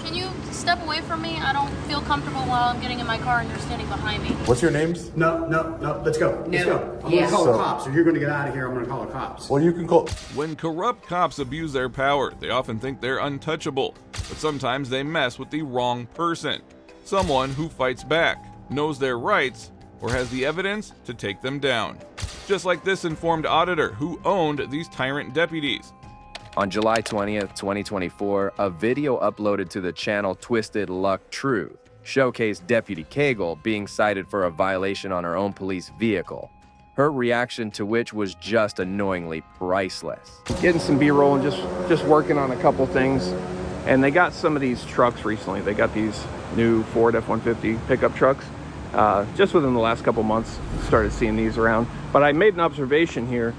can you step away from me? I don't feel comfortable while I'm getting in my car and you're standing behind me. What's your names? No, let's go. Let's go. I'm gonna call the cops. If you're gonna get out of here, I'm gonna call the cops. Well, you can call. When corrupt cops abuse their power, they often think they're untouchable, but sometimes they mess with the wrong person. Someone who fights back, knows their rights, or has the evidence to take them down. Just like this informed auditor who owned these tyrant deputies. On July 20th, 2024, a video uploaded to the channel Twisted Luck Truth showcased Deputy Cagle being cited for a violation on her own police vehicle. Her reaction to which was just annoyingly priceless. Getting some B-roll and just working on a couple things. And they got some of these trucks recently. They got these new Ford F-150 pickup trucks. Just within the last couple months, started seeing these around. But I made an observation here.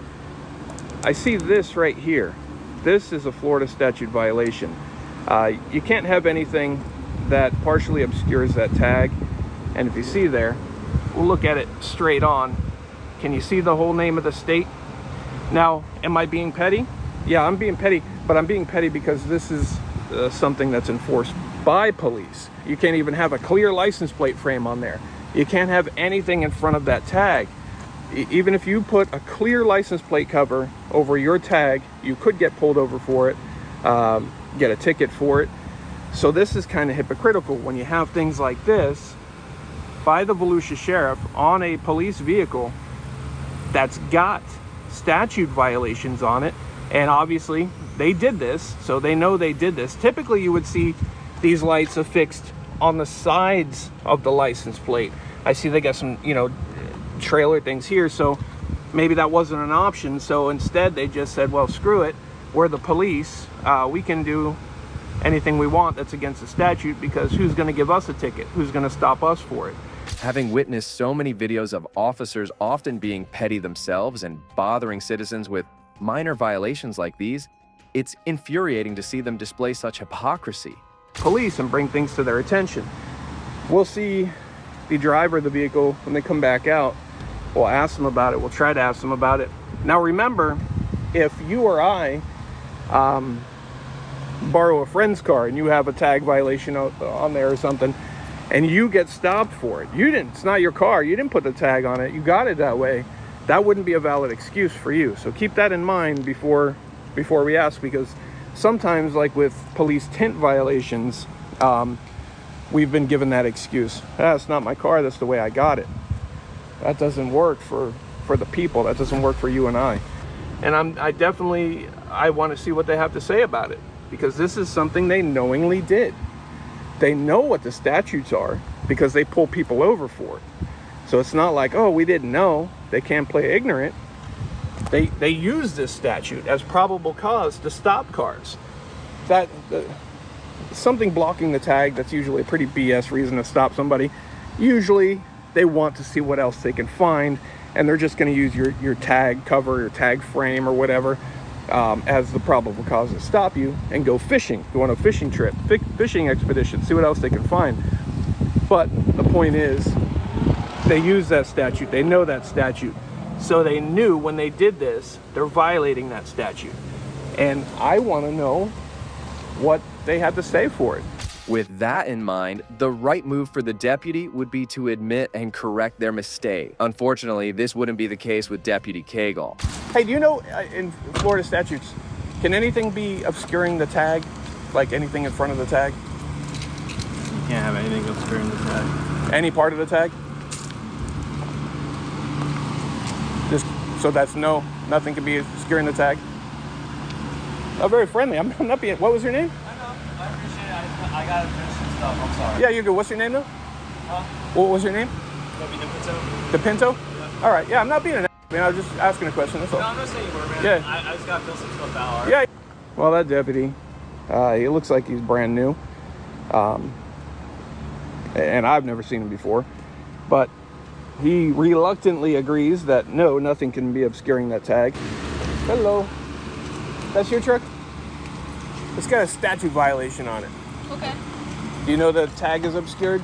I see this right here. This is a Florida statute violation. You can't have anything that partially obscures that tag. And if you see there, we'll look at it straight on. Can you see the whole name of the state? Now, am I being petty? Yeah, I'm being petty, but I'm being petty because this is something that's enforced by police. You can't even have a clear license plate frame on there. You can't have anything in front of that tag. Even if you put a clear license plate cover over your tag, you could get pulled over for it, get a ticket for it. So this is kind of hypocritical when you have things like this by the Volusia Sheriff on a police vehicle that's got statute violations on it. And obviously they did this, so they know they did this. Typically you would see these lights affixed on the sides of the license plate. I see they got some, trailer things here, so maybe that wasn't an option. So instead they just said, well, screw it, we're the police, we can do anything we want that's against the statute, because who's going to give us a ticket? Who's going to stop us for it? Having witnessed so many videos of officers often being petty themselves and bothering citizens with minor violations like these, it's infuriating to see them display such hypocrisy. Police and bring things to their attention. We'll see the driver of the vehicle when they come back out. We'll ask them about it. We'll try to ask them about it. Now remember, if you or I borrow a friend's car and you have a tag violation on there or something, and you get stopped for it, it's not your car, you didn't put the tag on it, you got it that way, that wouldn't be a valid excuse for you. So keep that in mind before we ask, because sometimes, like with police tint violations, we've been given that excuse. That's not my car, that's the way I got it. That doesn't work for the people. That doesn't work for you and I. And I want to see what they have to say about it, because this is something they knowingly did. They know what the statutes are because they pull people over for it. So it's not like, oh, we didn't know. They can't play ignorant. They use this statute as probable cause to stop cars. Something blocking the tag, that's usually a pretty BS reason to stop somebody. Usually they want to see what else they can find, and they're just going to use your tag cover, your tag frame or whatever as the probable cause to stop you and go fishing. Go on a fishing trip, fishing expedition, see what else they can find. But the point is, they use that statute, they know that statute. So they knew when they did this, they're violating that statute. And I want to know what they had to say for it. With that in mind, the right move for the deputy would be to admit and correct their mistake. Unfortunately, this wouldn't be the case with Deputy Cagle. Hey, do you know in Florida statutes, can anything be obscuring the tag? Like anything in front of the tag? You can't have anything obscuring the tag. Any part of the tag? Just so that's nothing can be obscuring the tag. Oh, very friendly. I'm not being. What was your name? I know. I appreciate it. I gotta finish some stuff. I'm sorry. Yeah, you're good. What's your name though? Huh? What was your name? Pinto. The Pinto? Yeah. All right. Yeah, I'm not being an man. I was just asking a question. That's all. No, I'm not saying you were, man. Yeah. I just gotta fill some stuff out. Right? Yeah. Well, that deputy, he looks like he's brand new, and I've never seen him before, but he reluctantly agrees that no, nothing can be obscuring that tag. Hello. That's your truck? It's got a statute violation on it. Okay. Do you know the tag is obscured?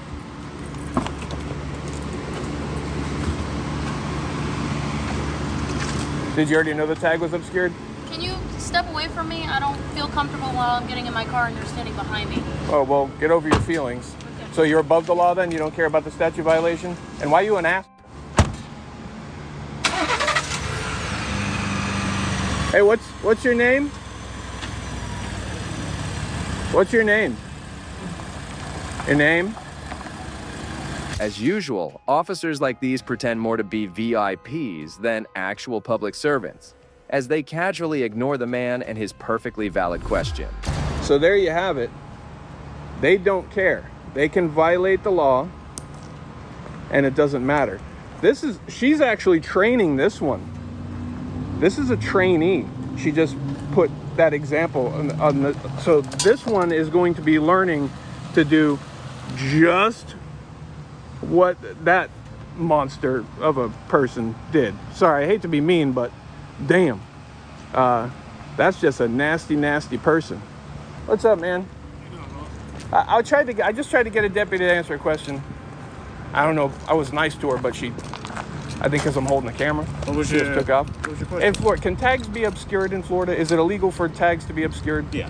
Did you already know the tag was obscured? Can Can you step away from me? I don't feel comfortable while I'm getting in my car and you're standing behind me. Oh, well, get over your feelings. Okay. So you're above the law then? You don't care about the statute violation? And why are you an ass? Hey, what's your name? What's your name? Your name? As usual, officers like these pretend more to be VIPs than actual public servants, as they casually ignore the man and his perfectly valid question. So there you have it. They don't care. They can violate the law, and it doesn't matter. She's actually training this one. This is a trainee. She just put that example on the, so this one is going to be learning to do just what that monster of a person did. Sorry, I hate to be mean, but damn. That's just a nasty, nasty person. What's up, man? I just tried to get a deputy to answer a question. I don't know. I was nice to her, but I think because I'm holding the camera. What was she just took off. What was your question? In Florida, can tags be obscured in Florida? Is it illegal for tags to be obscured? Yeah.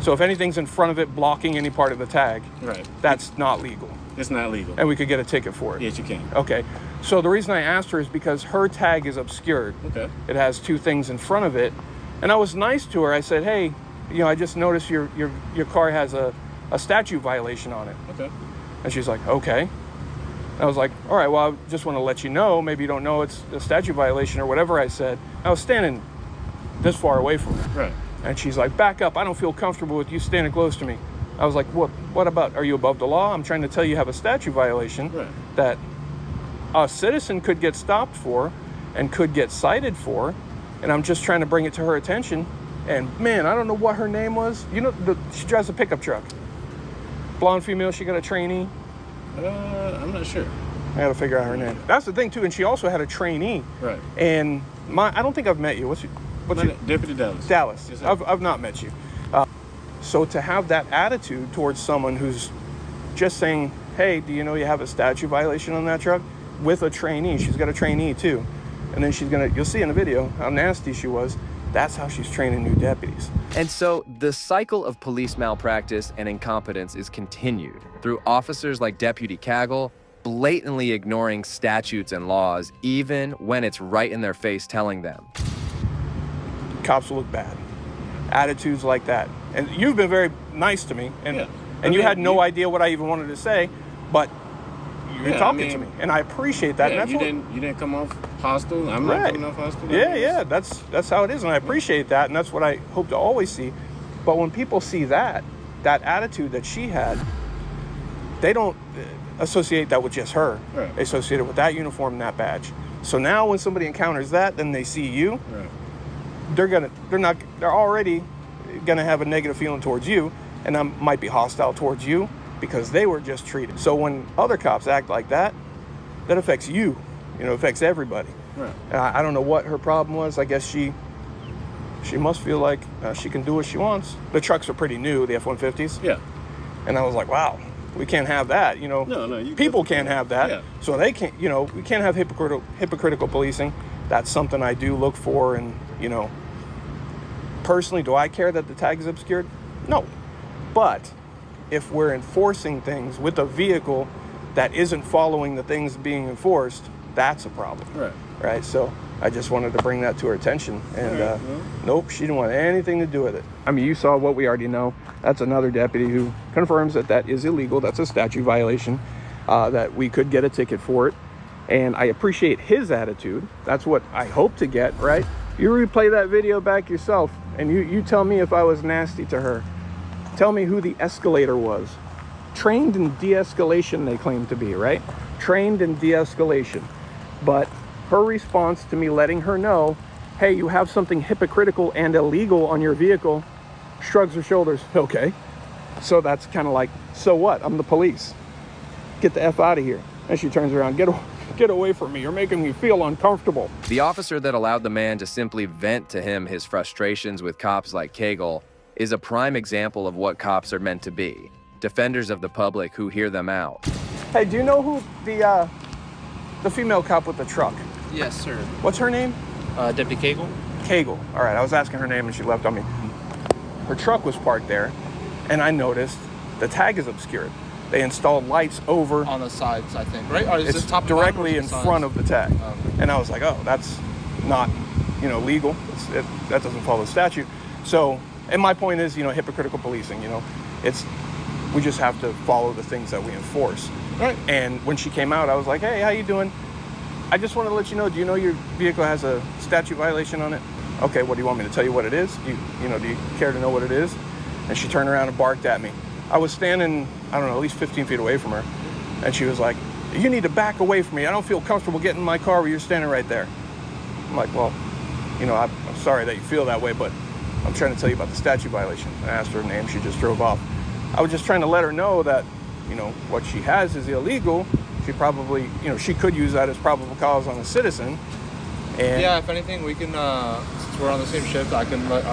So if anything's in front of it blocking any part of the tag, Right. that's not legal. It's not legal. And we could get a ticket for it. Yes, you can. Okay. So the reason I asked her is because her tag is obscured. Okay. It has two things in front of it. And I was nice to her. I said, hey, I just noticed your car has a statute violation on it. Okay. And she's like, okay. I was like, all right, well, I just want to let you know, maybe you don't know it's a statute violation or whatever I said. I was standing this far away from her. Right. And she's like, back up. I don't feel comfortable with you standing close to me. I was like, what about, are you above the law? I'm trying to tell you have a statute violation that a citizen could get stopped for and could get cited for. And I'm just trying to bring it to her attention. And man, I don't know what her name was. She drives a pickup truck. Blonde female, she got a trainee. I'm not sure. I gotta figure out her name. That's the thing too, and she also had a trainee. Right. And I don't think I've met you. What's your Deputy Dallas. Dallas. Yes, I've not met you. So to have that attitude towards someone who's just saying, hey, do you know you have a statute violation on that truck? With a trainee. She's got a trainee too. And then you'll see in the video how nasty she was. That's how she's training new deputies. And so the cycle of police malpractice and incompetence is continued through officers like Deputy Cagle blatantly ignoring statutes and laws, even when it's right in their face telling them. Cops look bad. Attitudes like that. And you've been very nice to me, and you had no idea what I even wanted to say, but you're talking to me, and I appreciate that. Yeah, and that's you didn't come off hostile. I'm not coming off hostile. Yeah, that's how it is, and I appreciate that, and that's what I hope to always see. But when people see that attitude that she had, they don't associate that with just her. Right. They associate it with that uniform and that badge. So now when somebody encounters that, then they see you. Right. They're already gonna have a negative feeling towards you, and might be hostile towards you because they were just treated. So when other cops act like that, that affects you. It affects everybody. Right. I don't know what her problem was. I guess she must feel like she can do what she wants. The trucks are pretty new, the F-150s. Yeah. And I was like, wow, we can't have that. No, people can't have that. Yeah. So they can't. We can't have hypocritical policing. That's something I do look for, and personally, do I care that the tag is obscured? No. But if we're enforcing things with a vehicle that isn't following the things being enforced, that's a problem. Right. So I just wanted to bring that to her attention. And nope, she didn't want anything to do with it. I mean, you saw what we already know. That's another deputy who confirms that is illegal. That's a statute violation, that we could get a ticket for it. And I appreciate his attitude. That's what I hope to get, right? You replay that video back yourself, and you tell me if I was nasty to her. Tell me who the escalator was. Trained in de-escalation, they claim to be, right? Trained in de-escalation. But her response to me letting her know, hey, you have something hypocritical and illegal on your vehicle, shrugs her shoulders. Okay. So that's kind of like, so what? I'm the police. Get the F out of here. And she turns around, get away from me. You're making me feel uncomfortable. The officer that allowed the man to simply vent to him his frustrations with cops like Cagle is a prime example of what cops are meant to be. Defenders of the public who hear them out. Hey, do you know who the female cop with the truck? Yes, sir. What's her name? Deputy Cagle. Cagle. All right, I was asking her name and she left on me. Her truck was parked there, and I noticed the tag is obscured. They installed lights over on the sides, I think, right? Or is it's it top directly in front of the tag. Okay. And I was like, oh, that's not, legal. That doesn't follow the statute. So, and my point is, hypocritical policing, we just have to follow the things that we enforce. Right. And when she came out, I was like, hey, how you doing? I just wanted to let you know, do you know your vehicle has a statute violation on it? Okay, what do you want me to tell you what it is? Do you care to know what it is? And she turned around and barked at me. I was standing, I don't know, at least 15 feet away from her. And she was like, you need to back away from me. I don't feel comfortable getting in my car where you're standing right there. I'm like, well, I'm sorry that you feel that way, but I'm trying to tell you about the statute violation. I asked her name, she just drove off. I was just trying to let her know that, what she has is illegal. She probably, she could use that as probable cause on a citizen. And yeah, if anything, we can, since we're on the same shift, our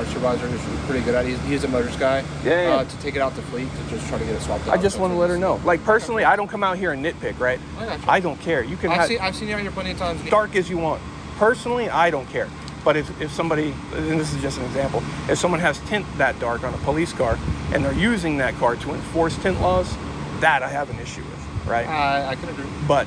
supervisor is pretty good at it. He's a motors guy. Yeah. To take it out to fleet to just try to get it swapped out. I just want to let her know. Like, personally, I don't come out here and nitpick, right? I got you. I don't care. You can I've seen you out here plenty of times. dark as you want. Personally, I don't care. But if somebody, and this is just an example, if someone has tint that dark on a police car and they're using that car to enforce tint laws, that I have an issue with, right? I can agree. But,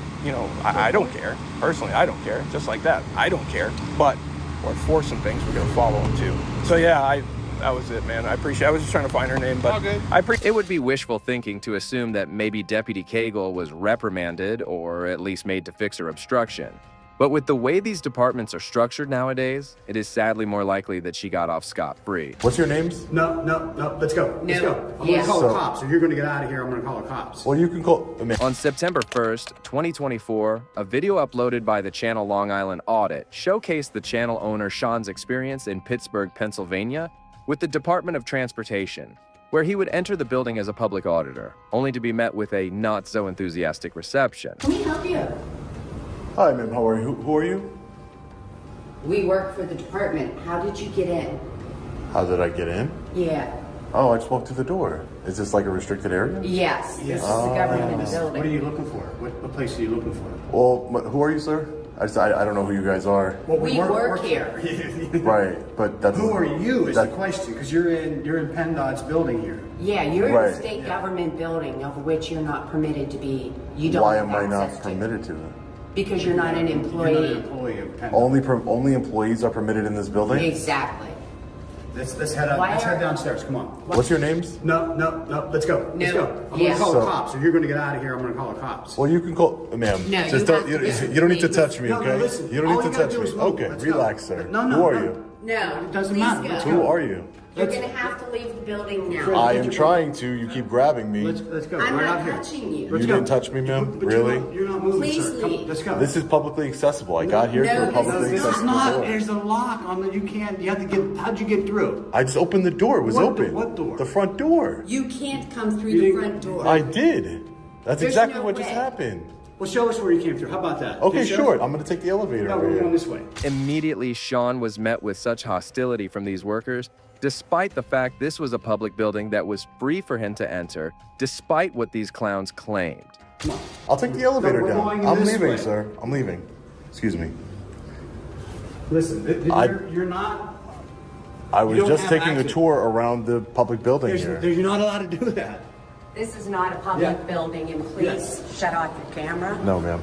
I don't care. Personally, I don't care. Just like that. I don't care. But we're enforcing things, we're going to follow them too. So yeah, that was it, man. I appreciate it. I was just trying to find her name, but All good. It would be wishful thinking to assume that maybe Deputy Cagle was reprimanded or at least made to fix her obstruction. But with the way these departments are structured nowadays, it is sadly more likely that she got off scot-free. What's your names? No, let's go. Let's go. I'm going to call the cops. Or you're going to get out of here, I'm going to call the cops. Well, you can call. On September 1st, 2024, a video uploaded by the channel Long Island Audit showcased the channel owner Sean's experience in Pittsburgh, Pennsylvania, with the Department of Transportation, where he would enter the building as a public auditor, only to be met with a not-so-enthusiastic reception. Can we help you? Hi, ma'am. How are you? Who are you? We work for the department. How did you get in? How did I get in? Yeah. Oh, I just walked through the door. Is this like a restricted area? Yes. This is the government building. What are you looking for? What place are you looking for? Well, who are you, sir? I don't know who you guys are. Well, We work here. Right, but that's. Who are you is the question, because you're in PennDOT's building here. Yeah, you're in Right. a state government building of which you're not permitted to be. You don't Why have am I not access to. permitted to it? Because you're not an You're not an employee. employee of PennDOT. Only employees are permitted in this building? Exactly. Let's head out. Why Let's are- head downstairs. Come on. What's your names? No. Let's go. Let's No. go. I'm going Yeah. to call the So- cops. Or you're going to get out of here, I'm going to call the cops. Well, you can call, ma'am. No, just you don't. have to listen You don't need to to me. touch me, No, okay? listen. You don't All need you to gotta touch do me. is move. Okay, Let's go. relax, sir. No, Who are no. you? No, It doesn't please matter. go. Let's Who are you? You're going to have to leave the building now. I am trying to. You keep grabbing me. Let's go. I'm right not out here. touching you. Let's You go. didn't touch me, ma'am? But Really? You're not moving, Please sir. Come, leave. let's go. This is publicly accessible. I got here No, through a this publicly This is accessible not. door. There's a lock on the. You can't. You have to get. How'd you get through? I just opened the door. It was What open. what door? The front door. You can't come through You the didn't- front door. I did. That's There's exactly no what just way. happened. Well, show us where you came through. How about that? Okay, Can you show sure. us? I'm going to take the elevator No, over we're here. going this way. Immediately, Sean was met with such hostility from these workers, despite the fact this was a public building that was free for him to enter, despite what these clowns claimed. Come on. I'll take the elevator we're down. going I'm this leaving, way. sir. I'm leaving. Excuse me. Listen, you're not. I was You don't just have taking a access. tour around the public building here. You're not allowed to do that. This is not a public Yeah. building, and please Yes. shut off your camera. No, ma'am.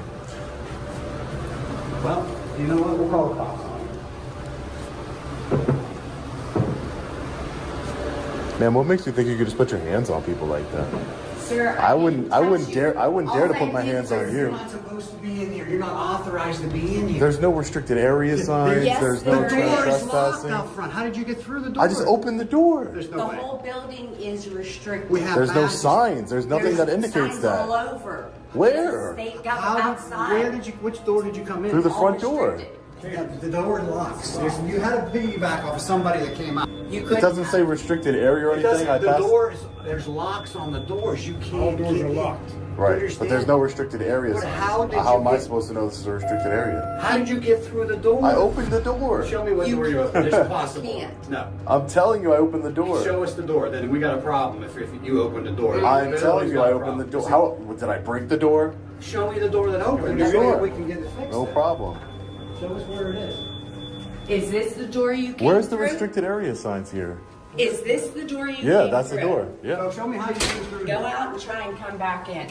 Well, you know what? We'll call the cops. Ma'am, what makes you think you could just put your hands on people like that? Sir, I wouldn't touch you. dare All to put I my did hands was- on You're you. not supposed to be in here. You're not authorized to be in here. There's no restricted area signs. Yes, There's the no there door is locked trespassing. out front. How did you get through the door? I just opened the door. There's The no way. whole building is restricted. We have There's no badges. signs. There's nothing that indicates signs all that. over. Where? This is state How government did, outside. where did you? Which door did you come in? Through the All front door. restricted. Yeah, the door locks. You had to piggyback off of somebody that came out. You It couldn't. doesn't say restricted area or It doesn't. anything. I The passed. doors. There's locks on the doors. You can't. All doors are locked. Right, but there's no restricted area But signs. how did How you am I get- supposed to know this is a restricted area? How did you get through the door? I opened the door. Show me what You door you opened. It's impossible. can't. No. I'm telling you, I opened the door. Show us the door. Then we got a problem if you opened the door. I'm Everybody's telling you, got I a opened the problem. door. How did I break the door? Show me the door that opened. Sure. Maybe we can get it fixed. No then. problem. Show us where it is. Is this the door you came Where's the through? restricted area signs here? Is this the door you came Yeah, that's the through? door. Yeah. So show me how you came through. Go out and try and come back in.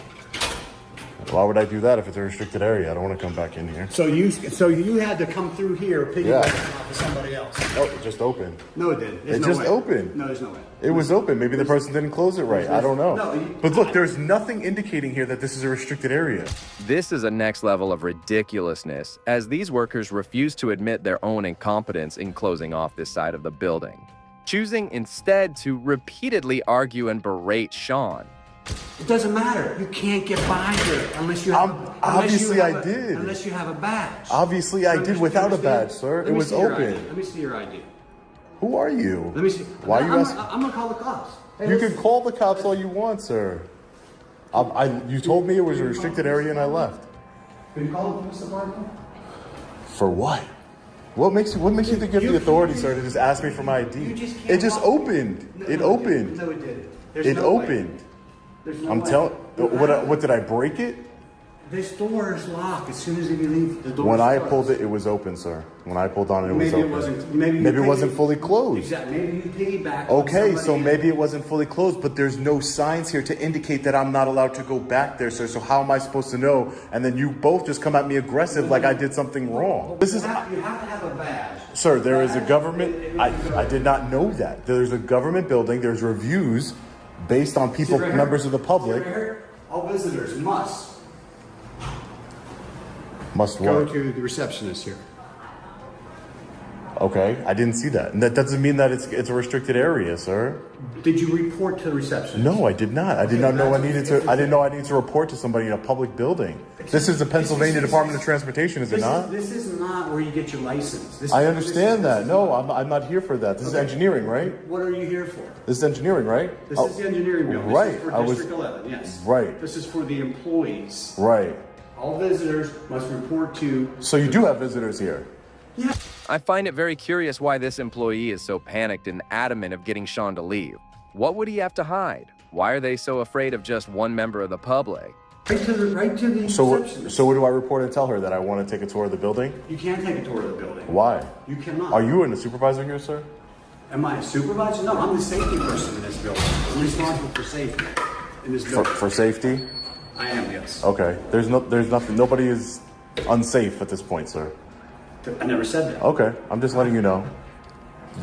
Why would I do that if it's a restricted area? I don't want to come back in here. So you had to come through here, piggyback off of somebody else. Oh, it just opened. No, it didn't. There's It no just way. opened. No, there's no way. It was open. Maybe the person didn't close it right. I don't know. No, But look, there's nothing indicating here that this is a restricted area. This is a next level of ridiculousness, as these workers refuse to admit their own incompetence in closing off this side of the building, choosing instead to repeatedly argue and berate Sean. It doesn't matter. You can't get by here unless you have. Obviously I did. Unless you have a badge. Obviously, I did without a badge, sir. It was open. Let me see your ID. Who are you? Let me see. Why are you asking? I'm gonna call the cops. Hey, You listen. can call the cops all you want, sir. You told me it was a restricted area and I left. Can you call the police department? For what? What makes you think you have the authority, sir, to just ask me for my ID? You just can't It just walk- opened. It opened. No, it didn't. There's It no way. opened. There's no I'm way. telling. What did I break it? This door is locked. As soon as you leave, the door. When I starts. pulled it, it was open, sir. When I pulled on it, it was Maybe open. it wasn't. Maybe it wasn't fully closed. Exactly. Maybe you piggyback. Okay, so maybe it wasn't fully closed, but there's no signs here to indicate that I'm not allowed to go back there, sir. So how am I supposed to know? And then you both just come at me aggressive like I did something wrong. This is, You have to have a badge. sir, there is a government, I did not know that. There's a government building, there's reviews based on people, See right here? members of the See public. right here? All visitors must Must go what? to the receptionist here. Okay, I didn't see that. And that doesn't mean that it's a restricted area, sir. Did you report to the receptionist? No, I did not. I did not know I needed to. I didn't know I needed to report to somebody in a public building. This is the Pennsylvania Department of Transportation, is it not? This is not where you get your license. This I is- understand this that. is- No, I'm not here for that. This is Okay. engineering, right? What are you here for? This is engineering, right? This Oh, is the engineering building. Right. This is I for was District 11, yes. right. This is for the employees. Right. All visitors must report to. So you do have visitors here. Yeah. I find it very curious why this employee is so panicked and adamant of getting Sean to leave. What would he have to hide? Why are they so afraid of just one member of the public? Right to the So receptionist. what do I report and tell her, that I want to take a tour of the building? You can't take a tour of the building. Why? You cannot. Are you a supervisor here, sir? Am I a supervisor? No, I'm the safety person in this building. I'm responsible for safety in this building. For safety? I am, yes. Okay. There's nothing. Nobody is unsafe at this point, sir. I never said that. Okay. I'm just letting you know.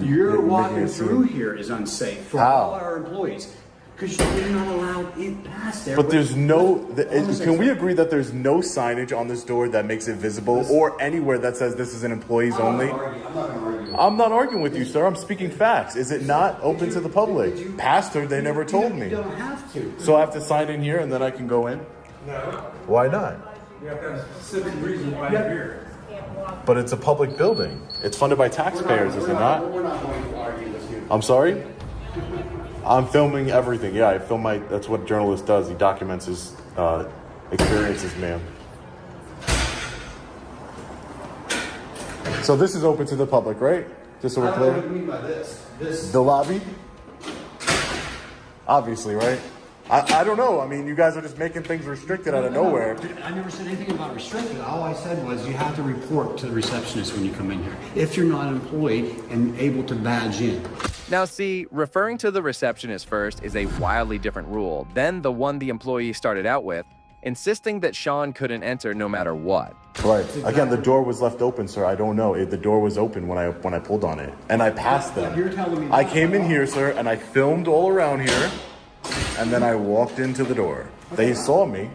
You're Making walking it through seem- here is unsafe for How? all our employees because you're not allowed in past there. But there's no. Hold on a Can we second. agree that there's no signage on this door that makes it visible, or anywhere that says this is an employees only? I'm not going to argue. I'm not arguing with you, sir. I'm speaking facts. Is it not open to the public? Pastor, they never told You me. don't have to. So I have to sign in here and then I can go in? No, Why not? you have to have a specific reason why you're here. But it's a public building. It's funded by taxpayers, is it not? We're not going to argue with you. I'm sorry? I'm filming everything. Yeah, I film that's what a journalist does. He documents his experiences, ma'am. So this is open to the public, right? Just so we're I don't know what clear. you mean by this. This. The lobby? Obviously, right? I don't know. I mean, you guys are just making things restricted out of nowhere. I never said anything about restricted. All I said was you have to report to the receptionist when you come in here if you're not employed and able to badge in. Now see, referring to the receptionist first is a wildly different rule than the one the employee started out with, insisting that Sean couldn't enter no matter what. Right. Again, the door was left open, sir. I don't know. The door was open when I pulled on it, and I passed them. You're telling me I came in here, sir, and I filmed all around here, and then I walked into the door. They saw me.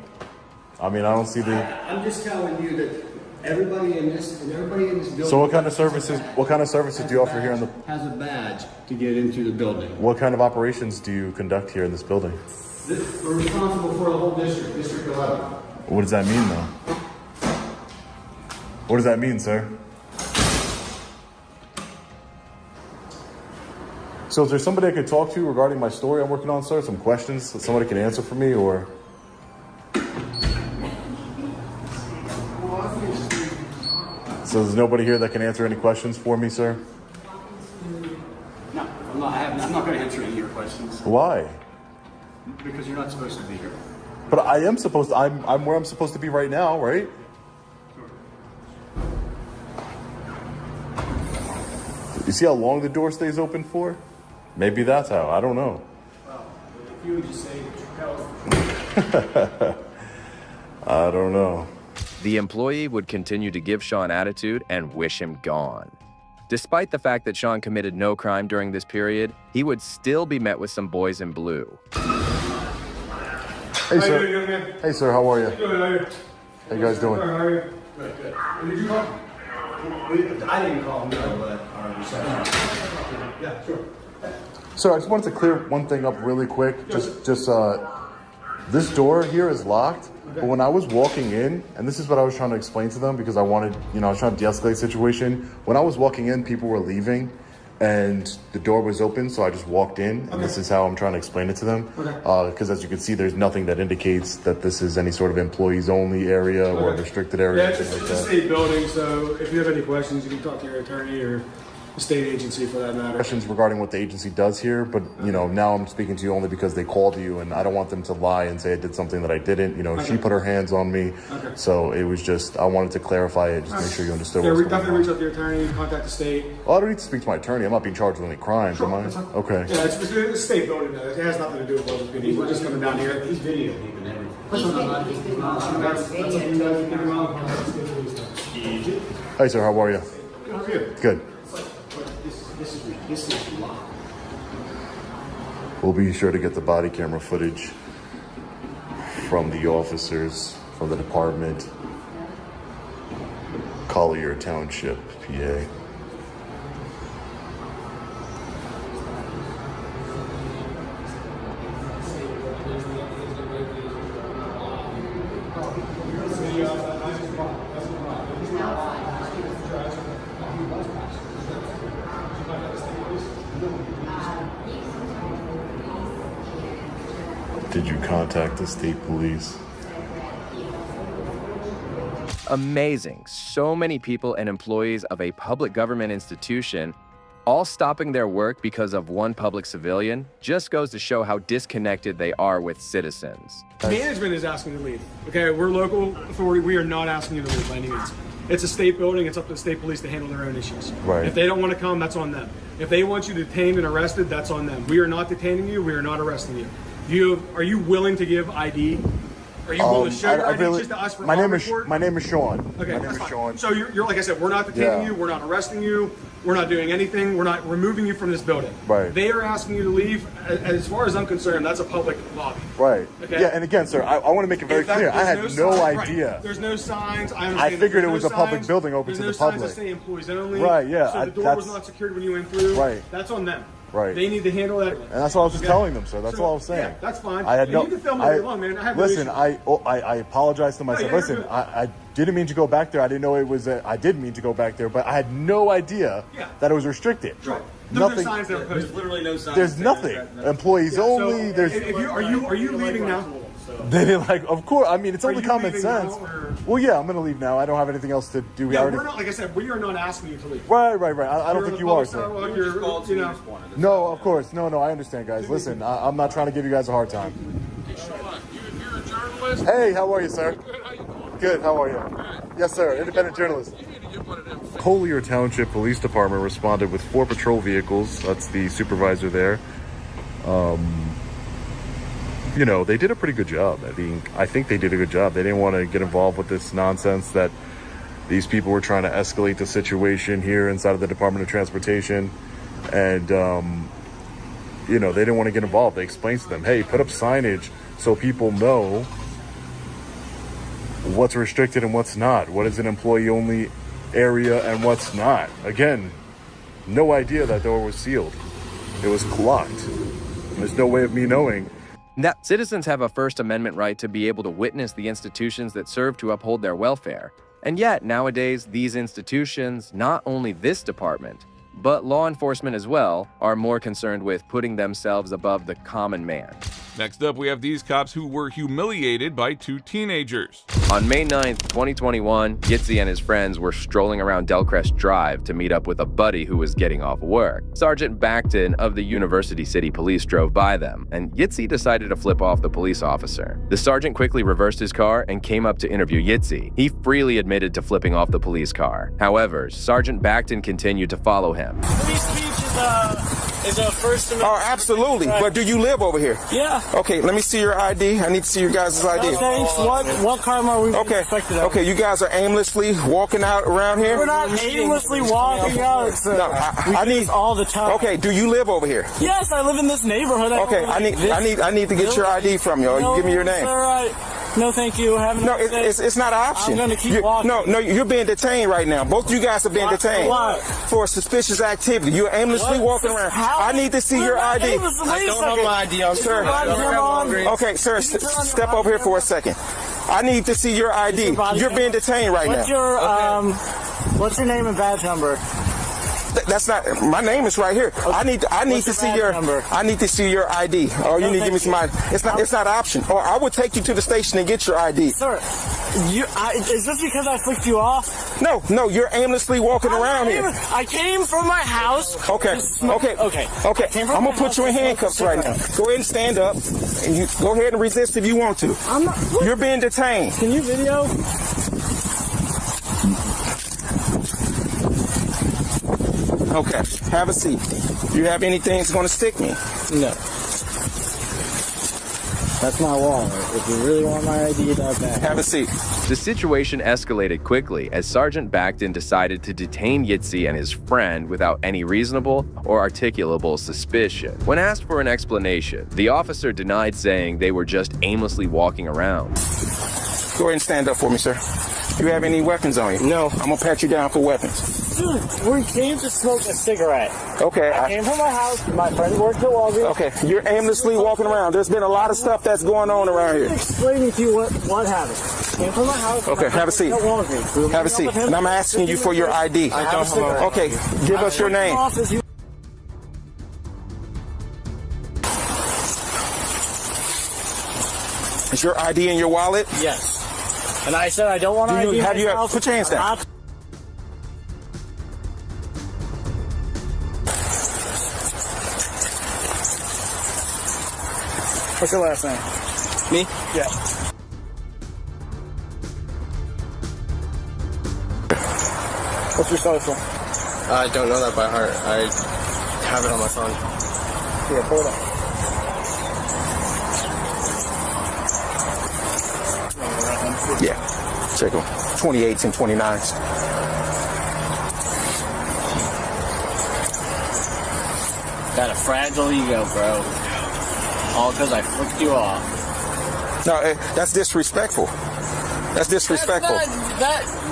I mean, I don't see the. I'm just telling you that everybody in this building. So what kind of services? What kind of services do you offer here in the? Has a badge to get into the building. What kind of operations do you conduct here in this building? We're responsible for the whole district, District 11. What does that mean, though? What does that mean, sir? So is there somebody I could talk to regarding my story I'm working on, sir? Some questions that somebody can answer for me, or? So there's nobody here that can answer any questions for me, sir? No, I'm not going to answer any of your questions Why? because you're not supposed to be here. But I am supposed to, I'm where I'm supposed to be right now, right? You see how long the door stays open for? Maybe that's how. I don't know. Well, if you would just say that your I don't know. The employee would continue to give Sean attitude and wish him gone. Despite the fact that Sean committed no crime during this period, he would still be met with some boys in blue. Hey, sir. young man? Hey, sir. How are you? Good, how are you? How you guys doing? How are you? Good, good. Did you call? I didn't call him, no, but our receptionist. Yeah, sure. Sir, I just wanted to clear one thing up really quick. Just this door here is locked. But when I was walking in, and this is what I was trying to explain to them because I wanted, I was trying to de-escalate the situation. When I was walking in, people were leaving and the door was open, so I just walked in, and this is how I'm trying to explain it to them. Because as you can see, there's nothing that indicates that this is any sort of employees-only area or a restricted area. Yeah, it's a state building, so if you have any questions, you can talk to your attorney or the state agency for that matter. Questions regarding what the agency does here, but now I'm speaking to you only because they called you, and I don't want them to lie and say I did something that I didn't. She put her hands on me, so it was just I wanted to clarify it, just to make sure you understood. Yeah, what's going definitely on. reach out to your attorney, contact the state. Well, I don't need to speak to my attorney. I'm not being charged with any crimes, am I? Okay. Yeah, it's a state building. It has nothing to do with local PD. We're just coming down here. He's videotaping everything. Hi, sir. How are you? How are you? Good. This is locked. We'll be sure to get the body camera footage from the officers, from the department, Collier Township, PA. Did you contact the state police? Amazing. So many people and employees of a public government institution all stopping their work because of one public civilian just goes to show how disconnected they are with citizens. Management is asking you to leave. Okay, we're local authority. We are not asking you to leave by any means. It's a state building. It's up to the state police to handle their own issues. Right. If they don't want to come, that's on them. If they want you detained and arrested, that's on them. We are not detaining you. We are not arresting you. Are you willing to give ID? Are you willing to show your ID just to us for my name report? My name is Sean. Okay, my name that's is fine. Sean. So you're like I said, we're not detaining you. We're not arresting you. We're not doing anything. We're not removing you from this building. Right. They are asking you to leave. As far as I'm concerned, that's a public lobby. Right. Okay. Yeah, and again, sir, I want to make it very clear. I had no idea. Right. There's no signs. I figured it was a public building open to the public. There's no signs that say employees only. Right, yeah, So the door was not secured when you went through. Right. That's on them. Right. They need to handle that. And that's what I was just telling them, sir. That's all I was saying. Yeah, that's fine. I had no. You can film all day long, man. I have no listen, issue. I apologize to myself. you're Listen, good. I didn't mean to go back there. I didn't know it was. I did mean to go back there, but I had no idea that it was restricted. Right. Nothing. There's no signs that are posted. Literally no signs. There's nothing. Employees only. So, There's. are you leaving now? They didn't like. Of course. I mean, it's only you common leaving sense. now, or- Well, yeah, I'm gonna leave now. I don't have anything else to do. Yeah, already. we're not. Like I said, we are not asking you to leave. Right. I don't You're think on you the are, public sir. sidewalk, Just called you to know. respond. No, of course. No, I understand, guys. Listen, I'm not trying to give you guys a hard time. You're a journalist? Hey, how are you, sir? Good, how you doing? Good, how are you? Yes, sir. Independent journalist. You need to get one of them. Collier Township Police Department responded with 4 patrol vehicles. That's the supervisor there. They did a pretty good job. I think they did a good job. They didn't want to get involved with this nonsense that these people were trying to escalate the situation here inside of the Department of Transportation. And, they didn't want to get involved. They explained to them, hey, put up signage so people know what's restricted and what's not. What is an employee-only area and what's not. Again, no idea that door was sealed. It was locked. There's no way of me knowing. Now, citizens have a First Amendment right to be able to witness the institutions that serve to uphold their welfare. And yet, nowadays, these institutions, not only this department, but law enforcement as well, are more concerned with putting themselves above the common man. Next up, we have these cops who were humiliated by 2 teenagers. On May 9th, 2021, Yitzi and his friends were strolling around Delcrest Drive to meet up with a buddy who was getting off work. Sergeant Backton of the University City Police drove by them, and Yitzi decided to flip off the police officer. The sergeant quickly reversed his car and came up to interview Yitzi. He freely admitted to flipping off the police car. However, Sergeant Backton continued to follow him. Free speech is a First Amendment. Oh, absolutely. Right. But do you live over here? Yeah. Okay, let me see your ID. I need to see your guys' ID. No, thanks. What crime are we Okay. suspected of? Okay, you guys are aimlessly walking out around here? We're not aimlessly walking out. No, I need all the time. Okay, do you live over here? Yes, I live in this neighborhood. Okay, I need to get your ID from you. You give me your name. All right. No, thank you. No, it's not an option. I'm gonna keep walking. No, you're being detained right now. Both of you guys are being detained for suspicious activity. You're aimlessly walking around. I need to see your ID. I don't have my ID on, sir. Okay, sir, step over here for a second. I need to see your ID. You're being detained right now. What's your name and badge number? That's not my name. Is right here. I need to see your number? I need to see your ID. Or you need to give me some ID. It's not an option. Or I will take you to the station and get your ID. Sir, is this because I flicked you off? No, you're aimlessly walking around here. I came from my house. Okay. I'm gonna put you in handcuffs right now. Go ahead and stand up, and you go ahead and resist if you want to. I'm not. You're being detained. Can you video? Okay, have a seat. Do you have anything that's going to stick me? No. That's my wallet. If you really want my ID, that's that. Have a seat. The situation escalated quickly as Sergeant Backton decided to detain Yitzi and his friend without any reasonable or articulable suspicion. When asked for an explanation, the officer denied, saying they were just aimlessly walking around. Go ahead and stand up for me, sir. Do you have any weapons on you? No. I'm going to pat you down for weapons. Dude, we came to smoke a cigarette. Okay. I came from my house. My friend worked at Walgreens. Okay, you're aimlessly walking around. There's been a lot of stuff that's going on around here. I'm explaining to you what happened. Came from my house. Okay, have a seat. Have a seat. And I'm asking you for your ID. I don't have a Okay, give us your name. Is your ID in your wallet? Yes. And I said I don't want to ID myself. Put your hands down. What's your last name? Me? Yeah. What's your social? I don't know that by heart. I have it on my phone. Here, pull it up. Yeah, check them. 28s and 29s. Got a fragile ego, bro. All because I flicked you off. No, that's disrespectful. That's disrespectful.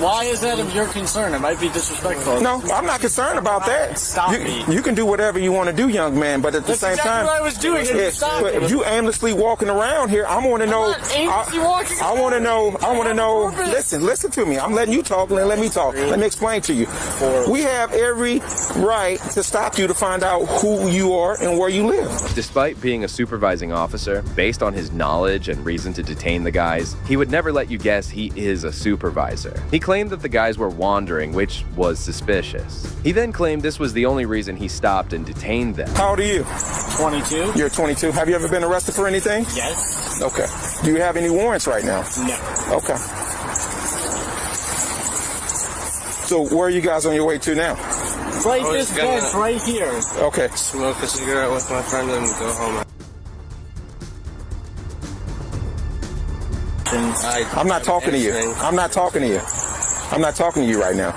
Why is that of your concern? It might be disrespectful. No, I'm not concerned about that. Stop me. You can do whatever you want to do, young man, but at the same time, what I was doing. if you aimlessly walking around here, I want to know. I want to know. Listen to me. I'm letting you talk. Let me talk. Let me explain to you. We have every right to stop you to find out who you are and where you live. Despite being a supervising officer, based on his knowledge and reason to detain the guys, he would never let you guess he is a supervisor. He claimed that the guys were wandering, which was suspicious. He then claimed this was the only reason he stopped and detained them. How old are you? 22. You're 22. Have you ever been arrested for anything? Yes. Okay. Do you have any warrants right now? No. Okay. So where are you guys on your way to now? Right this bench right here. Okay. Smoke a cigarette with my friend and go home. I'm not talking to you. I'm not talking to you. I'm not talking to you right now.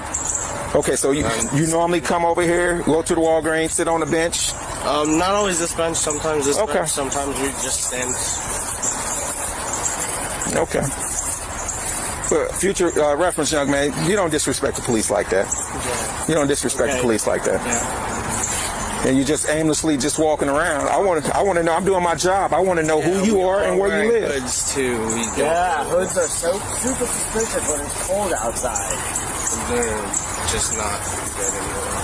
Okay, so you normally come over here, go to the Walgreens, sit on the bench? Not always this bench, sometimes this Okay. bench, sometimes we just stand. Okay. For future reference, young man, you don't disrespect the police like that. Yeah. You don't disrespect the police like that. Yeah. And you just aimlessly just walking around. I want to know. I'm doing my job. I want to know who you are and where you live. Hoods too. Hoods are so super suspicious when it's cold outside. They're just not good anymore.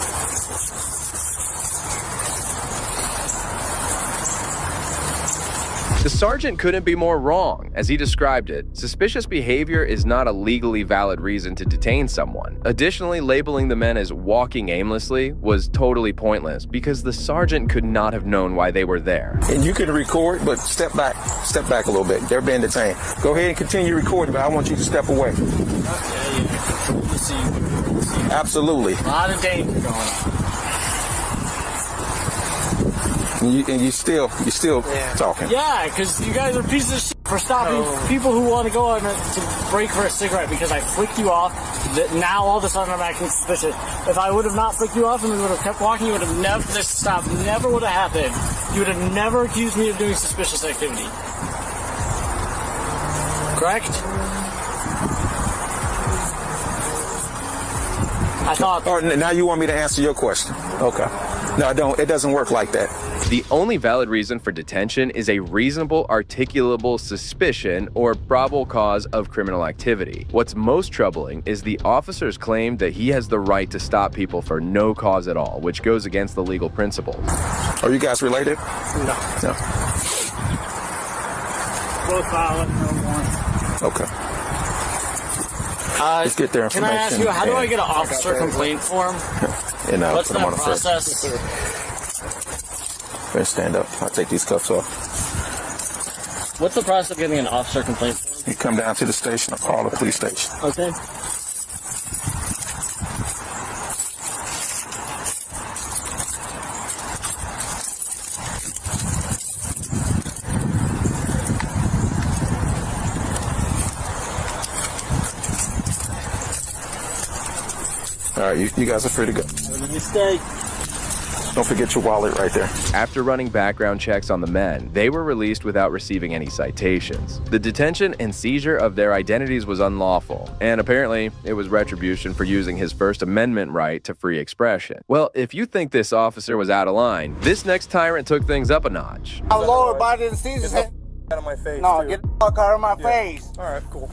The sergeant couldn't be more wrong. As he described it, suspicious behavior is not a legally valid reason to detain someone. Additionally, labeling the men as walking aimlessly was totally pointless because the sergeant could not have known why they were there. And you can record, but step back a little bit. They're being detained. Go ahead and continue recording, but I want you to step away. Absolutely. A lot of danger going on. And you still talking. Yeah, because you guys are pieces of shit for stopping people who want to go on to break for a cigarette because I flicked you off. Now all of a sudden I'm acting suspicious. If I would have not flicked you off and we would have kept walking, you would have never, this stop never would have happened. You would have never accused me of doing suspicious activity. Correct? I thought. Or now you want me to answer your question? Okay. No, I don't. It doesn't work like that. The only valid reason for detention is a reasonable, articulable suspicion or probable cause of criminal activity. What's most troubling is the officer's claim that he has the right to stop people for no cause at all, which goes against the legal principles. Are you guys related? No. No. Both violent, no more. Okay. Let's get their information. Can I ask you, how do I get an officer complaint form? And what's put them on that the process? Better stand up. I'll take these cuffs off. What's the process of getting an officer complaint form? You come down to the station or call the police station. Okay. All right, you guys are free to go. Have a nice day. Don't forget your wallet right there. After running background checks on the men, they were released without receiving any citations. The detention and seizure of their identities was unlawful, and apparently it was retribution for using his First Amendment right to free expression. Well, if you think this officer was out of line, this next tyrant took things up a notch. My lower body and seizures. Out of my face. No, too. get the fuck out of my face. All right, cool.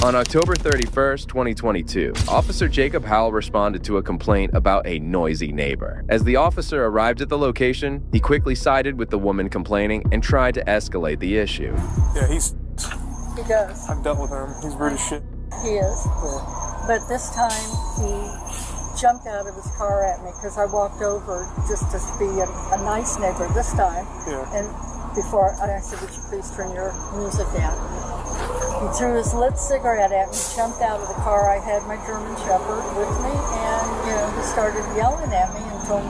On October 31st, 2022, Officer Jacob Howell responded to a complaint about a noisy neighbor. As the officer arrived at the location, he quickly sided with the woman complaining and tried to escalate the issue. Yeah, He does. I've dealt with him. He's rude as shit. He is. But this time he jumped out of his car at me because I walked over just to be a nice neighbor this time. Yeah. And before I said, would you please turn your music down? He threw his lit cigarette at me, jumped out of the car. I had my German Shepherd with me, and he started yelling at me and told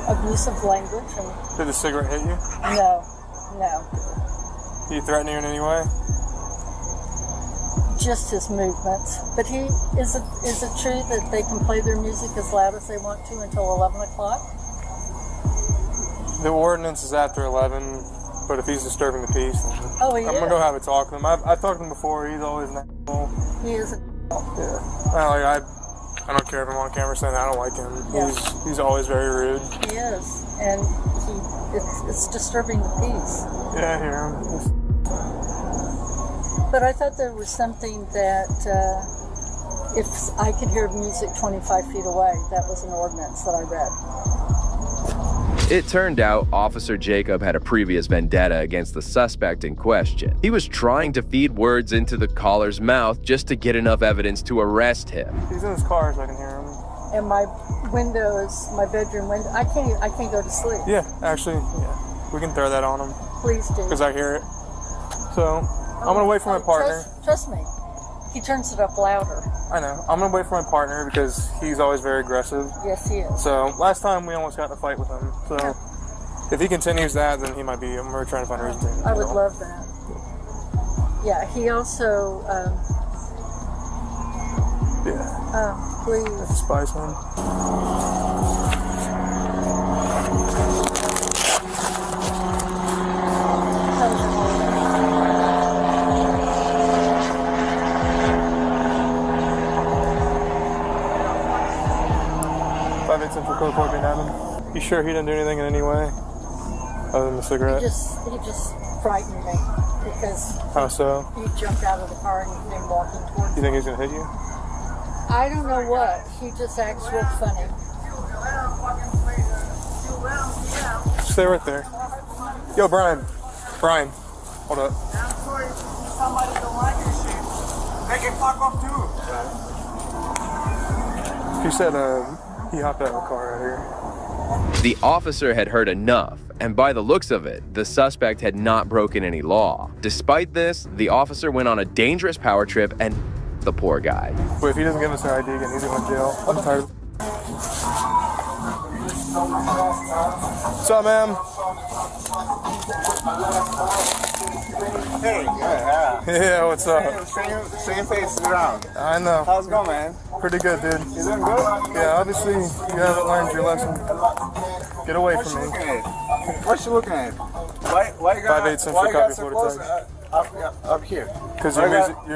abusive language. And did the cigarette hit you? No. Did he threaten you in any way? Just his movements. But is it true that they can play their music as loud as they want to until 11 o'clock? The ordinance is after 11. But if he's disturbing the peace, then I'm gonna go have a talk with him. I've talked to him before. He's always an asshole. He is. Yeah. I don't care if I'm on camera saying I don't like him. Yeah. He's always very rude. He is, and it's disturbing the peace. Yeah, I hear him. But I thought there was something that if I could hear music 25 feet away, that was an ordinance that I read. It turned out Officer Jacob had a previous vendetta against the suspect in question. He was trying to feed words into the caller's mouth just to get enough evidence to arrest him. He's in his car so I can hear him. And my window is my bedroom window. I can't go to sleep. Yeah, actually, yeah. We can throw that on him. Please do. Because I hear it. So, I'm going to wait for my partner. Trust me. He turns it up louder. I know. I'm going to wait for my partner because he's always very aggressive. Yes, he is. So, last time we almost got in a fight with him. So, if he continues that, then he might be. We're trying to find a reason to. I would love that. Yeah, he also. Please. That's a spy son. 5-8 Central Code 4 didn't have him. You sure he didn't do anything in any way other than the cigarette? He just frightened me because How so? he jumped out of the car and he came walking towards me. You think he's gonna hit you? I don't know what. He just acts real funny. Stay stay right there. Yo, Brian. Brian, hold up. I'm sorry if somebody don't like your shit. They can fuck off too. He said he hopped out of the car right here. The officer had heard enough, and by the looks of it, the suspect had not broken any law. Despite this, the officer went on a dangerous power trip and the poor guy. Wait, if he doesn't give us our ID again, he's going to jail. I'm tired. What's up, ma'am? Hey, Yeah, what's up? Same face around. I know. How's it going, man? Pretty good, dude. You doing good? Yeah, obviously you haven't learned your lesson. Get away from me. What you looking at? Why you got 5/8 cents for copy Florida tax. Up here? Because your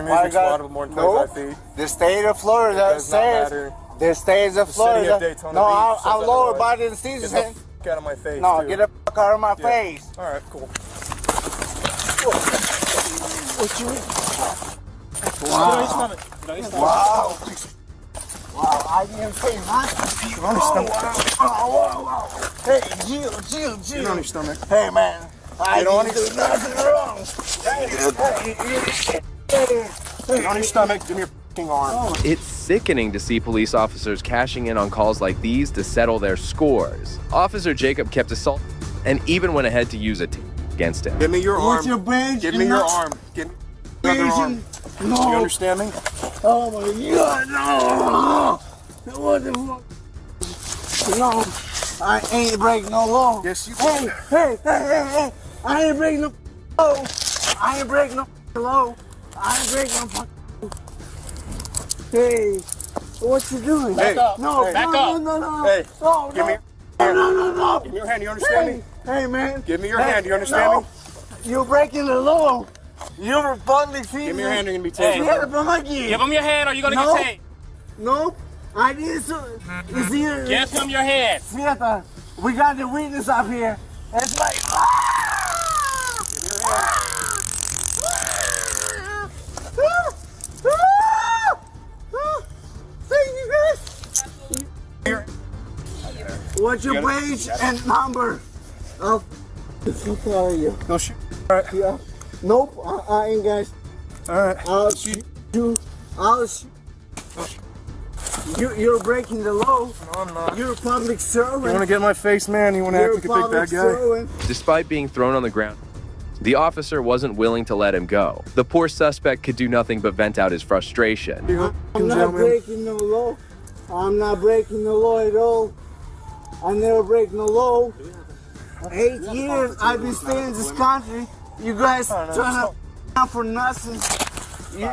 music's louder with more than 25 feet. The state of Florida says. The state of Florida. No, I'm lower by the season. Get the f out of my face. No, too. get the f out of my face. All right, cool. What you mean? Wow. Wow. Wow, I didn't say nothing. Get on your stomach. Wow. Hey, Jill. Get on your stomach. Hey, man. I didn't do nothing wrong. Get on your stomach. Give me your f***ing arm. It's sickening to see police officers cashing in on calls like these to settle their scores. Officer Jacob kept assault and even went ahead to use it against him. Give me your arm. What's your brain? Give me your arm. Give me another arm. No. Do you understand me? Oh my God, no! What the fuck? No, I ain't breaking no law. Yes, you Hey, hey! I ain't breaking no law. I ain't breaking no law. I ain't breaking no law. Hey, what you doing? Hey, no, hey, no. Hey, no, give me your hand. no. Give me your hand. You understand me? Hey, man. Give me your hand. Do you understand me? You're breaking the law. You're a public citizen. Give me your hand. You're gonna be taken. Give him your hand or you're gonna get taken. No, I didn't. It's here. Give him your hand. Sveta, we got the witness up here. It's like. Thank you guys. What's your page and number? I'll tell you. No shit. Alright. Yeah. Nope, I ain't guys. Alright. I'll shoot you. I'll shoot. You're breaking the law. No, I'm not. You're a public servant. You want to get in my face, man? You want to act like a big bad guy? Servant. Despite being thrown on the ground, the officer wasn't willing to let him go. The poor suspect could do nothing but vent out his frustration. I'm not breaking no law. I'm not breaking the law at all. I never break no law. 8 years I've been staying in this country. You guys trying to for nothing.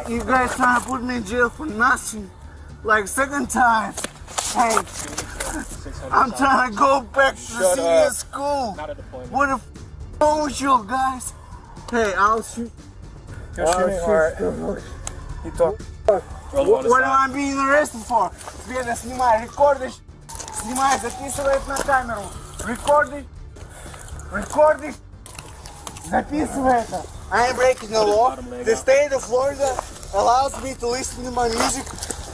You guys trying to put me in jail for nothing. Like second time. Hey, I'm trying to go back to senior school. What the f wrong with you guys? Hey, I'll shoot. You talk. What am I being arrested for? Света, снимай, рекордишь. Снимай, записывай на камеру. Рекордишь. Записывай это. I ain't breaking the law. The state of Florida allows me to listen to my music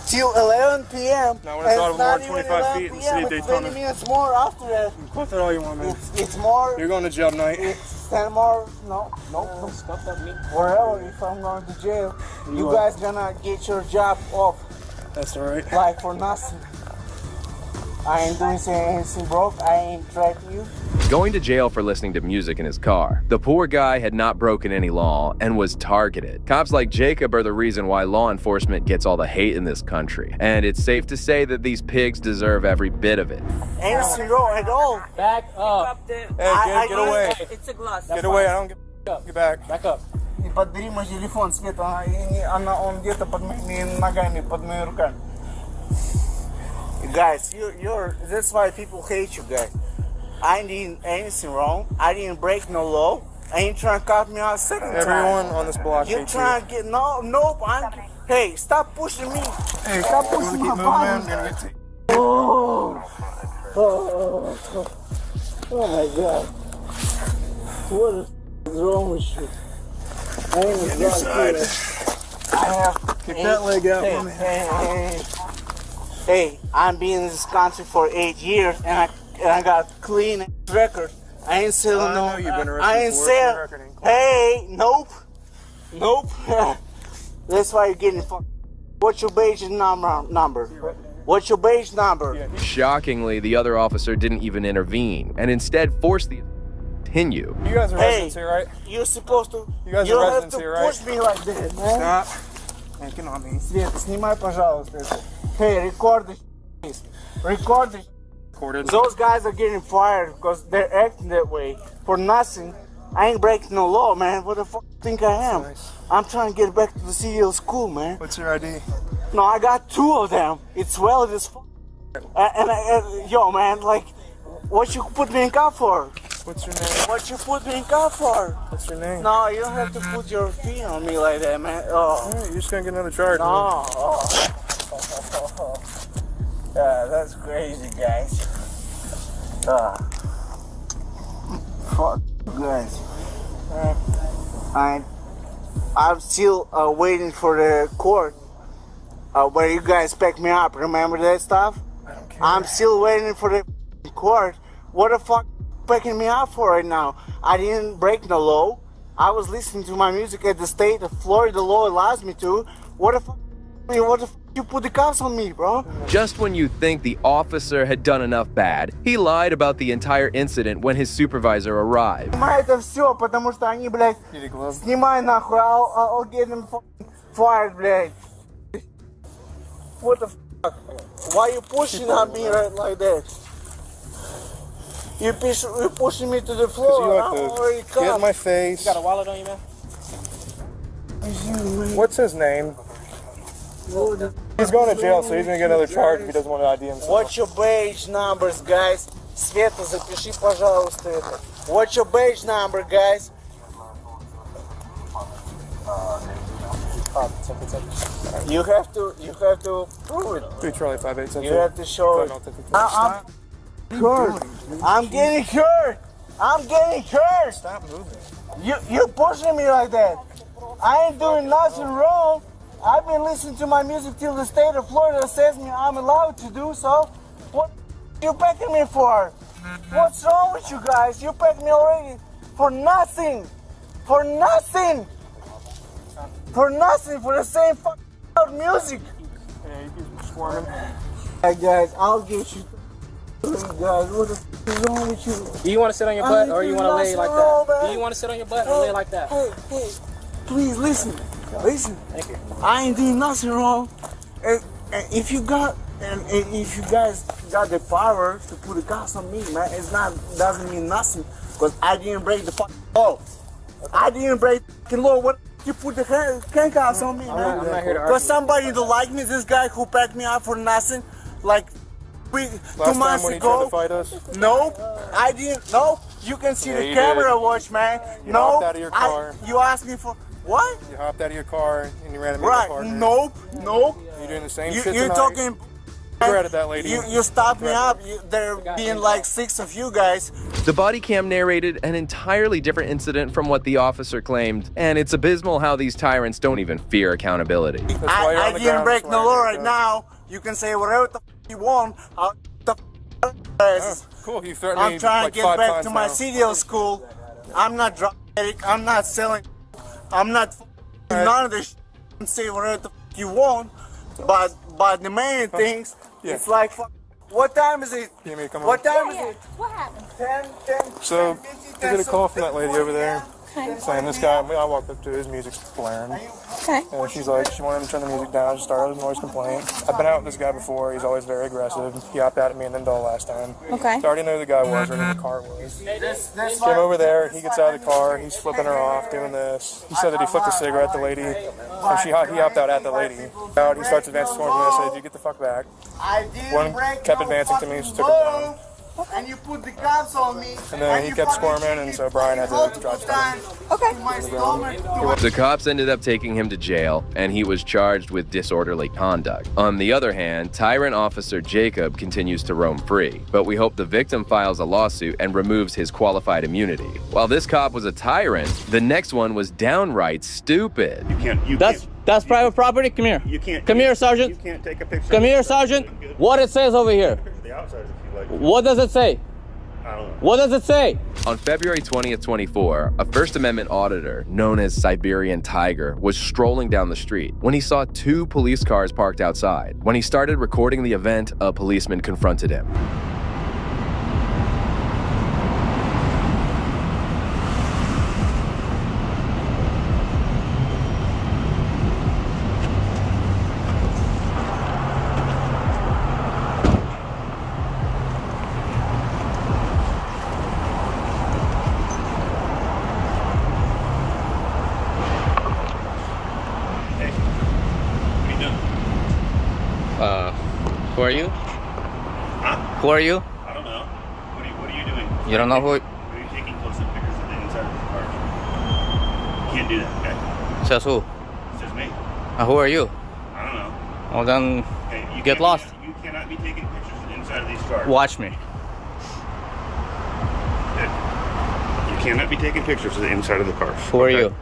till 11 p.m. Now, when it's out of more than 25 feet in the city of Daytona. 20 minutes more after that. Quit that all you want, man. It's more. You're going to jail tonight. It's 10 more. No. Stop that me. Wherever, if I'm going to jail, you guys gonna get your job off. That's alright. Like for nothing. I ain't doing anything broke. I ain't threatening you. Going to jail for listening to music in his car. The poor guy had not broken any law and was targeted. Cops like Jacob are the reason why law enforcement gets all the hate in this country. And it's safe to say that these pigs deserve every bit of it. Anything wrong at all. Back up. Hey, get away. It's a glass. Get away. I don't get back. Back up. Подбери мой телефон, Света, он где-то под моими ногами, под моими руками. Guys, that's why people hate you guys. I didn't anything wrong. I didn't break no law. I ain't trying to cut me out second time. Everyone on this block hates you. You're trying to get nope. Hey, stop pushing me. Hey, stop pushing my body. Oh my God. What is wrong with you? I ain't a drug dealer. I have. Kick that leg out for me. Hey, I'm been in this country for 8 years and I got clean record. I ain't selling no. You've been arrested I ain't for selling. Hey, nope. That's why you're getting fucked. What's your badge number? What's your badge number? Shockingly, the other officer didn't even intervene and instead forced the continue. You guys are residents here, right? You're supposed to. You guys don't are have residents to here, right? push me like that, man. Stop. Making on me. Света, снимай, пожалуйста. Hey, record this. Record this. Recorded. Those guys are getting fired because they're acting that way for nothing. I ain't breaking no law, man. What the fuck do you think I am? Nice. I'm trying to get back to the CDL school, man. What's your ID? No, I got 2 of them. It's valid as fuck. Yo, man, like, what you put me in cuff for? What's your name? What you put me in cuff for? What's your name? No, you don't have to put your feet on me like that, man. Oh. Alright, you're just gonna get another charge. No. Yeah, that's crazy, guys. Fuck you guys. I'm still waiting for the court where you guys pick me up. Remember that stuff? I don't care. I'm still waiting for the court. What the fuck picking me up for right now? I didn't break no law. I was listening to my music at the state of Florida law allows me to. What the fuck you put the cuffs on me, bro? Just when you think the officer had done enough bad, he lied about the entire incident when his supervisor arrived. Снимай это все, потому что они, блядь, снимай нахуй, I'll get them fired, блядь. What the fuck? Why you pushing on me right like that? You pushing me to the floor. You I'm like already to get in my face. You got a wallet on you, man? What's his name? He's going to jail, so he's gonna get another charge if he doesn't want to ID himself. What's your badge numbers, guys? Света, запиши, пожалуйста, это. What's your badge number, guys? You have to prove it. 3 Charlie 587. You have to show it. I'm hurt. I'm getting hurt. I'm getting hurt. Stop moving. You pushing me like that. I ain't doing nothing wrong. I've been listening to my music till the state of Florida says me I'm allowed to do so. What you packing me for? What's wrong with you guys? You packed me already for nothing. For nothing. For nothing. For the same fucking loud music. Yeah, you keep squirming. Hey guys, I'll get you. Guys, what the fuck is wrong with you? Do you want to sit on your butt or you want to lay like that? Do you want to sit on your butt or lay like that? Hey, please listen. Listen. Thank you. I ain't doing nothing wrong. And if you guys got the power to put a gas on me, man, doesn't mean nothing. Because I didn't break the fucking law. I didn't break the law. What you put the handcuffs on me, man? I'm not here to argue. Because somebody don't like me. This guy who packed me up for nothing, like 2 Last months time when he ago. tried to fight us? Nope, I didn't. Nope, you can see the you camera did. watch, man. You No, hopped out of your car. You asked me for what? You hopped out of your car and you ran a Right? partner. Nope. You're doing the same shit You're tonight. talking. Regretted that lady. You stopped me up. There being like 6 of you guys. The body cam narrated an entirely different incident from what the officer claimed, and it's abysmal how these tyrants don't even fear accountability. I didn't break the law right now. You can say whatever the you want. Cool. You threatened me I'm trying like to get 5 back times to my now. CDL school. I'm not drug addict. I'm not selling. I'm not none of this. You can say whatever the you want, but the main things, it's like, what time is it? You want me to come What over? time is it? What happened? 10. So, you get a call from that lady over there saying this guy, I walked up to his music's blaring. Okay. And she's like, she wanted him to turn the music down. I just started a noise complaint. I've been out with this guy before. He's always very aggressive. He hopped out at me and then dull last time. Okay. So I already knew who the guy was or who the car was. Came over there. He gets out of the car. He's flipping her off, doing this. He said that he flipped a cigarette at the lady. And he hopped out at the lady. He starts advancing towards me. I said, you get the fuck back. One kept advancing to me, so took him down. And you put the cuffs on me. And then he kept squirming, and so Brian had to drive down. Okay. The cops ended up taking him to jail, and he was charged with disorderly conduct. On the other hand, tyrant officer Jacob continues to roam free, but we hope the victim files a lawsuit and removes his qualified immunity. While this cop was a tyrant, the next one was downright stupid. That's private property. Come here. You can't. Come here, Sergeant. You can't take a picture. Come here, Sergeant. What it says over here. The outside, if you like. What does it say? What does it say? On February 20th, 24, a First Amendment auditor known as Siberian Tiger was strolling down the street when he saw 2 police cars parked outside. When he started recording the event, a policeman confronted him. Who are you? Huh? Who are you? I don't know. What are you doing? You don't know who? Are you taking close-up pictures of the inside of the car? You can't do that, okay? Says who? Says me. Who are you? I don't know. Well then, Okay, you get lost. You cannot be taking pictures of the inside of these cars. Watch me. You cannot be taking pictures of the inside of the cars. Who are you?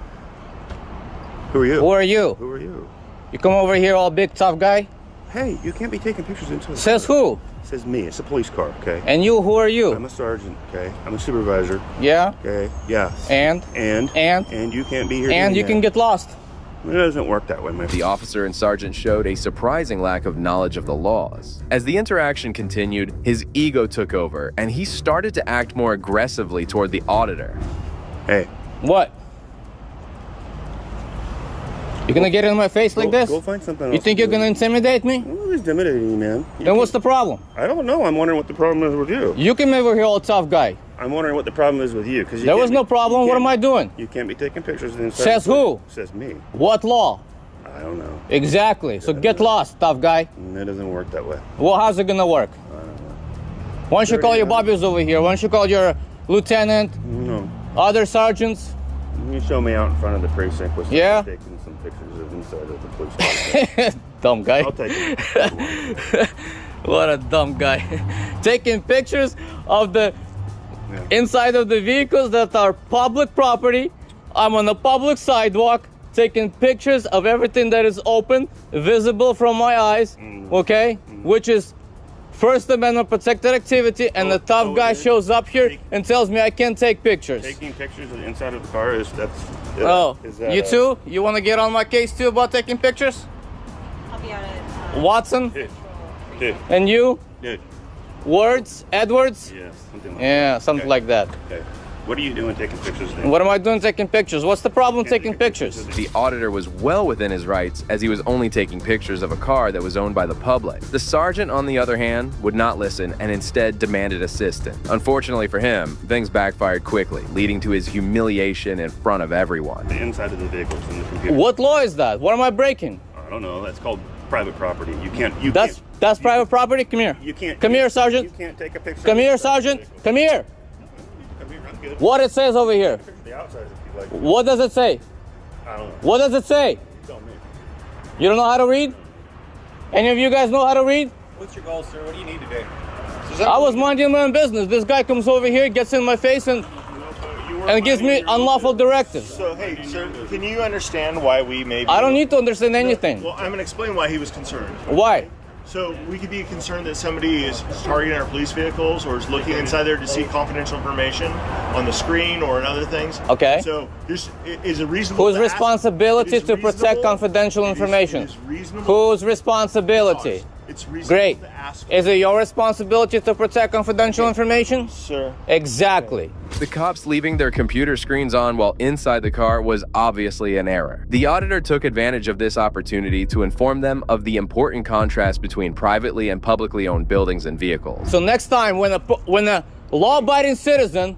Who are you? Who are you? Who are you? You come over here all big tough guy? Hey, you can't be taking pictures inside the Says car. who? Says me. It's a police car, okay? And you, who are you? I'm a sergeant, okay? I'm a supervisor. Yeah? Okay, yeah. And you can't be here. And doing you that. can get lost. It doesn't work that way, man. The officer and sergeant showed a surprising lack of knowledge of the laws. As the interaction continued, his ego took over, and he started to act more aggressively toward the auditor. Hey. What? You gonna get in my face like this? Go find something else. You think you're gonna intimidate me? Well, it's intimidating you, man. Then what's the problem? I don't know. I'm wondering what the problem is with you. You came over here all tough guy. I'm wondering what the problem is with you. Because There was no problem. What am I doing? You can't be taking pictures of the inside. Says who? Says me. What law? I don't know. Exactly. So get lost, tough guy. It doesn't work that way. Well, how's it gonna work? I don't know. Why don't you call your bobbies over here? Why don't you call your lieutenant? No. Other sergeants? You show me out in front of the precinct with Yeah? taking some pictures of inside of the police station. Dumb guy. I'll take it. What a dumb guy. Taking pictures of the inside of the vehicles that are public property. I'm on a public sidewalk taking pictures of everything that is open, visible from my eyes, okay? Which is First Amendment protected activity, and the tough guy shows up here and tells me I can't take pictures. Taking pictures of the inside of the car is You too? You want to get on my case too about taking pictures? I'll be on it. Watson? Dude. And you? Dude. Words? Edwards? Yeah, something like Yeah, something like that. Okay. What are you doing taking pictures then? What am I doing taking pictures? What's the problem taking pictures? The auditor was well within his rights, as he was only taking pictures of a car that was owned by the public. The sergeant, on the other hand, would not listen and instead demanded assistance. Unfortunately for him, things backfired quickly, leading to his humiliation in front of everyone. The inside of the vehicles and the computer. What law is that? What am I breaking? I don't know. That's called private property. You can't. That's private property? Come here. You can't. Come here, sergeant. You can't take a picture. Come here, sergeant. Come here. Come here. I'm good. What it says over here? The outside, if you like. What does it say? I don't know. What does it say? You tell me. You don't know how to read? Any of you guys know how to read? What's your goal, sir? What do you need today? I was minding my own business. This guy comes over here, gets in my face, and gives me unlawful directives. So, hey, sir, can you understand why we may be... I don't need to understand anything. Well, I'm going to explain why he was concerned. Why? So, we could be concerned that somebody is targeting our police vehicles or is looking inside there to see confidential information on the screen or in other things. Okay. So, this is a reasonable... Whose responsibility to protect confidential information? Whose responsibility? It's reasonable Great. to ask. Is it your responsibility to protect confidential information? Sir. Exactly. The cops leaving their computer screens on while inside the car was obviously an error. The auditor took advantage of this opportunity to inform them of the important contrast between privately and publicly owned buildings and vehicles. So next time when a law-abiding citizen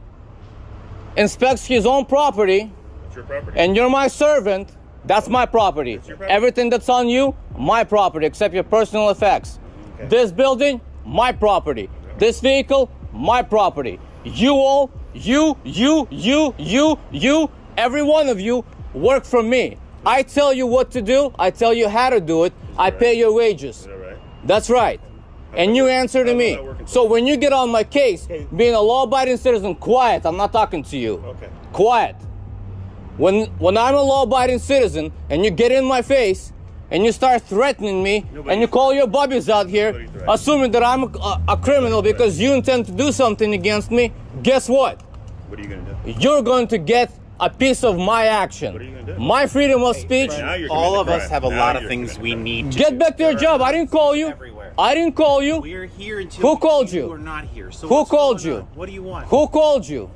inspects his own property, It's your property. and you're my servant, that's my property. Everything that's on you, my property, except your personal effects. Okay. This building, my property. This vehicle, my property. You all, you, every one of you work for me. I tell you what to do. I tell you how to do it. I pay your wages. Is that right? That's right. And you answer to me. So when you get on my case, being a law-abiding citizen, quiet. I'm not talking to you. Okay. Quiet. When I'm a law-abiding citizen and you get in my face and you start threatening me, and you call your buddies out here, assuming that I'm a criminal because you intend to do something against me, guess what? What are you going to do? You're going to get a piece of my action. What are you going to do? My freedom of speech. All of us have a lot of things we need to Get back to your job. I didn't call you. I didn't call you. We're here until Who called you? are not here. So Who called you? What do you want? Who called you?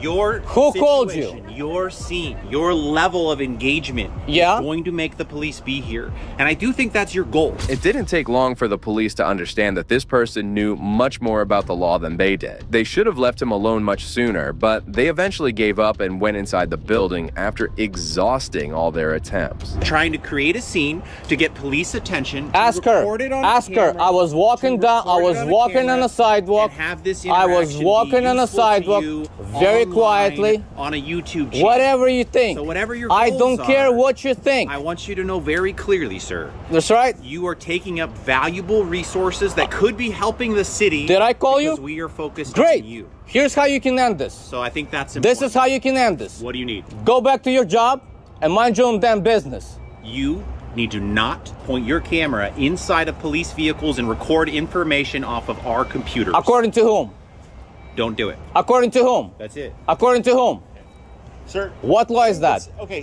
Your Who called you? Your scene, your level of engagement is going to make the police be here. And I do think that's your goal. It didn't take long for the police to understand that this person knew much more about the law than they did. They should have left him alone much sooner, but they eventually gave up and went inside the building after exhausting all their attempts. Trying to create a scene to get police attention. Ask her. Ask her. I was walking down. I was walking on the sidewalk. I was walking on the sidewalk. Very quietly on a YouTube channel. Whatever you think. So whatever your I goals don't care are, what you think. I want you to know very clearly, sir. That's right. You are taking up valuable resources that could be helping the city. Did I call you? Because we are focused Great. on you. Here's how you can end this. So I think that's important. This is how you can end this. What do you need? Go back to your job and mind your own damn business. You need to not point your camera inside of police vehicles and record information off of our computers. According to whom? Don't do it. According to whom? That's it. According to whom? Sir. What law is that? Okay.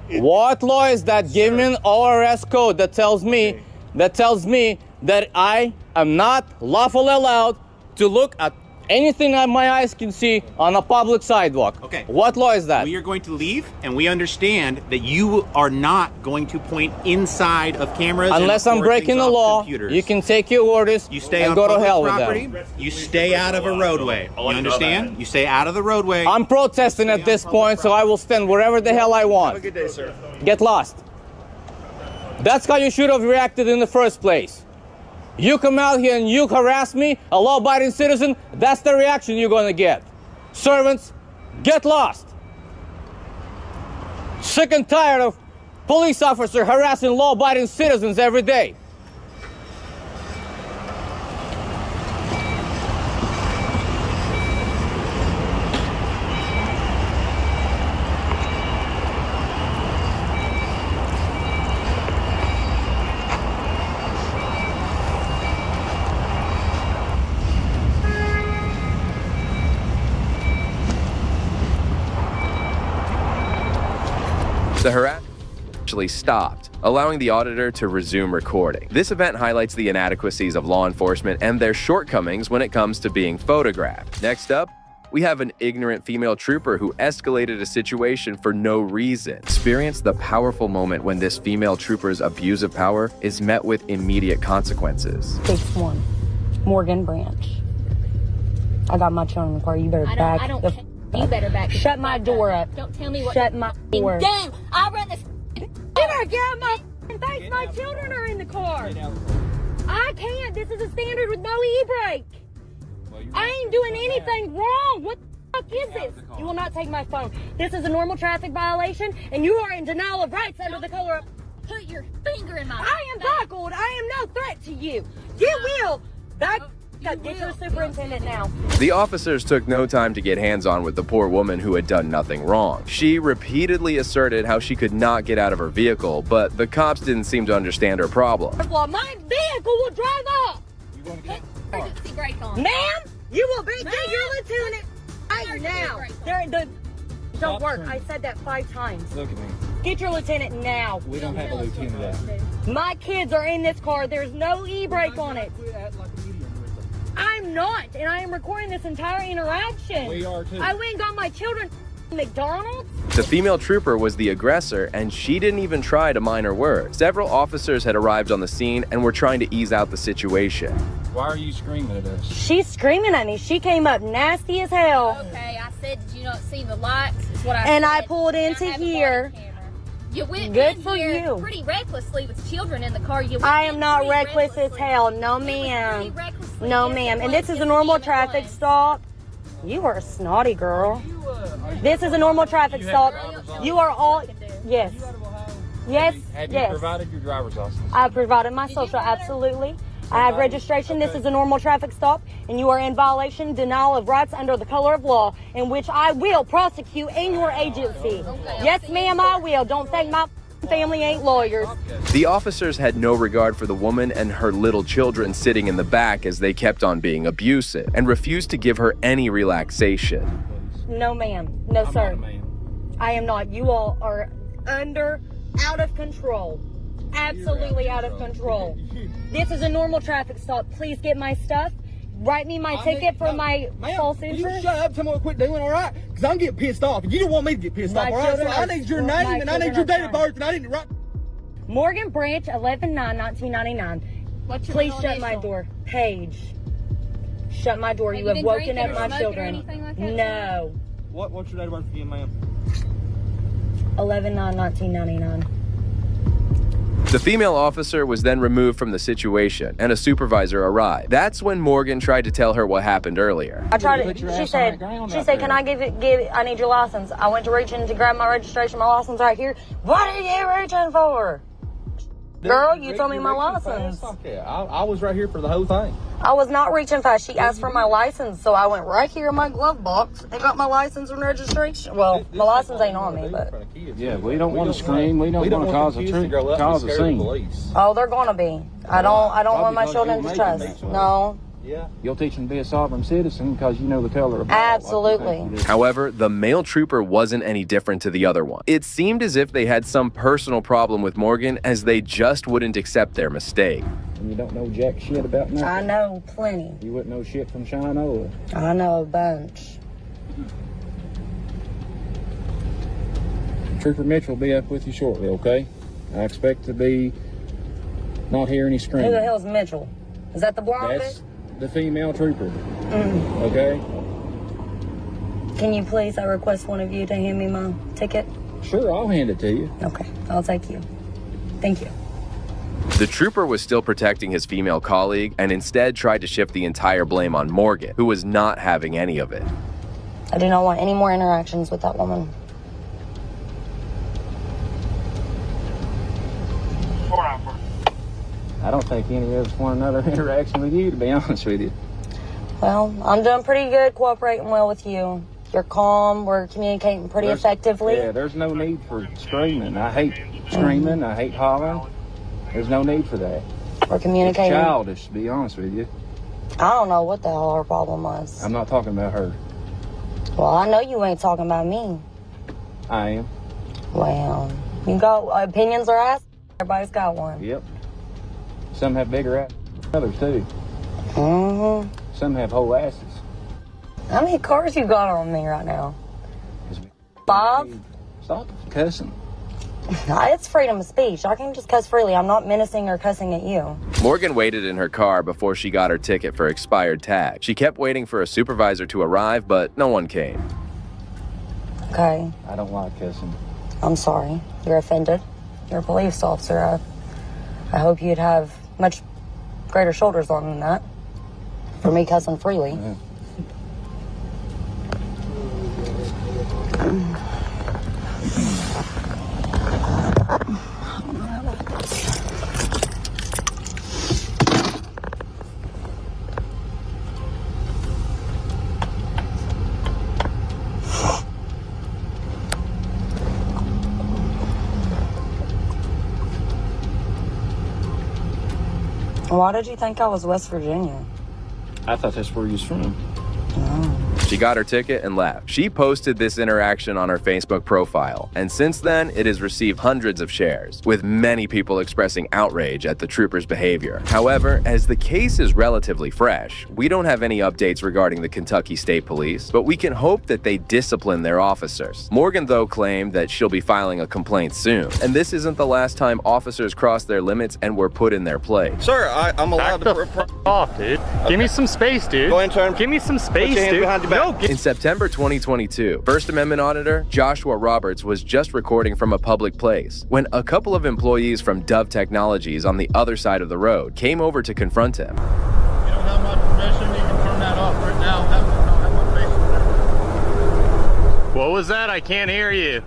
What law is that? Give me an ORS code that tells me that I am not lawfully allowed to look at anything that my eyes can see on a public sidewalk. Okay. What law is that? We are going to leave, and we understand that you are not going to point inside of cameras. Unless I'm breaking the law, you can take your orders you stay and on go to public hell property. with them. You stay out of a roadway. You understand? You stay out of the roadway. I'm protesting at this point, so I will stand wherever the hell I want. Have a good day, sir. Get lost. That's how you should have reacted in the first place. You come out here and you harass me, a law-abiding citizen, that's the reaction you're gonna get. Servants, get lost. Sick and tired of police officers harassing law-abiding citizens every day. The harassment actually stopped, allowing the auditor to resume recording. This event highlights the inadequacies of law enforcement and their shortcomings when it comes to being photographed. Next up, we have an ignorant female trooper who escalated a situation for no reason. Experience the powerful moment when this female trooper's abuse of power is met with immediate consequences. 6-1, Morgan Branch. I got my children in the car. You better back. You better back. Shut my door up. Don't tell me what. Shut my door. Damn! I'll run this. You better get out my face. My children are in the car. I can't. This is a standard with no e-brake. I ain't doing anything wrong. What the fuck is this? You will not take my phone. This is a normal traffic violation, and you are in denial of rights under the color of. Put your finger in my. I am buckled. I am no threat to you. You will back. Get to the superintendent now. The officers took no time to get hands-on with the poor woman who had done nothing wrong. She repeatedly asserted how she could not get out of her vehicle, but the cops didn't seem to understand her problem. My vehicle will drive off. Emergency brake on. Ma'am, you will get your lieutenant right now. Don't work. I said that 5 times. Look at me. Get your lieutenant now. We don't have a lieutenant. My kids are in this car. There's no e-brake on it. I'm not, and I am recording this entire interaction. We are too. I went and got my children McDonald's. The female trooper was the aggressor, and she didn't even try to mind her words. Several officers had arrived on the scene and were trying to ease out the situation. Why are you screaming at us? She's screaming at me. She came up nasty as hell. Okay, I said, did you not see the lights? Is what I and said. I pulled into here. You went Good in for here you. pretty recklessly with children in the car. I am not reckless as hell. No, ma'am. No, ma'am. And this is a normal traffic stop. You are a snotty girl. This is a normal traffic stop. You are all... Yes. Yes, Have you yes. provided your driver's license? I provided my social, absolutely. I have registration. This is a normal traffic stop, and you are in violation, denial of rights under the color of law, in which I will prosecute in your agency. Yes, ma'am, I will. Don't think my family ain't lawyers. The officers had no regard for the woman and her little children sitting in the back as they kept on being abusive and refused to give her any relaxation. No, ma'am. No, sir. I am not. You all are out of control. Absolutely out of control. This is a normal traffic stop. Please get my stuff. Write me my ticket for my false insurance. You shut up, tell me what quit doing, all right? Because I'm getting pissed off. And you don't want me to get pissed off, all right? So I need your name and I need your date of birth and I need to write. Morgan Branch, 11/9/1999. What's your Please middle shut my initial? door. Paige. Shut my door. Have You you have been woken drinking up or my smoking children. or anything like that? No. What's your date of birth again, ma'am? 11/9/1999. The female officer was then removed from the situation and a supervisor arrived. That's when Morgan tried to tell her what happened earlier. I tried to, she said, can I I need your license. I went to reach in to grab my registration, my license right here. What are you reaching for? Girl, you told me my license. I was right here for the whole thing. I was not reaching fast. She asked for my license, so I went right here in my glove box and got my license and registration. Well, my license ain't on me, but... Yeah, we don't want to scream. We don't want to cause a scene. Oh, they're gonna be. I don't want my children to trust. No. Yeah. You'll teach them to be a sovereign citizen because you know the color of Absolutely. However, the male trooper wasn't any different to the other one. It seemed as if they had some personal problem with Morgan as they just wouldn't accept their mistake. And you don't know jack shit about nothing. I know plenty. You wouldn't know shit from Shinola. I know a bunch. Trooper Mitchell will be up with you shortly, okay? I expect to be not hear any screaming. Who the hell's Mitchell? Is that the blonde That's the female trooper. Mm. Okay? Can you please, I request one of you to hand me my ticket? Sure, I'll hand it to you. Okay, I'll take you. Thank you. The trooper was still protecting his female colleague and instead tried to shift the entire blame on Morgan, who was not having any of it. I do not want any more interactions with that woman. I don't think any of us want another interaction with you, to be honest with you. Well, I'm doing pretty good, cooperating well with you. You're calm, we're communicating pretty effectively. Yeah, there's no need for screaming. I hate screaming, I hate hollering. There's no need for that. We're communicating. It's childish, to be honest with you. I don't know what the hell her problem was. I'm not talking about her. Well, I know you ain't talking about me. I am. Well, you got opinions or ass? Everybody's got one. Yep. Some have bigger asses than others, too. Mm-hmm. Some have whole asses. How many cars you got on me right now? 5? Stop cussing. It's freedom of speech. I can just cuss freely. I'm not menacing or cussing at you. Morgan waited in her car before she got her ticket for expired tag. She kept waiting for a supervisor to arrive, but no one came. Okay. I don't like cussing. I'm sorry. You're offended. You're a police officer. I hope you'd have much greater shoulders on than that for me cussing freely. Yeah. Why did you think I was West Virginia? I thought that's where you was from. She got her ticket and left. She posted this interaction on her Facebook profile, and since then, it has received hundreds of shares, with many people expressing outrage at the trooper's behavior. However, as the case is relatively fresh, we don't have any updates regarding the Kentucky State Police, but we can hope that they discipline their officers. Morgan, though, claimed that she'll be filing a complaint soon, and this isn't the last time officers crossed their limits and were put in their place. Sir, I'm allowed to... off, dude. Okay. Give me some space, dude. Go ahead and turn. Give me some space, dude. In September 2022, First Amendment Auditor Joshua Roberts was just recording from a public place when a couple of employees from Dove Technologies on the other side of the road came over to confront him. You don't have my permission, you can turn that off right now. Have my face in there. What was that? I can't hear you.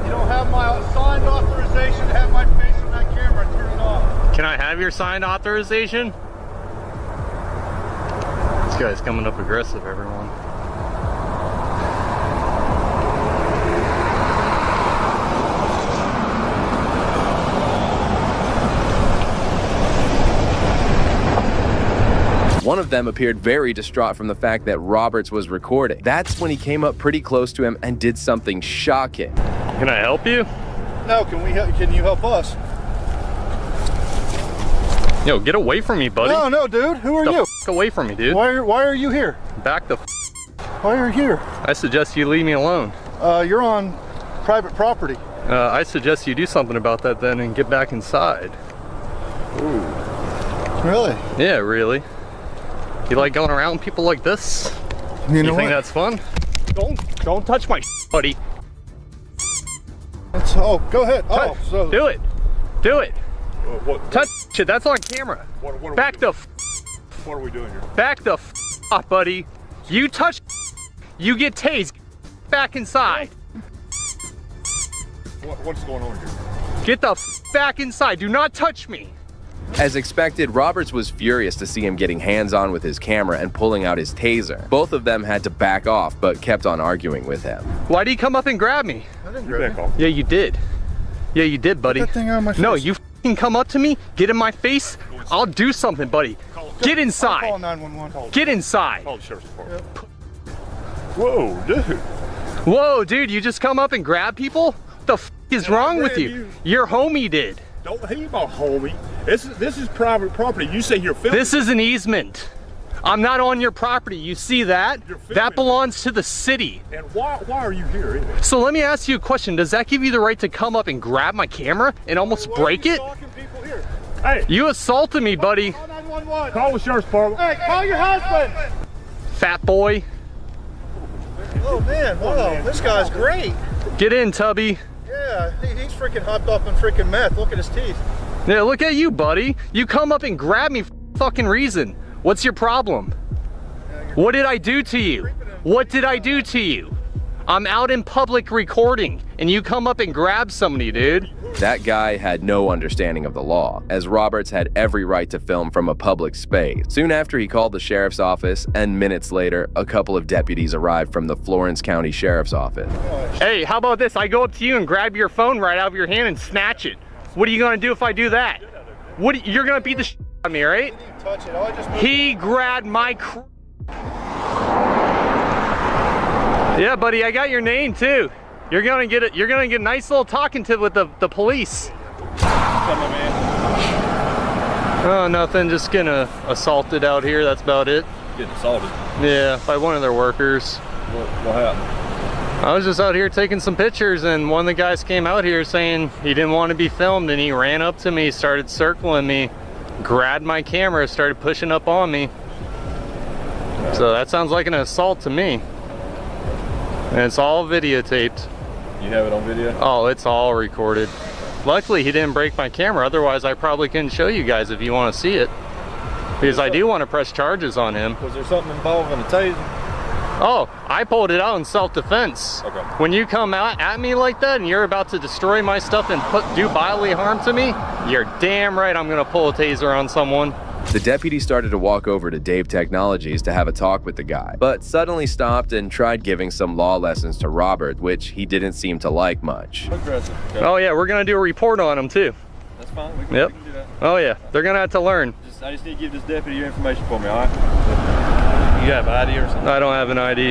You don't have my signed authorization to have my face on that camera. Turn it off. Can I have your signed authorization? This guy's coming up aggressive, everyone. One of them appeared very distraught from the fact that Roberts was recording. That's when he came up pretty close to him and did something shocking. Can I help you? No, can you help us? Yo, get away from me, buddy. No, dude. Who are you? F away from me, dude. Why are you here? Back the f. Why are you here? I suggest you leave me alone. You're on private property. I suggest you do something about that then and get back inside. Ooh. Really? Yeah, really. You like going around with people like this? You know think what? that's fun? Don't touch my buddy. Oh, go ahead. Oh, so do it. Do it. What? Touch it. That's on camera. What Back the f. What are we doing here? Back the f off, buddy. You touch, you get tased. Back inside. What's going on here? Get the f back inside. Do not touch me. As expected, Roberts was furious to see him getting hands-on with his camera and pulling out his taser. Both of them had to back off, but kept on arguing with him. Why did he come up and grab me? I didn't grab you. Yeah, you did. Yeah, you did, buddy. Get that thing out of my face. No, you f***ing come up to me, get in my face, I'll do something, buddy. Get inside. Call 911. Get inside. Call the sheriff's department. Whoa, dude. Whoa, dude, you just come up and grab people? What the f is wrong with you? Your homie did. Don't hear my homie. This is private property. You say you're filming. This is an easement. I'm not on your property. You see that? That belongs to the city. And why are you here anyway? So let me ask you a question. Does that give you the right to come up and grab my camera and almost break it? Hey, you assaulted me, buddy. Call 911. Call the sheriff's department. Hey, call your husband. Fat boy. Oh man, wow, this guy's great. Get in, Tubby. Yeah, he's freaking hopped up on freaking meth. Look at his teeth. Yeah, look at you, buddy. You come up and grab me for fucking reason. What's your problem? What did I do to you? What did I do to you? I'm out in public recording, and you come up and grab somebody, dude. That guy had no understanding of the law, as Roberts had every right to film from a public space. Soon after, he called the sheriff's office, and minutes later, a couple of deputies arrived from the Florence County Sheriff's Office. Hey, how about this? I go up to you and grab your phone right out of your hand and snatch it. What are you gonna do if I do that? You're gonna beat the shit out of me, right? He grabbed my Yeah, buddy, I got your name too. You're gonna get a nice little talking to with the police. Oh, nothing, just getting assaulted out here, that's about it. Getting assaulted? Yeah, by one of their workers. What happened? I was just out here taking some pictures, and one of the guys came out here saying he didn't want to be filmed, and he ran up to me, started circling me, grabbed my camera, started pushing up on me. So that sounds like an assault to me. And it's all videotaped. You have it on video? Oh, it's all recorded. Luckily, he didn't break my camera. Otherwise, I probably couldn't show you guys if you want to see it. Because I do want to press charges on him. Was there something involving a taser? Oh, I pulled it out in self-defense. Okay. When you come out at me like that and you're about to destroy my stuff and do bodily harm to me, you're damn right I'm going to pull a taser on someone. The deputy started to walk over to Dave Technologies to have a talk with the guy, but suddenly stopped and tried giving some law lessons to Robert, which he didn't seem to like much. Aggressive. Okay. Oh yeah, we're going to do a report on him too. That's fine. We can do that. Oh yeah, they're going to have to learn. I just need to give this deputy your information for me, all right? You have an ID or something? I don't have an ID.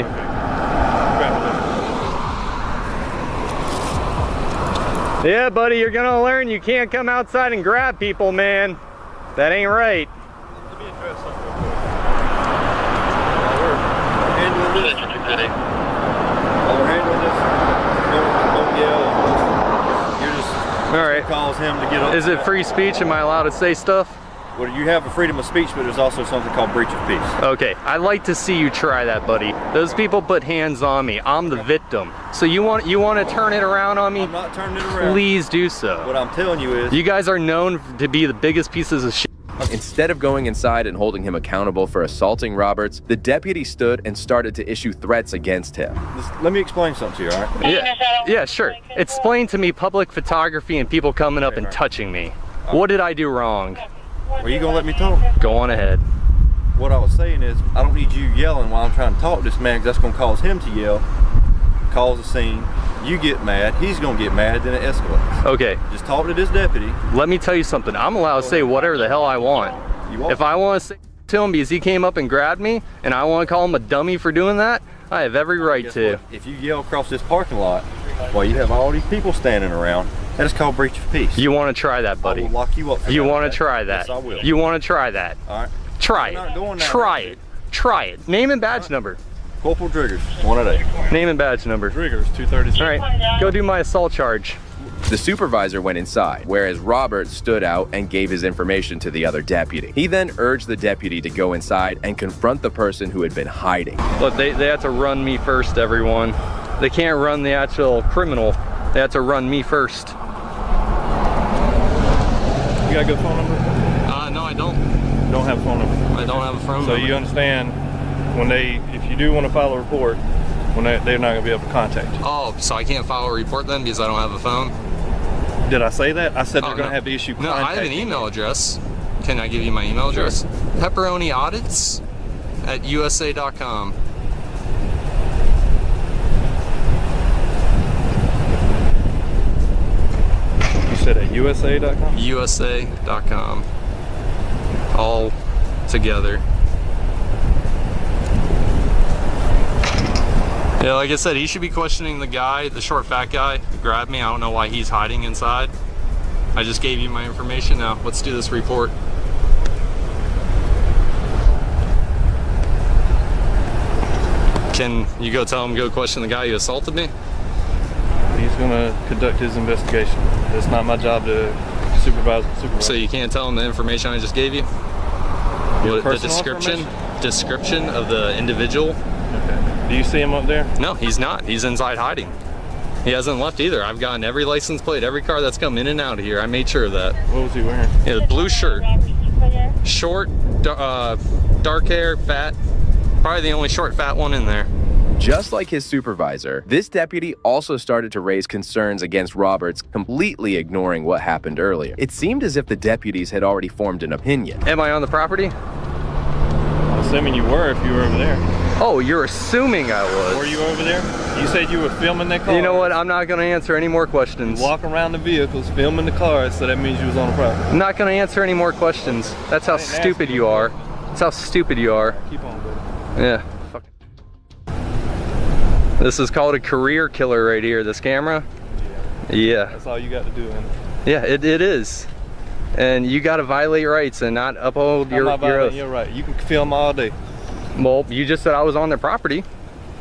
Yeah, buddy, you're gonna learn you can't come outside and grab people, man. That ain't right. Let me address something real quick. We're handling this. While we're handling this, don't yell. You're just all right. Calls him to get up. Is it free speech? Am I allowed to say stuff? Well, you have a freedom of speech, but there's also something called breach of peace. Okay, I'd like to see you try that, buddy. Those people put hands on me. I'm the victim. So you want to turn it around on me? I'm not turning it around. Please do so. What I'm telling you is... You guys are known to be the biggest pieces of shit. Instead of going inside and holding him accountable for assaulting Roberts, the deputy stood and started to issue threats against him. Let me explain something to you, all right? Yeah, sure. Explain to me public photography and people coming up and touching me. What did I do wrong? Are you gonna let me talk? Go on ahead. What I was saying is, I don't need you yelling while I'm trying to talk to this man, because that's gonna cause him to yell, cause a scene. You get mad, he's gonna get mad, then it escalates. Okay. Just talk to this deputy. Let me tell you something. I'm allowed to say whatever the hell I want. If I want to say to him because he came up and grabbed me, and I want to call him a dummy for doing that, I have every right to. What? If you yell across this parking lot while you have all these people standing around, that is called breach of peace. You want to try that, buddy? I will lock you up for You that, want okay? to try that? Yes, I will. You want to try that? All right. Try We're not it. going that Try route. it. Try it. Name and badge number. Corporal Driggers, 1-8. Name and badge number. Driggers, 236. All right, go do my assault charge. The supervisor went inside, whereas Robert stood out and gave his information to the other deputy. He then urged the deputy to go inside and confront the person who had been hiding. Look, they have to run me first, everyone. They can't run the actual criminal. They have to run me first. You got a good phone number? No, I don't. You don't have a phone number? I don't have a phone So number. you understand when if you do want to file a report, they're not going to be able to contact you. Oh, so I can't file a report then because I don't have a phone? Did I say that? I said they're going to no. have to issue No, I have an email address. Can I give you my email address? pepperoniaudits@usa.com. You said at USA.com? USA.com. All together. Yeah, like I said, he should be questioning the guy, the short fat guy who grabbed me. I don't know why he's hiding inside. I just gave you my information. Now let's do this report. Can you go tell him, go question the guy who assaulted me? He's going to conduct his investigation. It's not my job to supervise. So you can't tell him the information I just gave you? Your The personal description of the individual? Okay. Do you see him up there? No, he's not. He's inside hiding. He hasn't left either. I've gotten every license plate, every car that's come in and out of here. I made sure of that. What was he wearing? Yeah, the blue shirt. Short, dark hair, fat. Probably the only short, fat one in there. Just like his supervisor, this deputy also started to raise concerns against Roberts, completely ignoring what happened earlier. It seemed as if the deputies had already formed an opinion. Am I on the property? I'm assuming you were if you were over there. Oh, you're assuming I was. Were you over there? You said you were filming that car. You know what? I'm not going to answer any more questions. You walk around the vehicles filming the cars, so that means you was on the property. I'm not going to answer any more questions. That's how stupid you are. That's how stupid you are. Keep on, buddy. Yeah. This is called a career killer right here, this camera. Yeah. That's all you got to do, man. Yeah, it is. And you got to violate rights and not uphold your oath. You're right. You can film all day. Well, you just said I was on their property.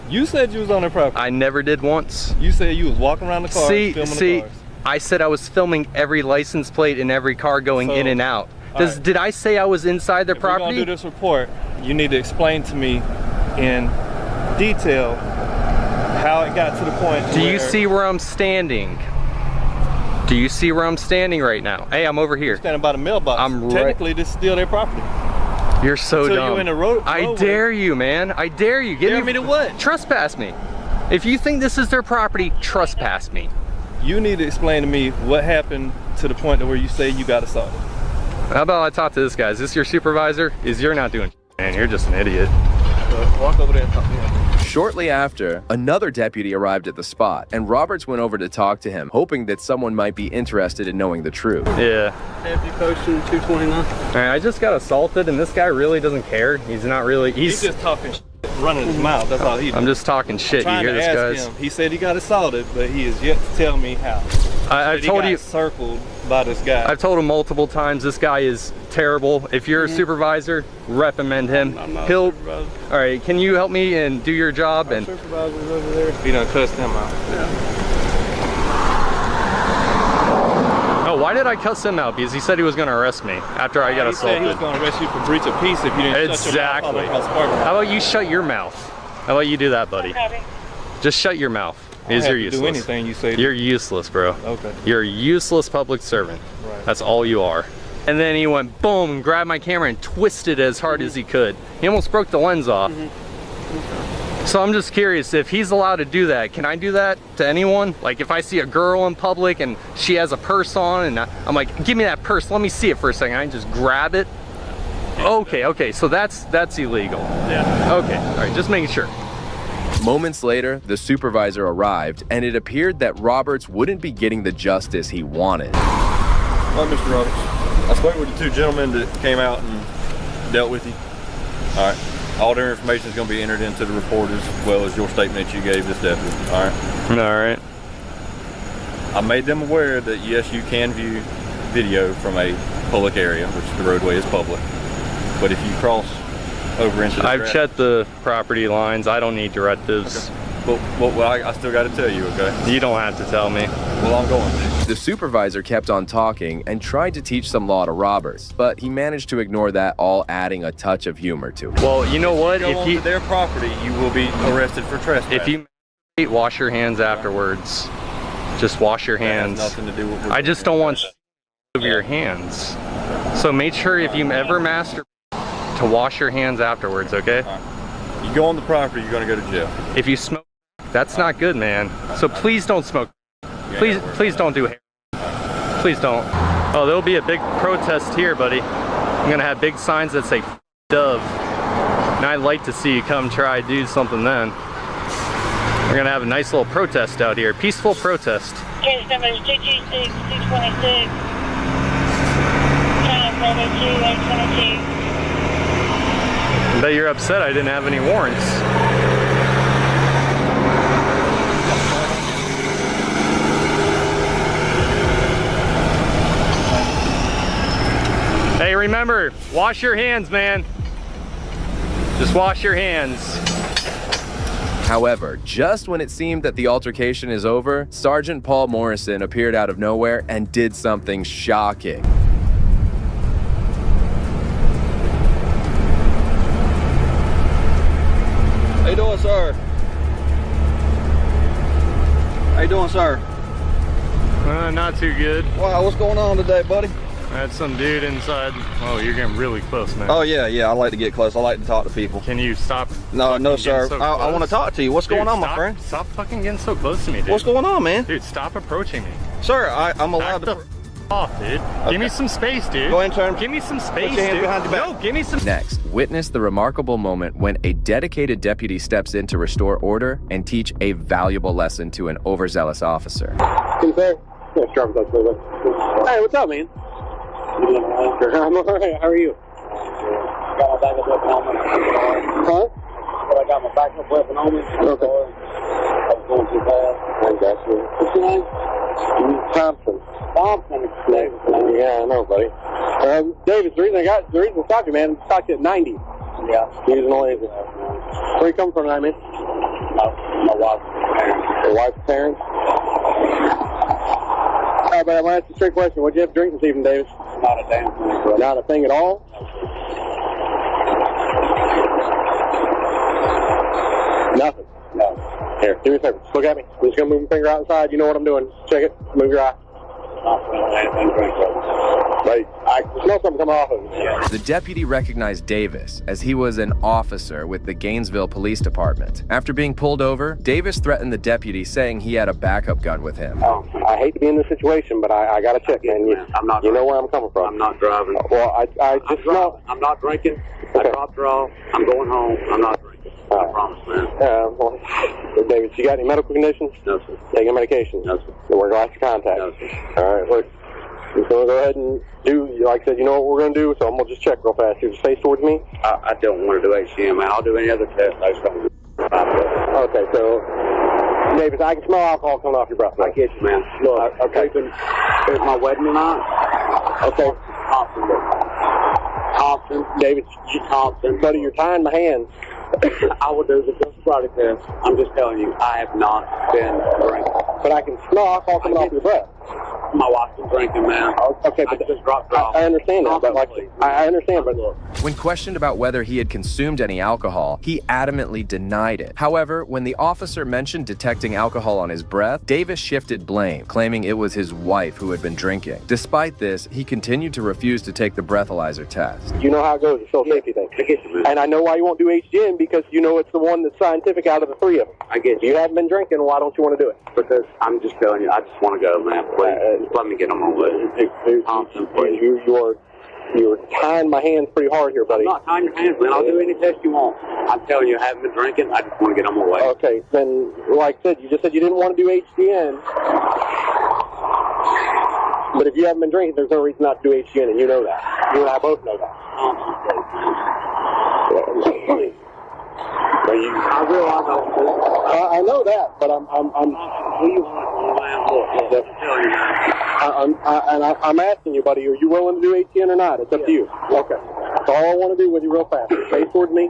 You said you was on their property. I never did once. You said you was walking around the car filming the cars. I said I was filming every license plate in every car going in and out. Did I say I was inside their property? If we're gonna do this report, you need to explain to me in detail how it got to the point. Do you see where I'm standing? Do you see where I'm standing right now? Hey, I'm over here. You're standing by the mailbox. Technically, this is still their property. You're so dumb. You're in the road. I dare you, man. I dare you. Dare me to what? Trespass me. If you think this is their property, trespass me. You need to explain to me what happened to the point to where you say you got assaulted. How about I talk to this guy? Is this your supervisor? You're not doing man, you're just an idiot. Walk over there and talk to him. Shortly after, another deputy arrived at the spot, and Roberts went over to talk to him, hoping that someone might be interested in knowing the truth. Yeah. Deputy posting 229. All right, I just got assaulted, and this guy really doesn't care. He's not really. He's just talking shit, running his mouth. That's all he does. I'm just talking shit. You hear this, guys? He said he got assaulted, but he is yet to tell me how. I've told you. Circled by this guy. I've told him multiple times. This guy is terrible. If you're a supervisor, reprimand him. I'm not a supervisor. All right, can you help me and do your job? Our supervisor's over there. He done cussed him out. Yeah. Oh, why did I cuss him out? Because he said he was going to arrest me after I got assaulted. He said he was going to arrest you for breach of peace if you didn't shut your mouth all across the parking lot. How about you shut your mouth? How about you do that, buddy? Just shut your mouth. Because you're useless. Do anything you say. You're useless, bro. Okay. You're a useless public servant. Right. That's all you are. And then he went boom and grabbed my camera and twisted it as hard as he could. He almost broke the lens off. So I'm just curious, if he's allowed to do that, can I do that to anyone? Like if I see a girl in public and she has a purse on and I'm like, give me that purse, let me see it for a second. I can just grab it. Okay, so that's illegal. Yeah. Okay, all right, just making sure. Moments later, the supervisor arrived, and it appeared that Roberts wouldn't be getting the justice he wanted. All right, Mr. Roberts. I spoke with the two gentlemen that came out and dealt with you. All right. All their information is going to be entered into the report as well as your statement that you gave this deputy. All right. All right. I made them aware that yes, you can view video from a public area, which the roadway is public. But if you cross over into the I've checked the property lines. I don't need directives. Okay. Well, I still got to tell you, okay? You don't have to tell me. Well, I'm going to. The supervisor kept on talking and tried to teach some law to robbers, but he managed to ignore that, all adding a touch of humor to it. Well, you know what? If you go onto their property, you will be arrested for trespass. If you wash your hands afterwards, just wash your hands. That has nothing to do with. I just don't want of your hands. So make sure if you ever masturbate to wash your hands afterwards, okay? Right. You go on the property, you're gonna go to jail. If you smoke, that's not good, man. So please don't smoke. Please don't do hair. Please don't. Oh, there'll be a big protest here, buddy. I'm gonna have big signs that say Dove. And I'd like to see you come try to do something then. We're gonna have a nice little protest out here. Peaceful protest. Case number is 226, 226. Channel 822. I bet you're upset I didn't have any warrants. Hey, remember, wash your hands, man. Just wash your hands. However, just when it seemed that the altercation is over, Sergeant Paul Morrison appeared out of nowhere and did something shocking. How you doing, sir? How you doing, sir? Not too good. Wow, what's going on today, buddy? I had some dude inside. Oh, you're getting really close, man. Oh, yeah, I like to get close. I like to talk to people. Can you stop? No, sir. So I want to talk to you. What's going on, stop, my friend? Stop fucking getting so close to me, dude. What's going on, man? Dude, stop approaching me. Sir, I'm allowed to... off, dude. Okay. Give me some space, dude. Go ahead and turn. Give me some space, Put your hand dude. behind your back. No, give me some... Next, witness the remarkable moment when a dedicated deputy steps in to restore order and teach a valuable lesson to an overzealous officer. Hey, sir. Hey, what's up, man? I'm alright. How are you? Got my backup weapon on me. Huh? But I got my backup weapon on me. Okay. I was going too fast. I got you. What's your name? Thompson. Thompson. Davis. Yeah, I know, buddy. Davis, the reason I stopped you, man, I stopped you at 90. Yeah. Using the laser. Where you coming from tonight, man? My wife's parents. Your wife's parents? But I'm going to ask you a straight question. What'd you have to drink this evening, Davis? Not a damn thing, bro. Not a thing at all? Nothing? No. Here, do me a favor. Look at me. I'm just going to move my finger outside. You know what I'm doing. Check it. Move your eye. Not smelling anything, drink, bro. Wait, I smell something coming off of it. Yeah. The deputy recognized Davis as he was an officer with the Gainesville Police Department. After being pulled over, Davis threatened the deputy, saying he had a backup gun with him. I hate to be in this situation, but I got to check, man. You know where I'm coming from. I'm not driving. Well, I just smell... I'm not drinking. I dropped her off. I'm going home. I'm not drinking. I promise, man. Well, David, you got any medical conditions? No, sir. Taking medication? No, sir. Then we're going to have to contact. No, sir. All right, look. We're going to go ahead and do, like I said, you know what we're going to do, so I'm going to just check real fast. You just face towards me. I don't want to do HCM, man. I'll do any other test. I just don't do it. Okay, so, David, I can smell alcohol coming off your breath. I get you, man. Look, okay. There's my wedding tonight. Okay. Thompson. David, Thompson. buddy, you're tying my hands. I will do the sobriety test. I'm just telling you, I have not been drinking. But I can smell alcohol coming off your breath. My wife's been drinking, man. Okay, but I just dropped her off. I understand that, but I understand, but When questioned about whether he had consumed any alcohol, he adamantly denied it. However, when the officer mentioned detecting alcohol on his breath, Davis shifted blame, claiming it was his wife who had been drinking. Despite this, he continued to refuse to take the breathalyzer test. you know how it goes. It's still a safety thing. I get you, man. And I know why you won't do HGN, because you know it's the one that's scientific out of the three of them. I get you. You haven't been drinking. Why don't you want to do it? Because I'm just telling you, I just want to go, man. Please, just let me get on my way. Thompson, please. You're tying my hands pretty hard here, buddy. I'm not tying your hands, man. I'll do any test you want. I'm telling you, I haven't been drinking. I just want to get on my way. Okay, then, like I said, you just said you didn't want to do HGN. But if you haven't been drinking, there's no reason not to do HGN, and you know that. You and I both know that. I realize I know that, but I'm asking you, buddy, are you willing to do 18 or not? It's up to you. Okay. That's all I want to do with you real fast. Face towards me.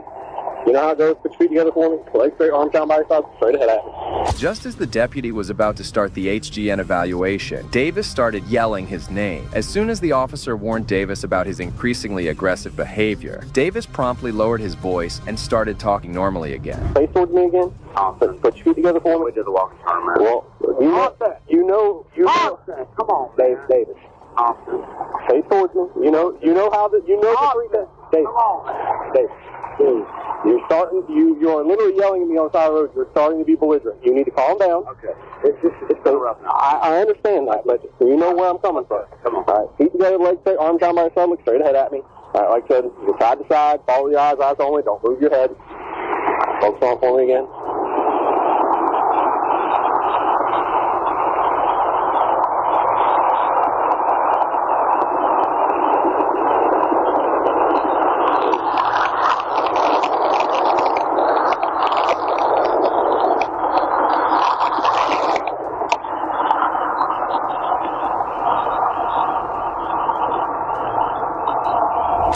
You know how it goes, put your feet together for me, legs straight, arms down by your side, straight ahead at me. Just as the deputy was about to start the HGN evaluation, Davis started yelling his name. As soon as the officer warned Davis about his increasingly aggressive behavior, Davis promptly lowered his voice and started talking normally again. Face towards me again. Put your feet together for me. We did the walking turn, man. Well, you know. Come on, Davis. Face towards me. You know how the three things. Davis. Come on, Davis. You're starting. You are literally yelling at me on the side of the road. You're starting to be belligerent. You need to calm down. Okay. It's so rough now. I understand that, but you know where I'm coming from. Come on. All right. Feet together, legs straight, arms down by your side, look straight ahead at me. All right. Like I said, you side to side, follow your eyes only. Don't move your head. Focus on for me again.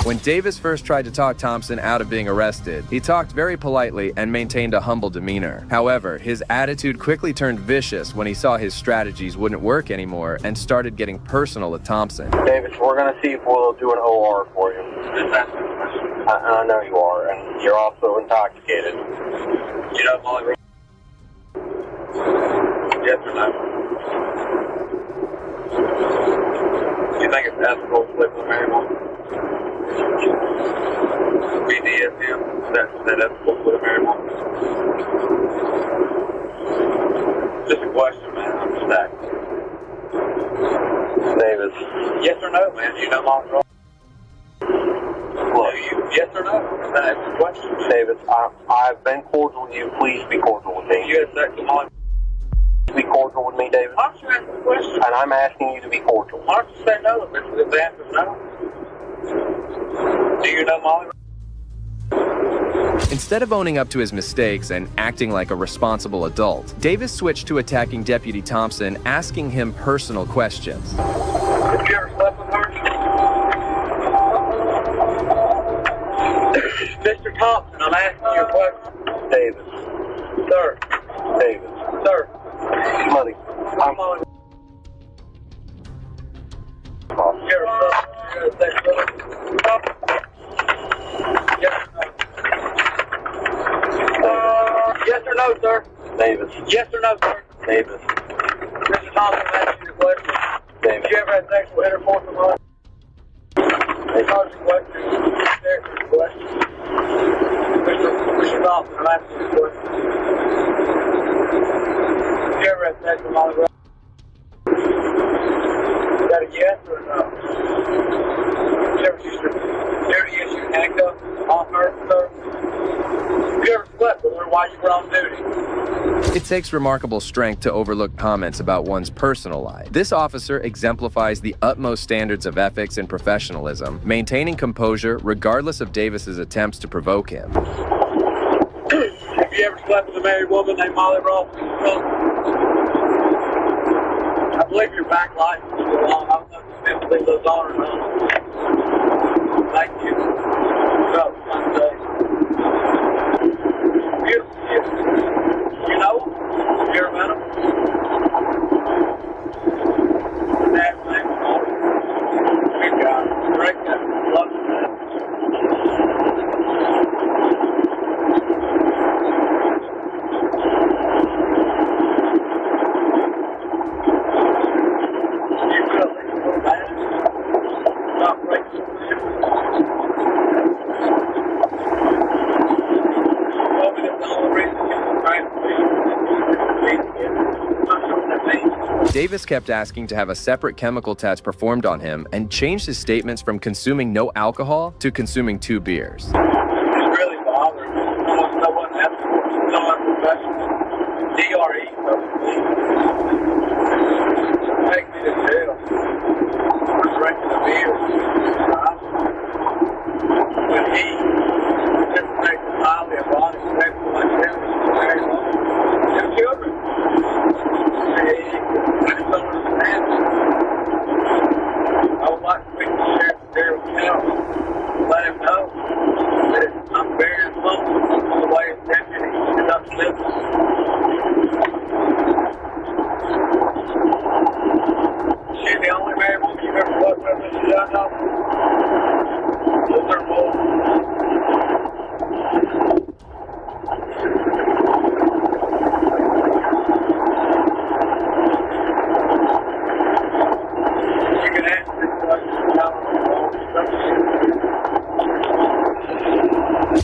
When Davis first tried to talk Thompson out of being arrested, he talked very politely and maintained a humble demeanor. However, his attitude quickly turned vicious when he saw his strategies wouldn't work anymore and started getting personal with Thompson. Davis, we're going to see if we'll do an OR for you. I know you are, and you're also intoxicated. You know, Molly? Yes or no? Do you think it's ethical to sleep with a married woman? BDSM, that ethical with a married woman? Just a question, man. I'm just asking. Davis. Yes or no, man? Do you know Molly? Look, yes or no? That's the question. Davis, I've been cordial with you. Please be cordial with me. You had sex with Molly? Be cordial with me, Davis. Why don't you answer the question? And I'm asking you to be cordial. Why don't you say no if the answer is no? Do you know Molly? Instead of owning up to his mistakes and acting like a responsible adult, Davis switched to attacking Deputy Thompson, asking him personal questions. Have you ever slept with her? Mr. Thompson, I'm asking you a question. Davis. Sir. Davis. Sir. Money. I'm Molly. You ever slept with her? Yes or no, sir? Davis. Yes or no, sir? Davis. Mr. Thompson, I'm asking you a question. Davis. Have you ever had sexual intercourse with her? Mr. Thompson, I'm asking you a question. Have you ever had sex with Molly? Is that a yes or a no? Have you ever used your duty issue handcuffs on her, sir? Have you ever slept with her while you were on duty? It takes remarkable strength to overlook comments about one's personal life. This officer exemplifies the utmost standards of ethics and professionalism, maintaining composure regardless of Davis's attempts to provoke him. Have you ever slept with a married woman named Molly Ross? I believe your back light is still on. I don't know if you leave those on or not. Thank you. You know? You ever met him? That's the name of Molly. Good guy. Great guy. Love him, man. You feel like you're bad? Not breaking. Davis kept asking to have a separate chemical test performed on him and changed his statements from consuming no alcohol to consuming 2 beers. It's really bothering me. I don't know what happened. It's not professional. DRE, take me to jail. I'm drinking a beer. When he,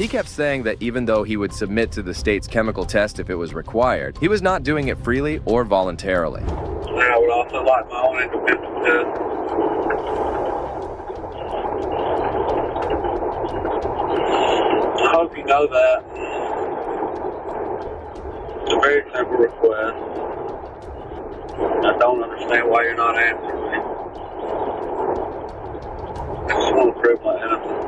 He kept saying that even though he would submit to the state's chemical test if it was required, he was not doing it freely or voluntarily. I would also like my own independent test. I hope you know that. It's a very simple request. I don't understand why you're not answering me. I just want to prove my innocence.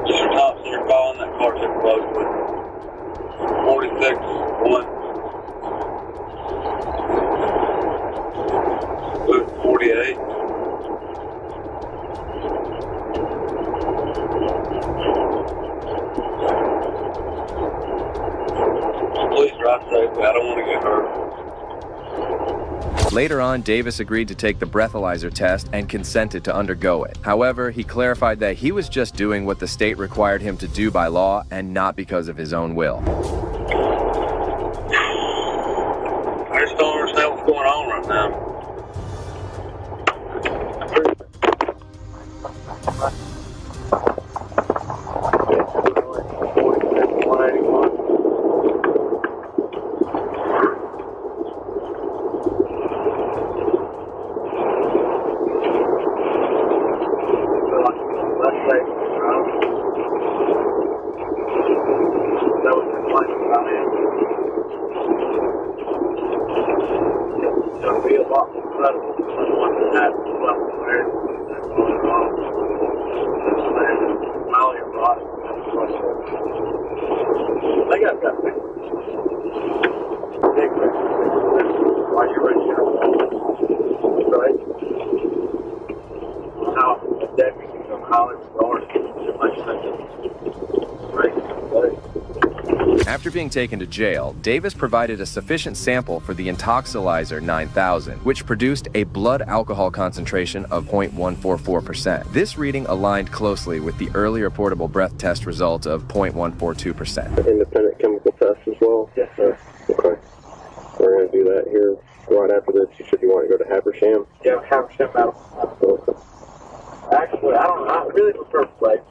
Just officer calling that car too close with 46-1. 48. Please drive safely. I don't want to get hurt. Later on, Davis agreed to take the breathalyzer test and consented to undergo it. However, he clarified that he was just doing what the state required him to do by law and not because of his own will. I just don't understand what's going on right now. After being taken to jail, Davis provided a sufficient sample for the Intoxicated 9000, which produced a blood alcohol concentration of 0.144%. This reading aligned closely with the early reportable breath test result of 0.142%. Independent chemical test as well? Yes, sir. Okay. We're going to do that here right after this. You said you want to go to Habersham? Yeah, Habersham out. Absolutely. Actually, I really prefer Blake.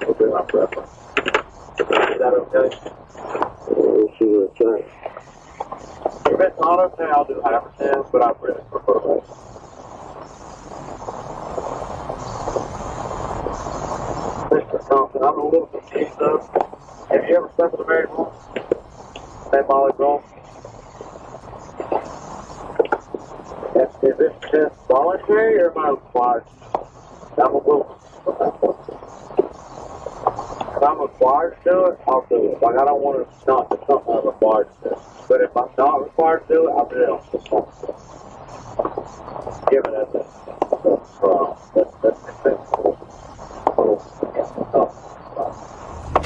We'll do my preference. Is that okay? We'll see what it's saying. If it's not okay, I'll do Habersham, but I really prefer that. Mr. Thompson, I'm a little confused though. Have you ever slept with a married woman? Named Molly Brown? Is this test voluntary or am I required? I'm a little. If I'm required to do it, I'll do it. Like, I don't want to not do something I'm required to do. But if I'm not required to do it, I really don't want to. Give it as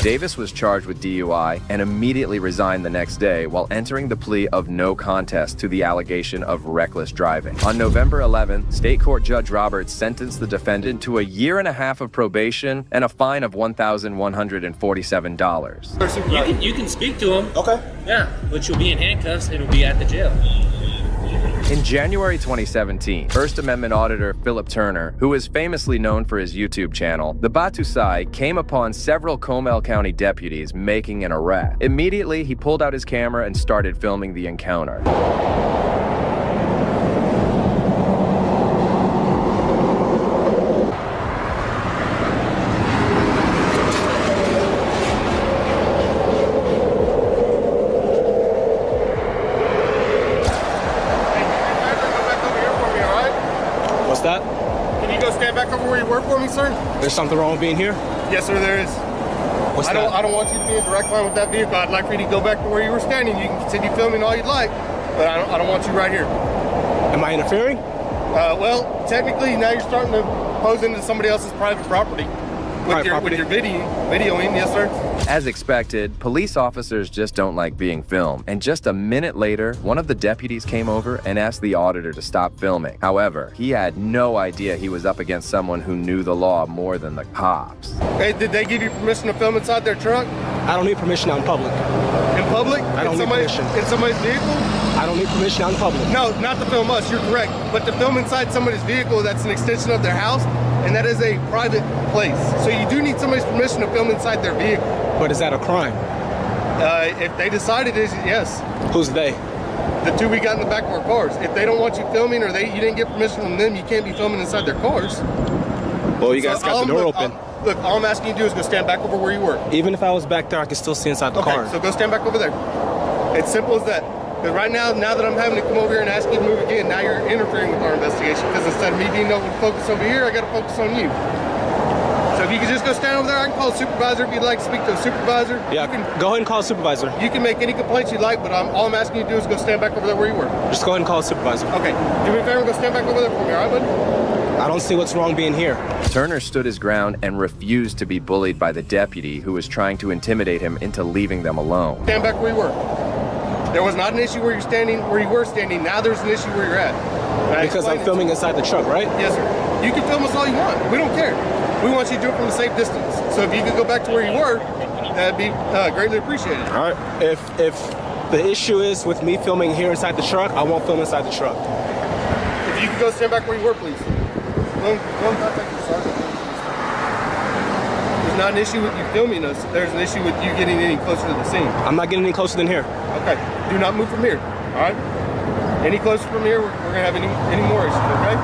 Davis was charged with DUI and immediately resigned the next day while entering the plea of no contest to the allegation of reckless driving. On November 11th, State Court Judge Roberts sentenced the defendant to a 1.5 years of probation and a fine of $1,147. You can speak to him. Okay. Yeah, but you'll be in handcuffs and it'll be at the jail. In January 2017, First Amendment Auditor Philip Turner, who is famously known for his YouTube channel, the Batusai came upon several Comal County deputies making an arrest. Immediately, he pulled out his camera and started filming the encounter. There's something wrong with being here? Yes, sir, there is. I don't want you to be in direct line with that vehicle. I'd like for you to go back to where you were standing. You can continue filming all you'd like, but I don't want you right here. Am I interfering? Well, technically, now you're starting to pose into somebody else's private property. with your videoing, yes, sir. As expected, police officers just don't like being filmed, and just a minute later, one of the deputies came over and asked the auditor to stop filming. However, he had no idea he was up against someone who knew the law more than the cops. Hey, did they give you permission to film inside their truck? I don't need permission out in public. In public? I don't need permission. In somebody's vehicle? I don't need permission out in public. No, not to film us, you're correct. But to film inside somebody's vehicle, that's an extension of their house, and that is a private place. So you do need somebody's permission to film inside their vehicle. But is that a crime? If they decide it is, yes. Who's they? The two we got in the back of our cars. If they don't want you filming or you didn't get permission from them, you can't be filming inside their cars. Well, you guys got the door open. Look, all I'm asking you to do is go stand back over where you were. Even if I was back there, I could still see inside the car. Okay, so go stand back over there. It's simple as that. Because right now that I'm having to come over here and ask you to move again, now you're interfering with our investigation. Because instead of me being able to focus over here, I got to focus on you. So if you could just go stand over there, I can call a supervisor if you'd like to speak to a supervisor. Yeah, go ahead and call a supervisor. You can make any complaints you'd like, but all I'm asking you to do is go stand back over there where you were. Just go ahead and call a supervisor. Okay, do me a favor and go stand back over there for me, all right, bud? I don't see what's wrong being here. Turner stood his ground and refused to be bullied by the deputy who was trying to intimidate him into leaving them alone. Stand back where you were. There was not an issue where you were standing. Now there's an issie where you're at. Because I'm filming inside the truck, right? Yes, sir. You can film us all you want. We don't care. We want you to do it from a safe distance. So if you could go back to where you were, that'd be greatly appreciated. All right. If the issue is with me filming here inside the truck, I won't film inside the truck. If you could go stand back where you were, please. Go contact your sergeant. There's not an issue with you filming us. There's an issue with you getting any closer to the scene. I'm not getting any closer than here. Okay. Do not move from here. All right. Any closer from here, we're gonna have any more issues. Okay.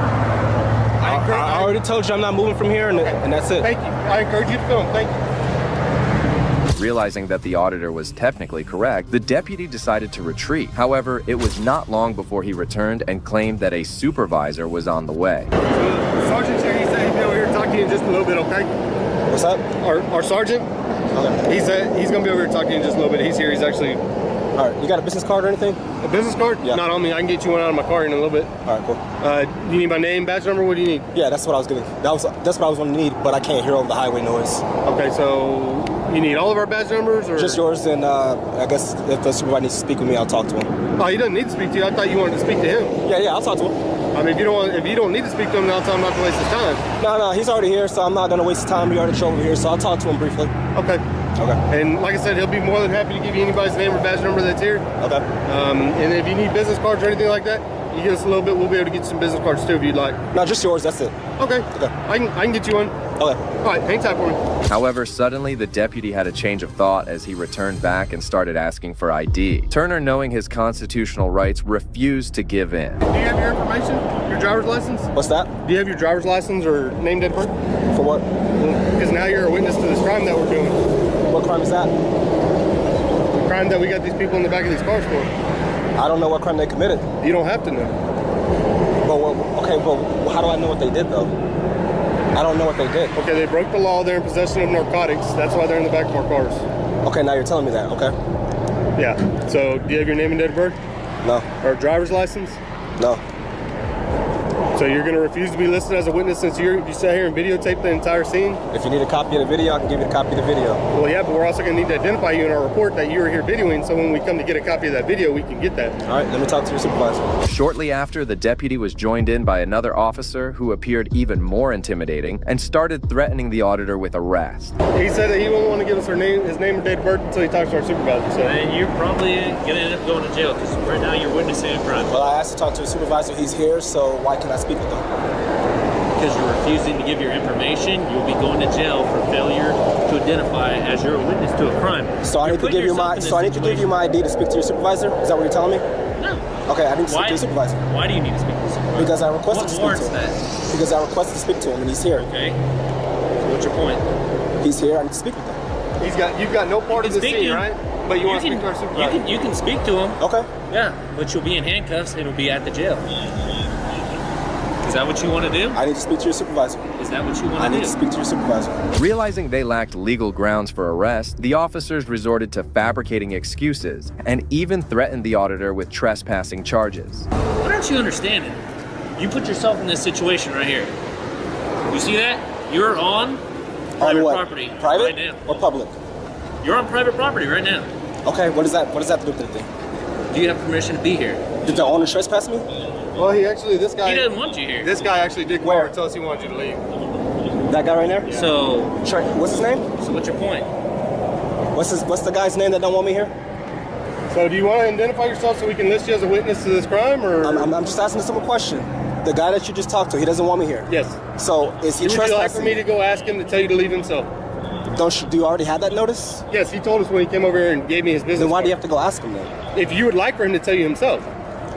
I already told you I'm not moving from here, and that's it. Thank you. I encourage you to film. Thank you. Realizing that the auditor was technically correct, the deputy decided to retreat. However, it was not long before he returned and claimed that a supervisor was on the way. Sergeant's here. He said he'd be over here talking to you in just a little bit, okay? What's up? Our sergeant? Okay. He's going to be over here talking to you in just a little bit. He's here. He's actually... All right. You got a business card or anything? A business card? Yeah. Not on me. I can get you one out of my car in a little bit. All right, cool. You need my name, badge number? What do you need? Yeah, that's what I was going to... That's what I was going to need, but I can't hear over the highway noise. Okay, so... You need all of our badge numbers? Or? Just yours, and I guess if the supervisor needs to speak with me, I'll talk to him. Oh, he doesn't need to speak to you. I thought you wanted to speak to him. Yeah, I'll talk to him. I mean, if you don't need to speak to him, then I'll tell him not to waste his time. No, he's already here, so I'm not going to waste his time. He already showed over here, so I'll talk to him briefly. Okay. Okay. And like I said, he'll be more than happy to give you anybody's name or badge number that's here. Okay. And if you need business cards or anything like that, you give us a little bit, we'll be able to get you some business cards too if you'd like. No, just yours, that's it. Okay. I can get you one. Okay. All right, hang tight for me. However, suddenly the deputy had a change of thought as he returned back and started asking for ID. Turner, knowing his constitutional rights, refused to give in. Do you have your information? Your driver's license? What's that? Do you have your driver's license or name, date of birth? For what? Because now you're a witness to this crime that we're doing. What crime is that? The crime that we got these people in the back of these cars for. I don't know what crime they committed. You don't have to know. Okay, how do I know what they did, though? I don't know what they did. Okay, they broke the law. They're in possession of narcotics. That's why they're in the back of our cars. Okay, now you're telling me that. Okay. Yeah. So, do you have your name and date of birth? No. Or a driver's license? No. So you're going to refuse to be listed as a witness since you sat here and videotaped the entire scene? If you need a copy of the video, I can give you a copy of the video. Well, yeah, but we're also going to need to identify you in our report that you were here videoing, so when we come to get a copy of that video, we can get that. All right, let me talk to your supervisor. Shortly after, the deputy was joined in by another officer who appeared even more intimidating and started threatening the auditor with arrest. He said that he won't want to give us his name and date of birth until he talks to our supervisor. So. And you're probably going to end up going to jail because right now you're witnessing a crime. Well, I asked to talk to a supervisor. He's here, so why can't I speak with him? Because you're refusing to give your information, you'll be going to jail for failure to identify as you're a witness to a crime. So I need to give you my ID to speak to your supervisor? Is that what you're telling me? No. Okay, I need to speak to your supervisor. Why do you need to speak to the supervisor? Because I requested to speak to him. That? Because I requested to speak to him and he's here. Okay. So what's your point? He's here, I need to speak with him. You've got no part of the scene, right? But you want to speak to our supervisor. You can speak to him. Okay. Yeah, but you'll be in handcuffs and it'll be at the jail. Is that what you want to do? I need to speak to your supervisor. Is that what you want to do? I need to speak to your supervisor. Realizing they lacked legal grounds for arrest, the officers resorted to fabricating excuses and even threatened the auditor with trespassing charges. What aren't you understanding? You put yourself in this situation right here. You see that? You're on private what? property. Private right now. or public? You're on private property right now. Okay, what does that do with anything? Do you have permission to be here? Did the owner trespass me? Well, this guy. He doesn't want you here. This guy actually did call and tell us he wanted you to leave. That guy right there? Yeah. So. What's his name? So what's your point? What's the guy's name that don't want me here? So do you want to identify yourself so we can list you as a witness to this crime, or? I'm just asking a simple question. The guy that you just talked to, he doesn't want me here. Yes. So is he trespassing? Would you like for me to go ask him to tell you to leave himself? Do you already have that notice? Yes, he told us when he came over here and gave me his business. Then why card. do you have to go ask him then? If you would like for him to tell you himself.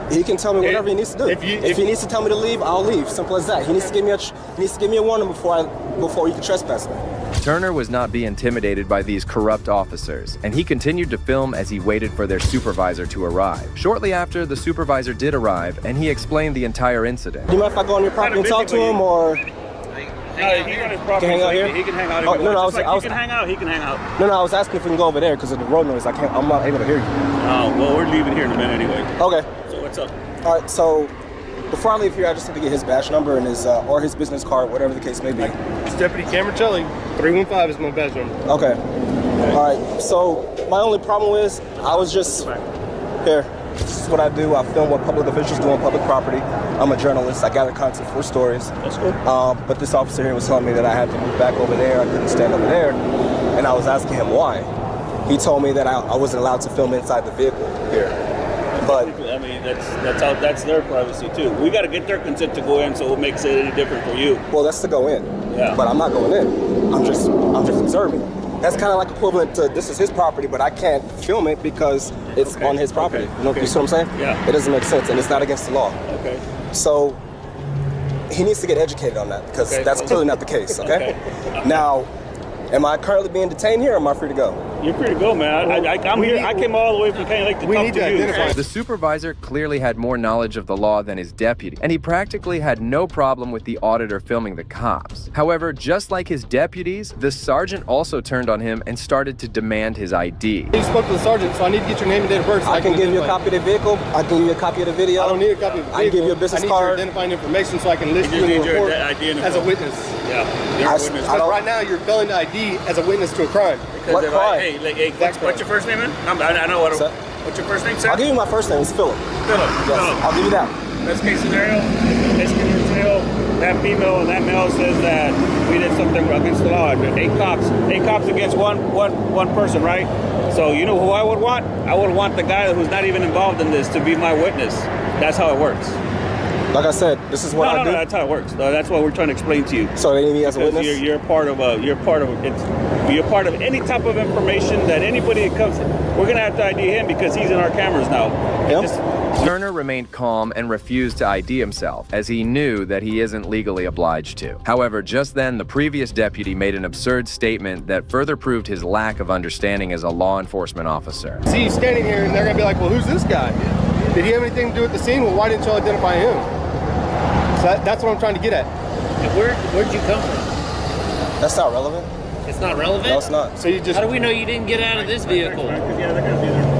He can tell me whatever he needs to do. If he needs to tell me to leave, I'll leave. Simple as that. He needs to give me a warning before you can trespass me. Turner was not being intimidated by these corrupt officers, and he continued to film as he waited for their supervisor to arrive. Shortly after, the supervisor did arrive, and he explained the entire incident. Do you mind if I go on your property and talk to him, or? He's on his property, hang out so here? he can hang out. Oh, no, I was, like I was, you can hang out. He can hang out. No, I was asking if we can go over there because of the road noise. I'm not able to hear you. Oh, well, we're leaving here in a minute anyway. Okay. So what's up? All right. So before I leave here, I just need to get his badge number and his or his business card, whatever the case may be. It's Deputy Camercelli. 315 is my badge number. Okay. All right. So my only problem is I was just here. This is what I do. I film what public officials do on public property. I'm a journalist. I gather content for stories. That's cool. But this officer here was telling me that I had to move back over there. I couldn't stand over there. And I was asking him why. He told me that I wasn't allowed to film inside the vehicle here. But I mean, that's their privacy too. We got to get their consent to go in, so it makes it any different for you. Well, that's to go in. Yeah. But I'm not going in. I'm just observing. That's kind of like equivalent to this is his property, but I can't film it because it's on his property. Okay. You know, you see what I'm saying? Yeah. It doesn't make sense, and it's not against the law. Okay. So he needs to get educated on that because that's clearly not the case. Okay. Now, am I currently being detained here, or am I free to go? You're free to go, man. I'm here. I came all the way from Canyon Lake to talk to you. The supervisor clearly had more knowledge of the law than his deputy, and he practically had no problem with the auditor filming the cops. However, just like his deputies, the sergeant also turned on him and started to demand his ID. You spoke to the sergeant, so I need to get your name and date of birth. So I can give you a copy of the vehicle. I can give you a copy of the video. I don't need a copy of the vehicle. I can give you a business card. I need your identifying information so I can list you in the report as a witness. Yeah. You're a witness. Because right now you're failing to ID as a witness to a crime. What crime? Hey, what's your first name, man? I know what. What's your first name, sir? I'll give you my first name. It's Philip. Philip. Yes, I'll give you that. Best case scenario, that female and that male says that we did something against the law. 8 cops against one person, right? So you know who I would want? I would want the guy who's not even involved in this to be my witness. That's how it works. Like I said, this is what I do. No, that's how it works. That's what we're trying to explain to you. So they need me as a witness? You're part of any type of information that anybody that comes. We're gonna have to ID him because he's in our cameras now. Yep. Turner remained calm and refused to ID himself, as he knew that he isn't legally obliged to. However, just then, the previous deputy made an absurd statement that further proved his lack of understanding as a law enforcement officer. See you standing here and they're gonna be like, well, who's this guy? Did he have anything to do with the scene? Well, why didn't you identify him? So that's what I'm trying to get at. And where'd you come from? That's not relevant. It's not relevant? No, it's not. So you just... How do we know you didn't get out of this vehicle?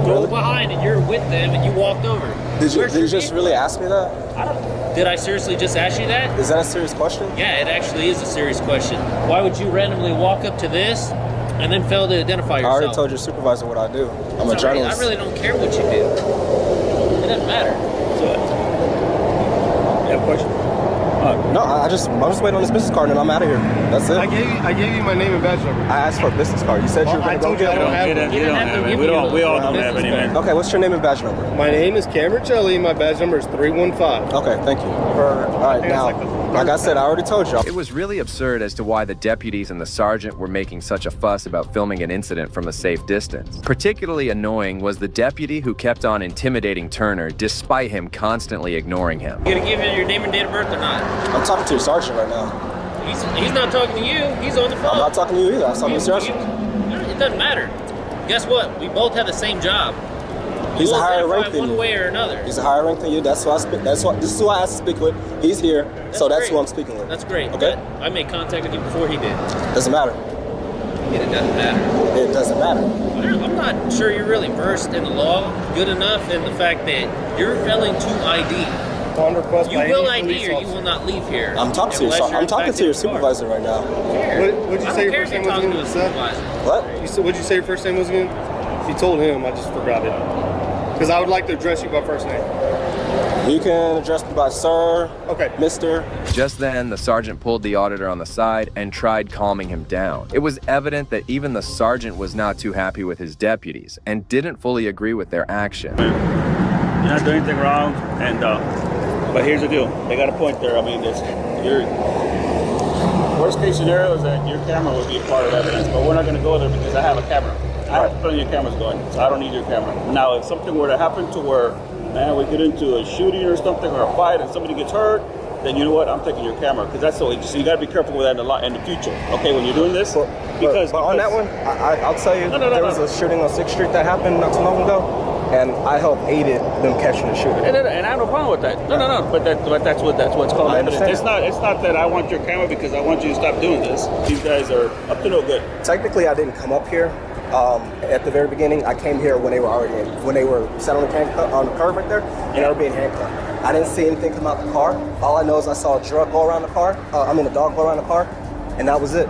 Go behind and you're with them and you walked over. Did you just really ask me that? Did I seriously just ask you that? Is that a serious question? Yeah, it actually is a serious question. Why would you randomly walk up to this and then fail to identify yourself? I already told your supervisor what I do. I'm a journalist. I really don't care what you do. It doesn't matter. So, you have a question? No, I'm just waiting on this business card and I'm out of here. That's it. I gave you my name and badge number. I asked for a business card. You said you were going to go get it. We all don't have any, man. Okay, what's your name and badge number? My name is Camercelli. My badge number is 315. Okay, thank you. All right, now, like I said, I already told you. It was really absurd as to why the deputies and the sergeant were making such a fuss about filming an incident from a safe distance. Particularly annoying was the deputy who kept on intimidating Turner despite him constantly ignoring him. You gonna give him your name and date of birth or not? I'm talking to your sergeant right now. He's not talking to you. He's on the phone. I'm not talking to you either. I'm talking to your sergeant. It doesn't matter. Guess what? We both have the same job. He's a higher rank than you. One way or another. He's a higher rank than you. That's who I speak. This is who I asked to speak with. He's here, so that's great. who I'm speaking with. That's great. Okay. But I made contact with you before he did. Doesn't matter. It doesn't matter. It doesn't matter. I'm not sure you're really versed in the law good enough in the fact that you're failing to ID. On request You by will any ID police or you officer. will not leave here. I'm talking to you. unless you're I'm talking back to your in the car. supervisor right now. What'd you say your first name was again? What? What'd you say your first name was again? If you told him, I just forgot it. Because I would like to address you by first name. You can address me by sir, okay, mister. Just then, the sergeant pulled the auditor on the side and tried calming him down. It was evident that even the sergeant was not too happy with his deputies and didn't fully agree with their action. You're not doing anything wrong, and but here's the deal. They got a point there. I mean, your worst case scenario is that your camera would be a part of evidence, but we're not going to go there because I have a camera. I have plenty of cameras going, so I don't need your camera. Now, if something were to happen to where, man, we get into a shooting or something or a fight and somebody gets hurt, then you know what? I'm taking your camera because that's so. So you got to be careful with that in the future. Okay, when you're doing this, because on that one, I'll tell you, there was a shooting on 6th Street that happened not too long ago, and I helped aided them catching the shooter. And I have no problem with that. No. But that's what's called evidence. It's not that I want your camera because I want you to stop doing this. These guys are up to no good. Technically, I didn't come up here. At the very beginning, I came here when they were sat on the curb right there, and they were being handcuffed. I didn't see anything come out the car. All I know is I saw a drug go around the car. A dog go around the car, and that was it.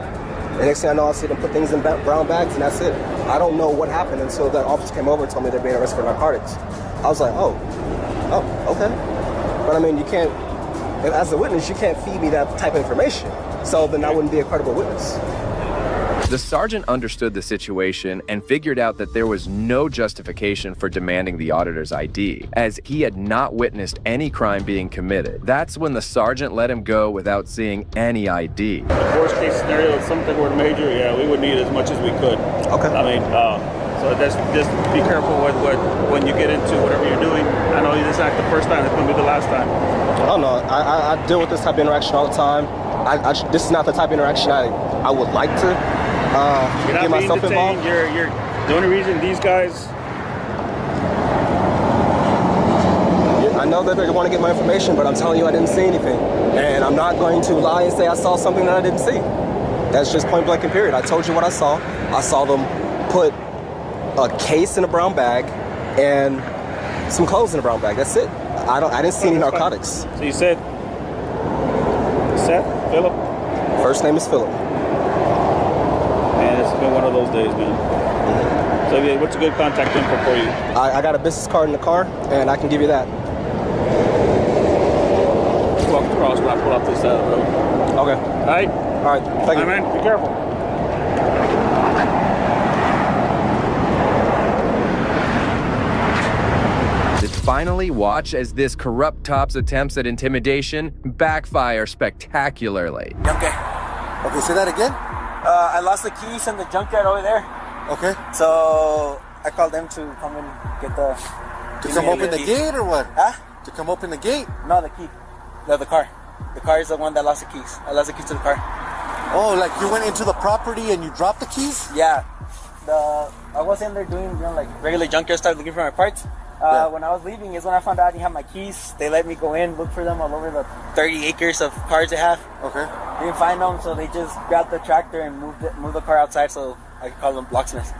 The next thing I know, I see them put things in brown bags, and that's it. I don't know what happened until that officer came over and told me they're being arrested for narcotics. I was like, oh, okay. But I mean, you can't, as a witness, you can't feed me that type of information. So then I wouldn't be a credible witness. The sergeant understood the situation and figured out that there was no justification for demanding the auditor's ID, as he had not witnessed any crime being committed. That's when the sergeant let him go without seeing any ID. Worst case scenario, if something were major, yeah, we would need as much as we could. Okay. I mean, so just be careful with when you get into whatever you're doing. I know this is not the first time; it's going to be the last time. Oh no, I deal with this type of interaction all the time. This is not the type of interaction I would like to. You're not get being myself detained. involved. You're the only reason these guys. I know that they want to get my information, but I'm telling you I didn't see anything. And I'm not going to lie and say I saw something that I didn't see. That's just point blank and period. I told you what I saw. I saw them put a case in a brown bag and some clothes in a brown bag. That's it. I didn't see any narcotics. So you said Seth? Philip? First name is Philip. Man, it's been one of those days, man. So yeah, what's a good contact info for you? I got a business card in the car, and I can give you that. Walk across when I pull off this side of the road. Okay. All right? All right, thank you. Man, be careful. Finally, watch as this corrupt cop's attempts at intimidation backfire spectacularly. Okay, say that again? I lost the keys in the junkyard over there. Okay. So I called them to come and get the... To come open the gate or what? Huh? To come open the gate? No, the key. No, the car. The car is the one that lost the keys. I lost the keys to the car. Oh, like you went into the property and you dropped the keys? Yeah. I was in there doing like regular junkyard stuff, looking for my parts. When I was leaving is when I found out I didn't have my keys. They let me go in, look for them all over the 30 acres of cars they have. Okay. Didn't find them, so they just grabbed the tractor and moved the car outside so I could call them locksmiths.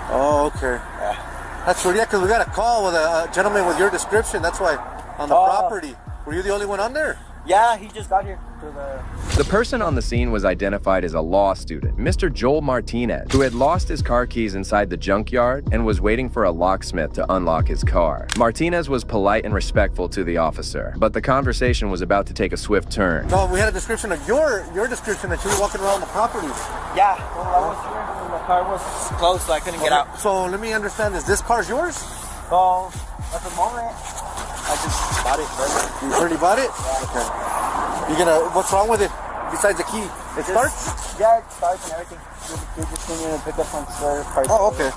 Oh, okay. Yeah. That's weird, yeah, because we got a call with a gentleman with your description. That's why, on the property. Were you the only one on there? Yeah, he just got here. The person on the scene was identified as a law student, Mr. Joel Martinez, who had lost his car keys inside the junkyard and was waiting for a locksmith to unlock his car. Martinez was polite and respectful to the officer, but the conversation was about to take a swift turn. No, we had a description of your description that you were walking around the property. Yeah, well, I was here and the car was closed, so I couldn't get out. So let me understand, is this car yours? Well, at the moment, I just bought it. You already bought it? Yeah. Okay. What's wrong with it besides the key? It starts? Yeah, it starts and everything. They just came in and picked up some spare parts. Oh, okay.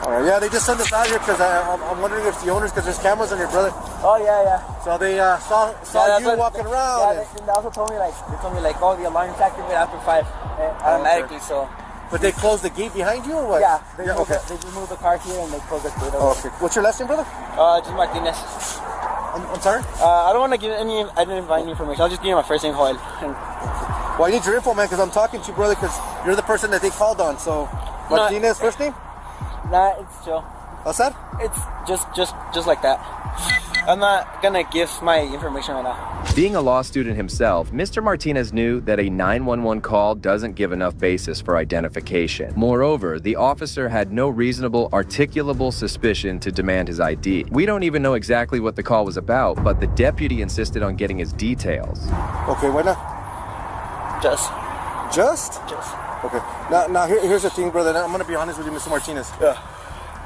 All right. Yeah, they just sent us out here because I'm wondering if the owners, because there's cameras on your brother. Oh, yeah. So they saw you walking around. Yeah, they also told me oh, the alarm's activated after 5 automatically, so. But they closed the gate behind you or what? Yeah, they just moved the car here and they closed the gate over. Okay. What's your last name, brother? Just Martinez. I'm sorry? I don't want to give I didn't invite any information. I'll just give you my first name, Joel. Well, I need your info, man, because I'm talking to you, brother, because you're the person that they called on. So, Martinez, first name? Nah, it's Joe. What's that? It's just like that. I'm not gonna give my information right now. Being a law student himself, Mr. Martinez knew that a 911 call doesn't give enough basis for identification. Moreover, the officer had no reasonable, articulable suspicion to demand his ID. We don't even know exactly what the call was about, but the deputy insisted on getting his details. Okay, why not? Just? Just. Okay. Now here's the thing, brother. I'm gonna be honest with you, Mr. Martinez. Yeah.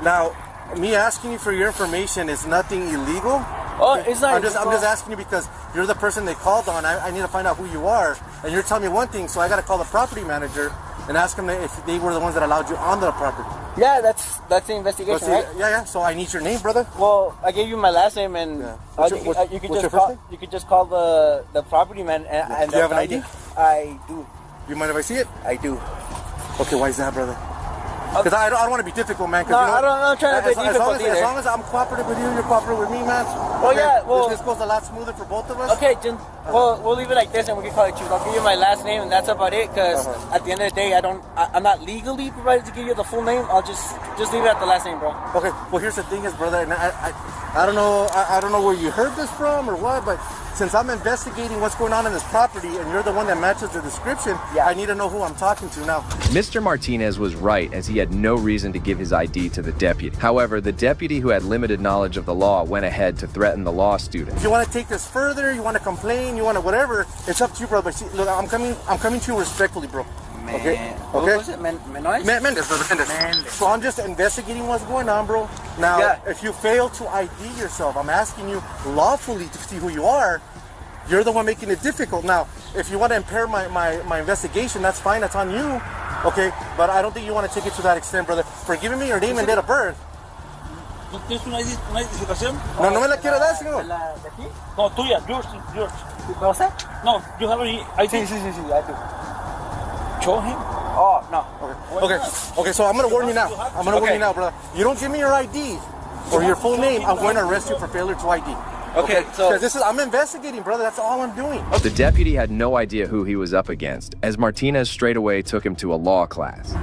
Now, me asking you for your information is nothing illegal. Oh, it's not. I'm just asking you because you're the person they called on. I need to find out who you are, and you're telling me one thing, so I gotta call the property manager and ask them if they were the ones that allowed you on the property. Yeah, that's the investigation, right? Yeah. So I need your name, brother. Well, I gave you my last name, and you could just call the property man. And do you have an ID? I do. You mind if I see it? I do. Okay, why is that, brother? Because I don't want to be difficult, man. No, I'm not trying to be difficult either. As long as I'm cooperative with you, you're cooperative with me, man. Well, yeah, well... This goes a lot smoother for both of us. Okay, well, we'll leave it like this and we can call it Chief. I'll give you my last name and that's about it, because at the end of the day, I'm not legally provided to give you the full name. I'll just leave it at the last name, bro. Okay, well, here's the thing is, brother, and I don't know where you heard this from or what, but since I'm investigating what's going on in this property and you're the one that matches the description, I need to know who I'm talking to now. Mr. Martinez was right, as he had no reason to give his ID to the deputy. However, the deputy, who had limited knowledge of the law, went ahead to threaten the law student. If you want to take this further, you want to complain, you want to whatever, it's up to you, brother. But see, look, I'm coming to you respectfully, bro. Okay. What was it? Mendes? Mendes, brother. Mendes. So I'm just investigating what's going on, bro. Now, if you fail to ID yourself, I'm asking you lawfully to see who you are. You're the one making it difficult. Now, if you want to impair my investigation, that's fine. That's on you. Okay, but I don't think you want to take it to that extent, brother. For giving me your name and date of birth. ¿Tienes una identificación? No me la quiero dar, señor. ¿La de aquí? No, tuya, yours. ¿No sé? No, you have any ID? Sí, I do. Show him? Oh, no. Okay, so I'm going to warn you now. I'm going to warn you now, brother. You don't give me your ID or your full name, I'm going to arrest you for failure to ID. Okay, so I'm investigating, brother. That's all I'm doing. The deputy had no idea who he was up against, as Martinez straight away took him to a law class.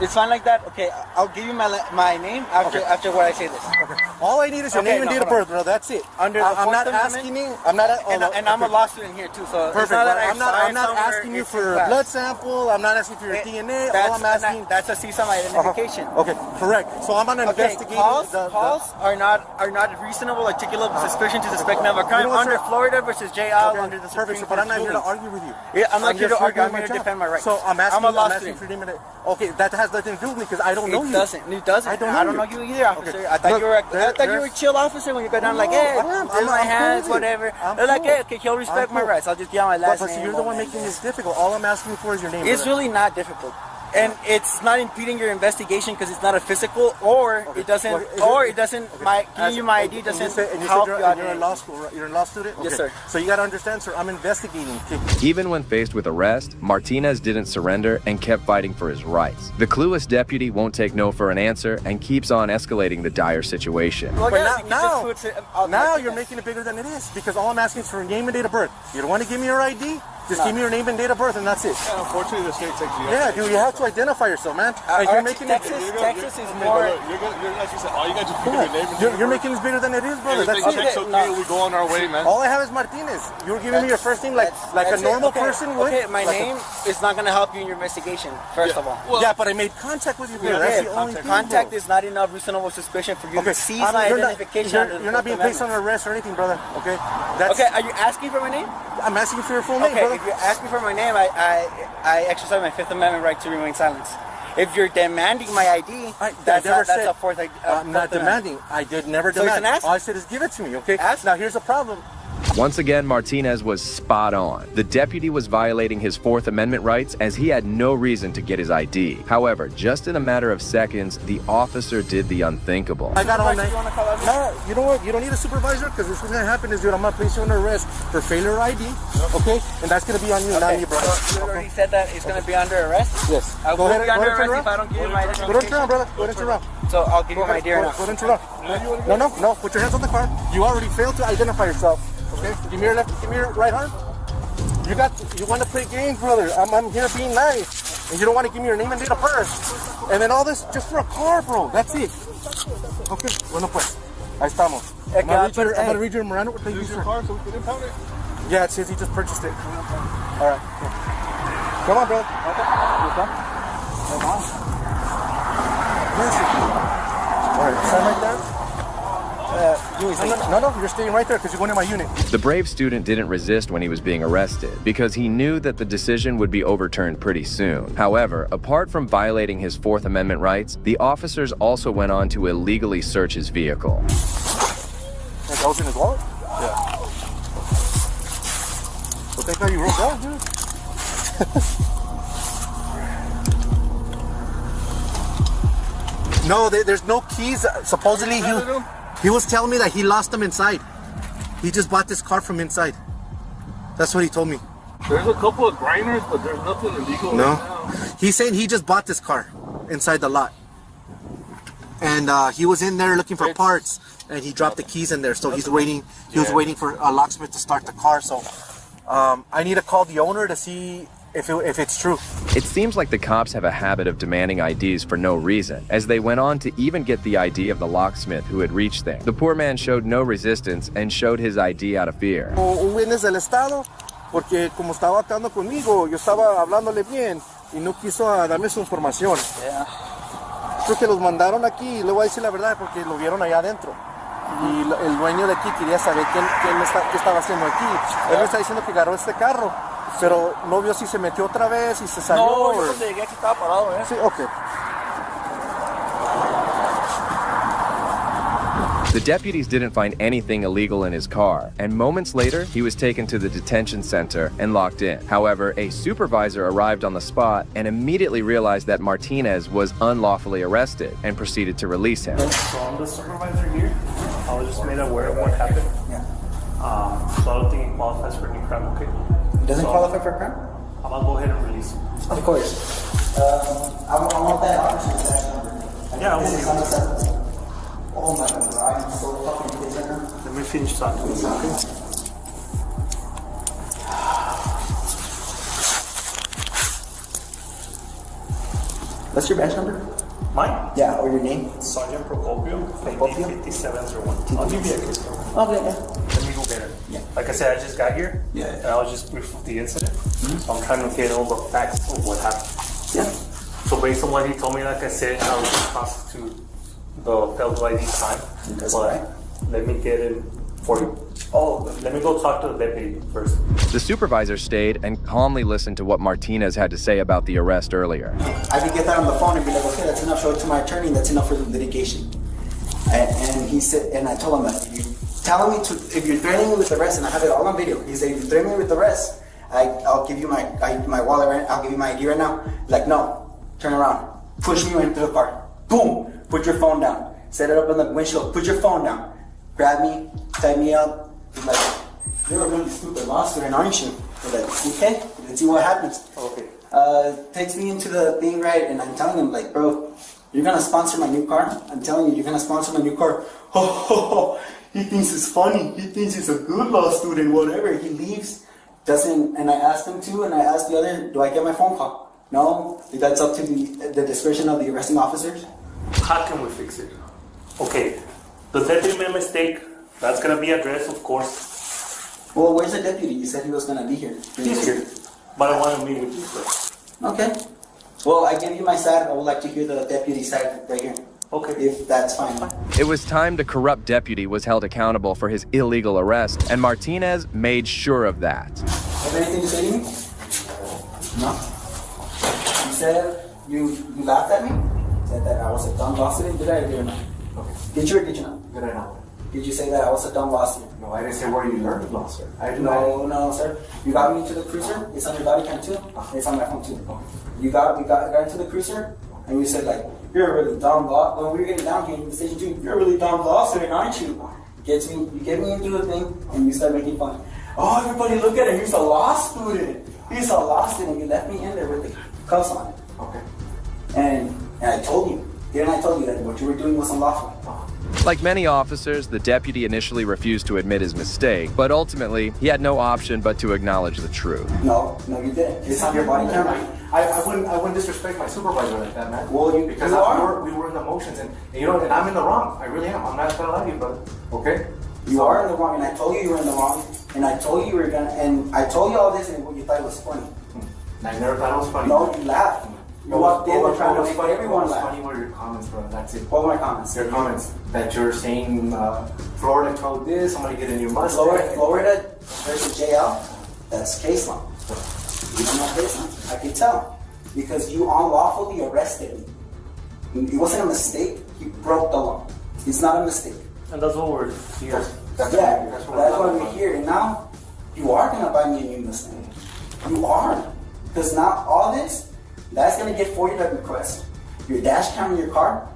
It's fine like that. Okay, I'll give you my name after what I say this. Okay. All I need is your name and date of birth, bro. That's it. I'm not asking you. I'm a law student here too, so perfect. I'm not asking you for a blood sample. I'm not asking for your DNA. All I'm asking that's to see some identification. Okay, correct. So I'm on investigating. Calls are not reasonable, articulable suspicion to suspect of a crime under Florida versus J.L. under the Supreme Court. But I'm not here to argue with you. Yeah, I'm not here to argue. I'm here to defend my rights. So I'm asking for your name. Okay, that has nothing to do with me because I don't know you. It doesn't. I don't know you either, officer. Okay. I thought you were a chill officer when you go down like, hey, in my hands, whatever. They're like, hey, okay, he'll respect my rights. I'll just give my last name. But you're the one making this difficult. All I'm asking for is your name. It's really not difficult. And it's not impeding your investigation because it's not a physical, or it doesn't, giving you my ID doesn't help you out. You're in law school, right? You're a law student? Yes, sir. So you got to understand, sir, I'm investigating. Even when faced with arrest, Martinez didn't surrender and kept fighting for his rights. The clueless deputy won't take no for an answer and keeps on escalating the dire situation. Well, now you're making it bigger than it is because all I'm asking is for your name and date of birth. You don't want to give me your ID? Just give me your name and date of birth, and that's it. Yeah, unfortunately, the state takes you. Yeah, dude, you have to identify yourself, man. You're making Texas is more. All you got to do is your name and date of birth. You're making this bigger than it is, brother. That's it. Okay, we go on our way, man. All I have is Martinez. You were giving me your first name like a normal person would. Okay, my name is not going to help you in your investigation, first of all. Yeah, but I made contact with you, brother. That's the only thing. Contact is not enough reasonable suspicion for you to seize my identification. You're not being placed on arrest or anything, brother. Okay? Okay, are you asking for my name? I'm asking you for your full name, brother. Okay, if you're asking for my name, I exercise my Fifth Amendment right to remain silent. If you're demanding my ID, that's a fourth. I'm not demanding. I did never demand. All I said is give it to me, okay? Now here's the problem. Once again, Martinez was spot on. The deputy was violating his Fourth Amendment rights as he had no reason to get his ID. However, just in a matter of seconds, the officer did the unthinkable. I got all night. No, you know what? You don't need a supervisor because what's going to happen is, dude, I'm going to place you under arrest for failure ID, okay? And that's going to be on you, not me, brother. So you already said that it's going to be under arrest? Yes. I will be under arrest if I don't give you my identification. Go ahead and turn around, brother. Go ahead and turn around. So I'll give you my ID now. Go ahead and turn around. No. Put your hands on the car. You already failed to identify yourself. Okay, give me your left, give me your right arm. You want to play games, brother. I'm here being nice. And you don't want to give me your name and date of birth. And then all this just for a car, bro. That's it. Okay, bueno pues. Ahí estamos. I'm gonna read your Miranda. This is your car, so we can impound it. Yeah, it says he just purchased it. All right. Come on, bro. Okay. Come on. All right, stand right there. No, you're staying right there because you're going in my unit. The brave student didn't resist when he was being arrested because he knew that the decision would be overturned pretty soon. However, apart from violating his Fourth Amendment rights, the officers also went on to illegally search his vehicle. That was in his wallet? Yeah. But thank God you wrote down, dude. No, there's no keys. Supposedly he was telling me that he lost them inside. He just bought this car from inside. That's what he told me. There's a couple of grinders, but there's nothing illegal right now. He's saying he just bought this car inside the lot. And he was in there looking for parts, and he dropped the keys in there. So he's waiting. He was waiting for a locksmith to start the car. So I need to call the owner to see if it's true. It seems like the cops have a habit of demanding IDs for no reason, as they went on to even get the ID of the locksmith who had reached there. The poor man showed no resistance and showed his ID out of fear. Un witness del estado, porque como estaba actuando conmigo, yo estaba hablándole bien y no quiso darme su información. Creo que los mandaron aquí y le voy a decir la verdad porque lo vieron allá adentro. Y el dueño de aquí quería saber qué estaba haciendo aquí. Él me está diciendo que agarró este carro, pero no vio si se metió otra vez y se salió. No, yo cuando llegué aquí estaba parado, Sí, ok. The deputies didn't find anything illegal in his car, and moments later, he was taken to the detention center and locked in. However, a supervisor arrived on the spot and immediately realized that Martinez was unlawfully arrested and proceeded to release him. So I'm the supervisor here. I was just made aware of what happened. So I don't think it qualifies for any crime, okay? It doesn't qualify for crime? I'm gonna go ahead and release him. Of course. I want that option. Yeah, I will. Oh my God, I'm so fucking pissed right now. Let me finish talking. Okay. What's your badge number? Mine? Yeah, or your name? Sergeant Procopio, 5701. I'll give you a case number. Okay, yeah. Let me go get it. Yeah. Like I said, I just got here. Yeah. And I was just briefed of the incident. So I'm trying to get all the facts of what happened. Yeah. So based on what he told me, like I said, I was constitute the failed ID crime. That's but right. Let me get it for you. Oh, let me go talk to the deputy first. The supervisor stayed and calmly listened to what Martinez had to say about the arrest earlier. I could get that on the phone and be like, okay, that's enough. Show it to my attorney, and that's enough for the litigation. And he said, and I told him that if you're threatening me with arrest, and I have it all on video. He said, if you threaten me with arrest, I'll give you my wallet. I'll give you my ID right now. Like, no, turn around, push me into the car, boom, put your phone down, set it up on the windshield, put your phone down, grab me, tie me up. He's like, you're a really stupid law student, aren't you? I'm like, okay, let's see what happens. Okay. Takes me into the thing, right, and I'm telling him, like, bro, you're gonna sponsor my new car? I'm telling you, you're gonna sponsor my new car. Oh, he thinks it's funny. He thinks he's a good law student, whatever. He leaves, doesn't, and I asked him to, and I asked the other, do I get my phone call? No, that's up to the discretion of the arresting officers. How can we fix it? Okay, the deputy made a mistake. That's gonna be addressed, of course. Well, where's the deputy? You said he was gonna be here. He's here, but I want to meet with you first. Okay. Well, I give you my side. I would like to hear the deputy side right here. Okay. If that's fine. It was time the corrupt deputy was held accountable for his illegal arrest, and Martinez made sure of that. Have anything to say to me? No. You said you laughed at me? Said that I was a dumb law student? Did I or did I not? Okay. Did you or did you not? Did I not? Did you say that I was a dumb law student? No, I didn't say where you learned law, sir. No, sir. You got me to the cruiser. It's on your body cam too. It's on my phone too. You got into the cruiser, and you said like, you're a really dumb law. When we were getting down here in the station 2, you're a really dumb law student, aren't you? You get me into the thing, and you start making fun. Oh, everybody look at him. He's a law student. He's a law student. You left me in there with the cuffs on it. Okay. And I told you. Didn't I tell you that what you were doing was unlawful? Like many officers, the deputy initially refused to admit his mistake, but ultimately, he had no option but to acknowledge the truth. No, you didn't. It's on your body camera. I wouldn't disrespect my supervisor like that, man. Well, because we were in the motions, and you know, and I'm in the wrong. I really am. I'm not gonna lie to you, brother. Okay? You are in the wrong, and I told you were in the wrong, and I told you were gonna, and I told you all this, and you thought it was funny. I never thought it was funny. No, you laughed. You walked in and trying to make everyone laugh. Funny were your comments, bro. That's it. What were my comments? Your comments that you're saying Florida told this, somebody get a new Mustang. Florida versus JL, that's case law. You don't know case law. I can tell because you unlawfully arrested me. It wasn't a mistake. You broke the law. It's not a mistake. And that's what we're here. That's why we're here. And now you are gonna buy me a new Mustang. You are, because now all this. That's gonna get for you that request. Your dash cam in your car,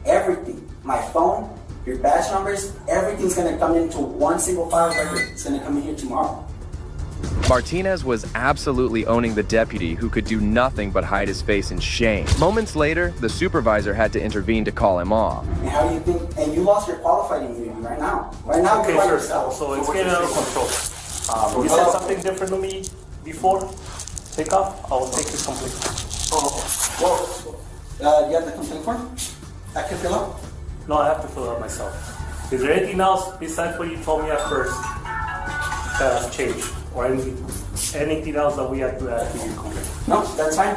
everything. My phone, your badge numbers, everything's gonna come into one single file record. It's gonna come in here tomorrow. Martinez was absolutely owning the deputy who could do nothing but hide his face in shame. Moments later, the supervisor had to intervene to call him off. And how do you think, and you lost your qualified immunity right now. Right now, okay, you're by sir. yourself. So it's getting out of control. You said something different to me before. Take off, I will take your complaint. You have the complaint form? I can fill out? No, I have to fill it out myself. Is there anything else besides what you told me at first that has changed? Or anything else that we have to add to your complaint? No, that's fine.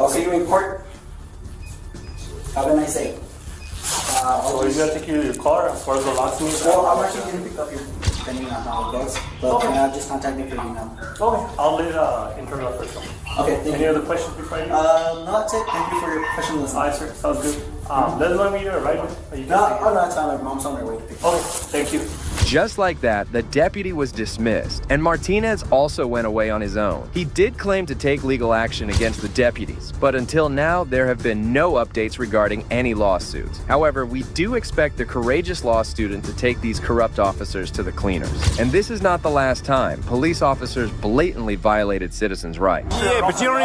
I'll see you in court. Have a nice day. So you're gonna take you to your car as far as the locksmith? Well, I'm actually gonna pick up your depending on how it goes. But okay. Just contact me for email. Okay, I'll let internal first. Okay, thank Any you. other questions before I leave? No, that's it. Thank you for your professionalism. Alright, sir. Sounds good. Let's let me here, right? No, it's fine. My mom's on her way to pick you. Okay, thank you. Just like that, the deputy was dismissed, and Martinez also went away on his own. He did claim to take legal action against the deputies, but until now, there have been no updates regarding any lawsuits. However, we do expect the courageous law student to take these corrupt officers to the cleaners. And this is not the last time police officers blatantly violated citizens' rights. Yeah, but you don't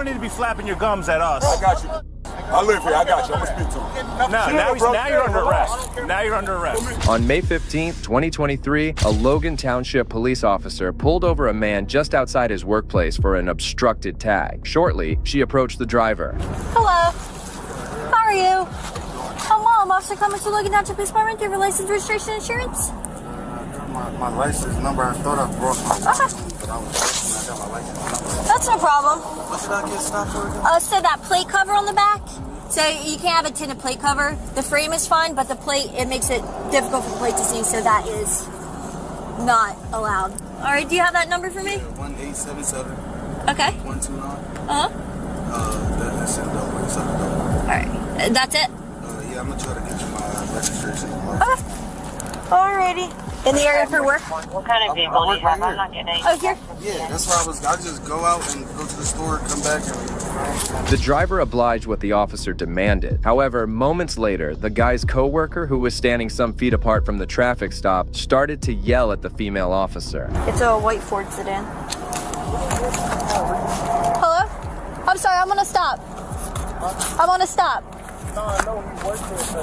need to be flapping your gums at us. I got you. I live here. I got you. I'm gonna speak to him. Now you're under arrest. Now you're under arrest. On May 15th, 2023, a Logan Township police officer pulled over a man just outside his workplace for an obstructed tag. Shortly, she approached the driver. Hello. How are you? Oh, Mom, Officer Clements to Logan Township Police Department. Do you have your license, registration, insurance? My license number, I thought I broke my license, but I got my license number. That's no problem. What did I get stopped for again? So that plate cover on the back. So you can't have a tinted plate cover. The frame is fine, but the plate, it makes it difficult for the plate to see, so that is not allowed. All right, do you have that number for me? 1877. Okay. 129. That's it, though. All right, that's it? Yeah, I'm gonna try to get you my registration. Okay. Alrighty. In the area for work? What kind of vehicle do you have? I'm not getting any. Oh, here? Yeah, that's why I just go out and go to the store, come back and... The driver obliged what the officer demanded. However, moments later, the guy's coworker, who was standing some feet apart from the traffic stop, started to yell at the female officer. It's a white Ford sedan. Hello? I'm sorry, I'm gonna stop. I'm on a stop.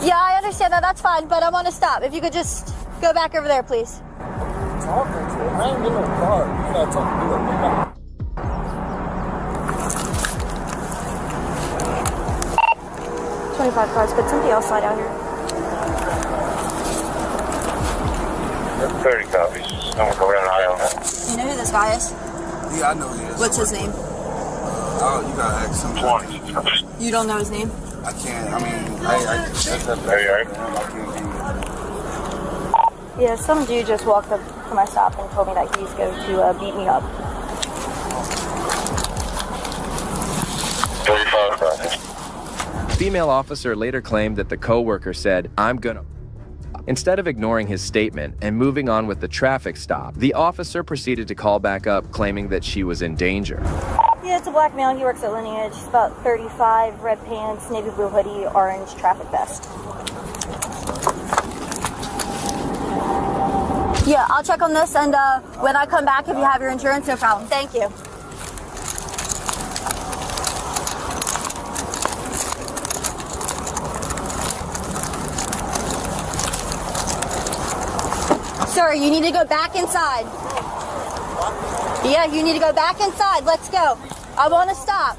Yeah, I understand that. That's fine, but I'm on a stop. If you could just go back over there, please. Talking to him. I ain't getting no car. You gotta talk to me. 25 cars, but somebody else slide out here. 30 copies. I'm gonna go down the aisle. You know who this guy is? Yeah, I know he is. What's his name? You gotta ask him. 20. You don't know his name? I can't. I mean, that's up there. I can't do it. Yeah, some dude just walked up to my stop and told me that he's going to beat me up. 35 copies. The female officer later claimed that the coworker said, "I'm gonna..." Instead of ignoring his statement and moving on with the traffic stop, the officer proceeded to call back up, claiming that she was in danger. Yeah, it's a black male. He works at Lineage. He's about 35, red pants, navy blue hoodie, orange traffic vest. Yeah, I'll check on this, and when I come back, if you have your insurance, no problem. Thank you. Sir, you need to go back inside. Yeah, you need to go back inside. Let's go. I want to stop.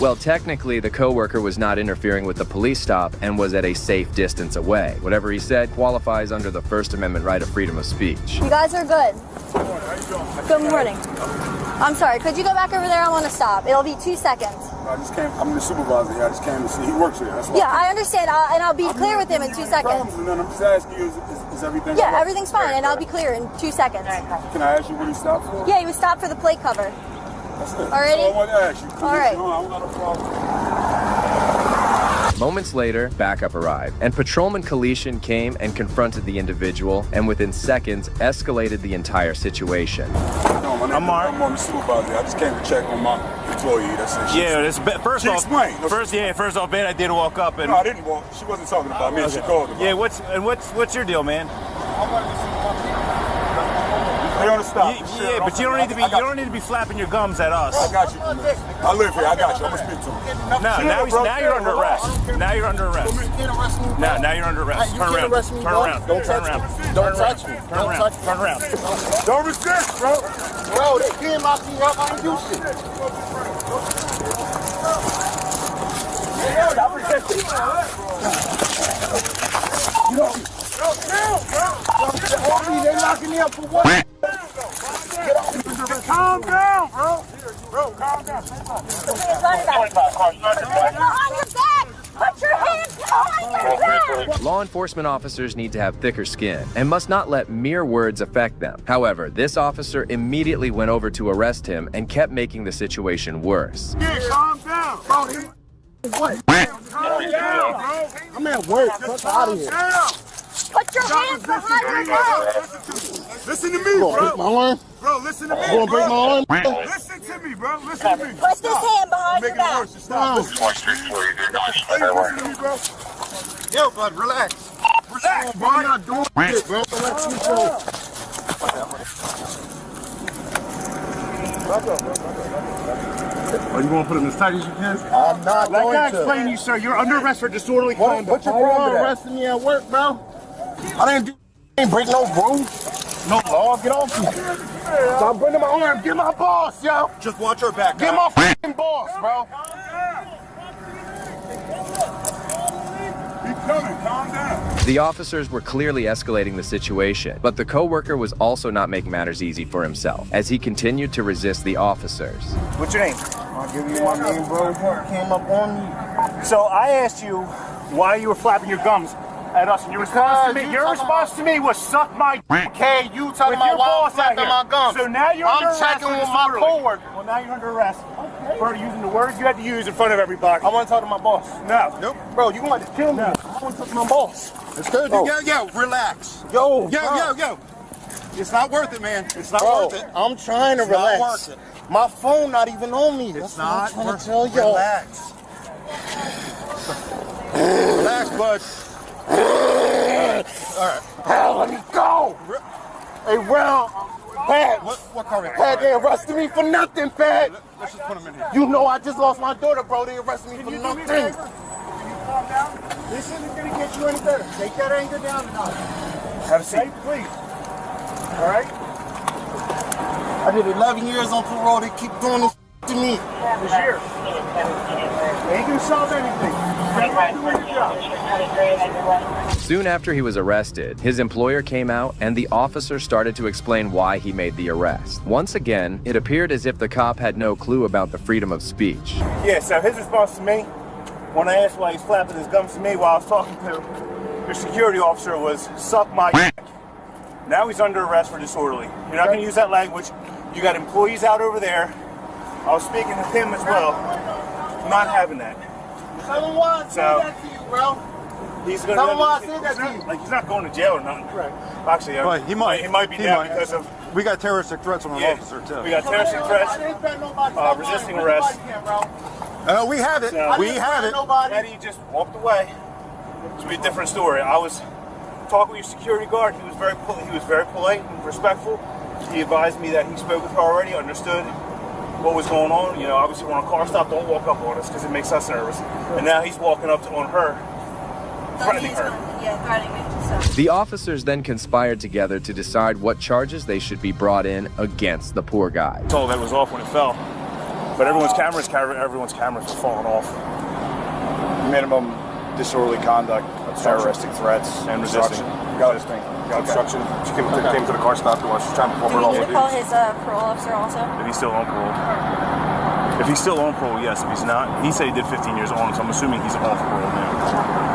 Well, technically, the coworker was not interfering with the police stop and was at a safe distance away. Whatever he said qualifies under the First Amendment right of freedom of speech. You guys are good. Good morning. I'm sorry, could you go back over there? I want to stop. It'll be 2 seconds. I just came, I'm the supervisor here. I just came to see. He works here. That's why Yeah, I understand, and I'll be clear with him in 2 seconds. I'm just asking you, is everything Yeah, all right? everything's fine, and I'll be clear in 2 seconds. Can I ask you what he stopped for? Yeah, he was stopped for the plate cover. That's it. Already? That's all I want to ask you. All right. I don't got a problem. Moments later, backup arrived, and Patrolman Escalation came and confronted the individual, and within seconds, escalated the entire situation. No, I'm Mark. I'm on the supervisor. I just came to check on my employee. That's it. Yeah, first off, first off, man, I did walk up and. No, I didn't walk. She wasn't talking about me. Okay. She called about Yeah, what's your deal, man? They on the stop. Yeah, but you don't need to be flapping your gums at us. I got you. I live here. I got you. I'm gonna speak to him. No, now you're under arrest. Now you're under arrest. Now you're under arrest. Turn around. Turn around. Don't turn around. Don't touch me. Turn around. Turn around. Don't resist, bro. Bro, they can't lock me up. I don't do shit. Stop resisting. You know, they locking me up for what? Calm down, bro. Bro, calm down. Behind your back! Put your hands behind your back! Law enforcement officers need to have thicker skin and must not let mere words affect them. However, this officer immediately went over to arrest him and kept making the situation worse. Yeah, calm down. Bro, what? Calm down, bro. I'm at work. Get out of here. Put your hands behind your back! Listen to me, bro. Break my arm? Bro, listen to me. You gonna break my arm? Listen to me, bro. Listen to me. Put this hand behind your back. Stop. Listen to me, bro. Yo, bud, relax. Relax, bro. I'm not doing this, bro. Let you go. Are you going to put him as tight as you can? I'm not Like going I to. explained to you, sir, you're under arrest for disorderly conduct. What's your problem arresting me at work, bro? I didn't break no rules. No law. Get off me. Stop bringing my arm. Get my boss, yo. Just watch her back. Get my f***ing boss, bro. Keep coming. Calm down. The officers were clearly escalating the situation, but the coworker was also not making matters easy for himself, as he continued to resist the officers. What's your name? I'll give you my name, bro. You came up on me. So I asked you why you were flapping your gums at us, and your response to me was suck my d***. Okay, you talking about why I'm flapping my gums. So now you're under arrest. I'm checking with my coworker. Well, now you're under arrest for using the words you had to use in front of everybody. I want to talk to my boss. No. Nope. Bro, you want to kill me. I want to talk to my boss. It's good. Bro. Yo, relax. Yo. It's not worth it, man. It's not Bro, worth it. I'm trying to It's relax. not worth it. My phone not even on me. It's That's not what I'm worth trying to it. tell y'all. Relax. Relax, bud. All right. Hell, let me go. Hey, Ron. Pat. What car? Pat, they arrested me for nothing, Pat. Let's just put him in here. You know I just lost my daughter, bro. They arrested me for nothing. Can you calm down? This isn't going to get you any better. Take that anger down tonight. Have a seat, please. All right? I did 11 years on parole. They keep doing this to me. This year. They ain't going to solve anything. You're not doing your job. Soon after he was arrested, his employer came out and the officer started to explain why he made the arrest. Once again, it appeared as if the cop had no clue about the freedom of speech. Yeah, so his response to me, when I asked why he's flapping his gums to me while I was talking to your security officer, was suck my dick. Now he's under arrest for disorderly. You're not going to use that language. You got employees out over there. I was speaking to him as well. I'm not having that. Tell him why I said that to you, bro. He's going Tell him why I said that to you. Like, he's not going to jail or nothing. Right. Actually, He might be down because of... We got terroristic threats on an officer, too. We got terroristic threats, resisting arrest. We have it. We have it. And he just walked away. It's a different story. I was talking with your security guard. He was very polite and respectful. He advised me that he spoke with her already, understood what was going on. You know, obviously we're on a car stop, don't walk up on us because it makes us nervous. And now he's walking up on her, threatening her. Yeah, threatening me. So. The officers then conspired together to decide what charges they should be brought in against the poor guy. Told that it was off when it fell, but everyone's cameras were falling off. Minimum disorderly conduct, terroristic threats, and resisting. Obstruction. She came to the car stop while she's trying to pull her off. Do we need to call his parole officer also? If he's still on parole. If he's still on parole, yes. If he's not, he said he did 15 years on, so I'm assuming he's off parole now.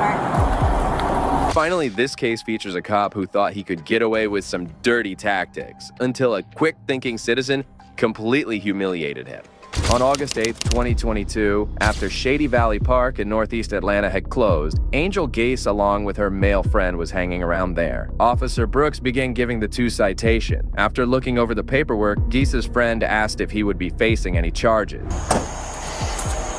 Finally, this case features a cop who thought he could get away with some dirty tactics until a quick-thinking citizen completely humiliated him. On August 8, 2022, after Shady Valley Park in Northeast Atlanta had closed, Angel Gase along with her male friend was hanging around there. Officer Brooks began giving the two citation. After looking over the paperwork, Gase's friend asked if he would be facing any charges.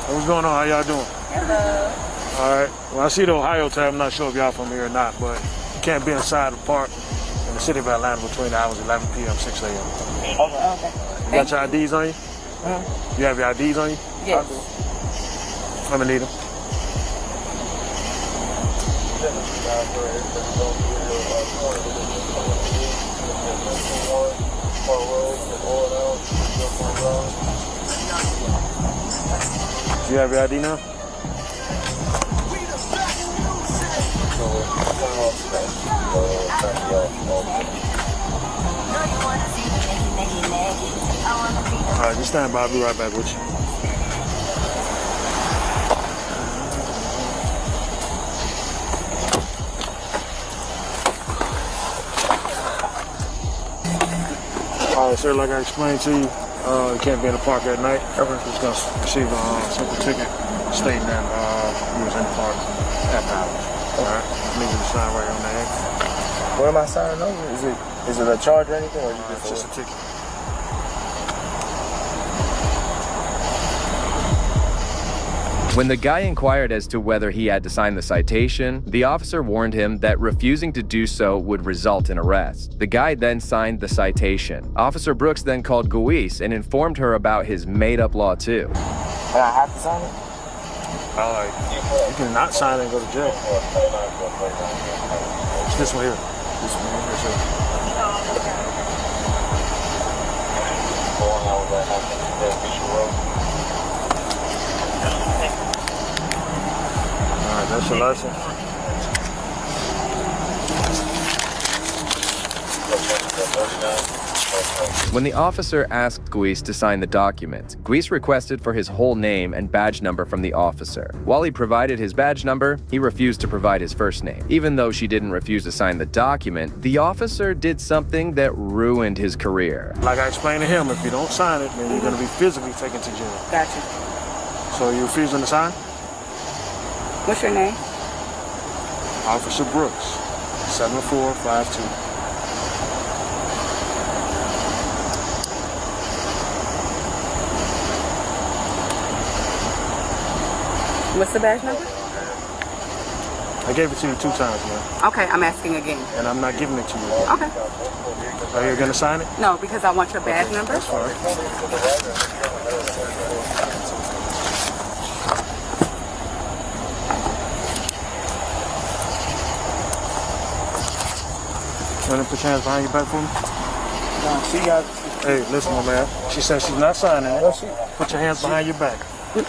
What's going on? How y'all doing? Hello. All right. Well, I see the Ohio tab. I'm not sure if y'all from here or not, but you can't be inside the park in the city of Atlanta between the hours 11 p.m. 6 a.m. Okay. You got your IDs on you? You have your IDs on you? Yes. I'm gonna need them. Do you have your ID now? All right, just stand by. I'll be right back with you. All right, sir, like I explained to you, you can't be in the park at night. Everyone's just going to receive a simple ticket stating that you was in the park at hours. All right, I need you to sign right on that. What am I signing over? Is it a charge or anything, or is it just a ticket? When the guy inquired as to whether he had to sign the citation, the officer warned him that refusing to do so would result in arrest. The guy then signed the citation. Officer Brooks then called Guis and informed her about his made-up law too. And I have to sign it? You can not sign and go to jail. It's this one here. This one here. Yes, sir. All right, that's your license. When the officer asked Guis to sign the document, Guis requested for his whole name and badge number from the officer. While he provided his badge number, he refused to provide his first name. Even though she didn't refuse to sign the document, the officer did something that ruined his career. Like I explained to him, if you don't sign it, then you're going to be physically taken to jail. Gotcha. So you refusing to sign? What's your name? Officer Brooks, 7452. What's the badge number? I gave it to you 2 times, man. Okay, I'm asking again. And I'm not giving it to you. Okay. Are you going to sign it? No, because I want your badge number. That's fine. You want to put your hands behind your back for me? She got. Hey, listen, my man. She said she's not signing it. Put your hands behind your back.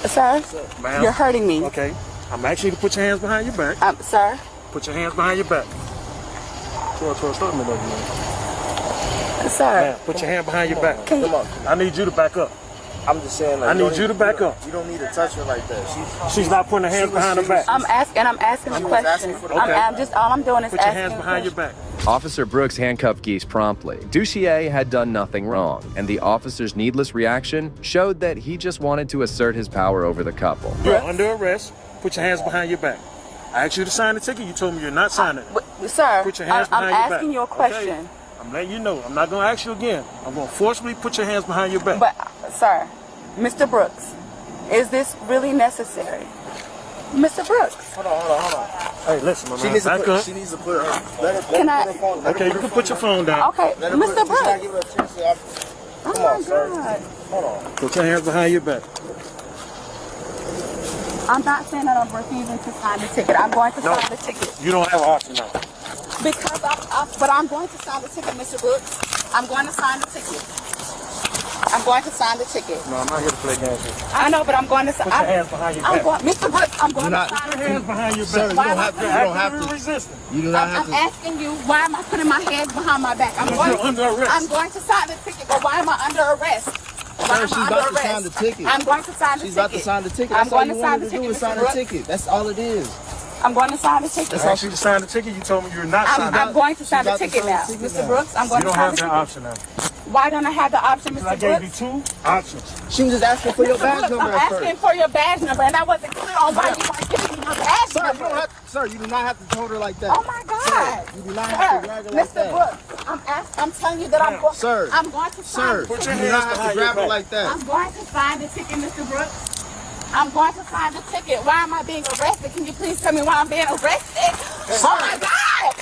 Sir, ma'am. You're hurting me. Okay. I'm asking you to put your hands behind your back. Sir? Put your hands behind your back. Start me over here. Sir. Man, put your hand behind your back. Come on. I need you to back up. I'm just saying, like, I need you to back up. You don't need to touch her like that. She's not putting her hands behind her back. I'm asking a question. All I'm doing is put your hands behind your back. Officer Brooks handcuffed Guis promptly. Duchier had done nothing wrong, and the officer's needless reaction showed that he just wanted to assert his power over the couple. You're under arrest. Put your hands behind your back. I asked you to sign the ticket. You told me you're not signing it. Sir, put your hands behind I'm your back. asking you a question. Okay. I'm letting you know. I'm not going to ask you again. I'm going to forcibly put your hands behind your back. But, sir, Mr. Brooks, is this really necessary? Mr. Brooks. Hold on. Hey, listen, my man. She needs to put her. Let her Can I? put her phone. Okay, you can put your phone down. Okay, Mr. Brooks. Come on, sir. Hold on. Put your hands behind your back. I'm not saying that I'm refusing to sign the ticket. I'm going to sign the ticket. You don't have an option now. Because but I'm going to sign the ticket, Mr. Brooks. I'm going to sign the ticket. I'm going to sign the ticket. No, I'm not here to play games with you. I know, but I'm going to sign. Put your hands behind your back. Mr. Brooks, I'm going to sign Put your hands behind your back. Sir, you don't have to. You don't have to. Resisting. You do not have I'm to. asking you, why am I putting my hands behind my back? You're under arrest. I'm going to sign the ticket, but why am I under arrest? Sir, she's about to sign the ticket. I'm going to sign the ticket. She's about to sign the ticket. I'm That's all going you to sign wanted the to do ticket. is sign the ticket. That's all it is. I'm going to sign the ticket. That's I asked you to sign the ticket. You told me you're not signing. I'm going to sign the ticket now. Mr. Brooks, I'm going to sign the ticket. You don't have that option now. Why don't I have the option, Mr. I Brooks? gave you two options. She was just asking for your Mr. badge Brooks, number I'm at first. asking for your badge number, and I wasn't clear on why you weren't giving me your badge Sir, number. you don't have to, sir, you do not have to hold her like that. Oh my God! Sir, you do not have to drag her like Mr. that. Brooks, I'm telling you that I'm going to sign the ticket. You do not have to grab her like that. I'm going to sign the ticket, Mr. Brooks. I'm going to sign the ticket. Why am I being arrested? Can you please tell me why I'm being arrested? Oh my God!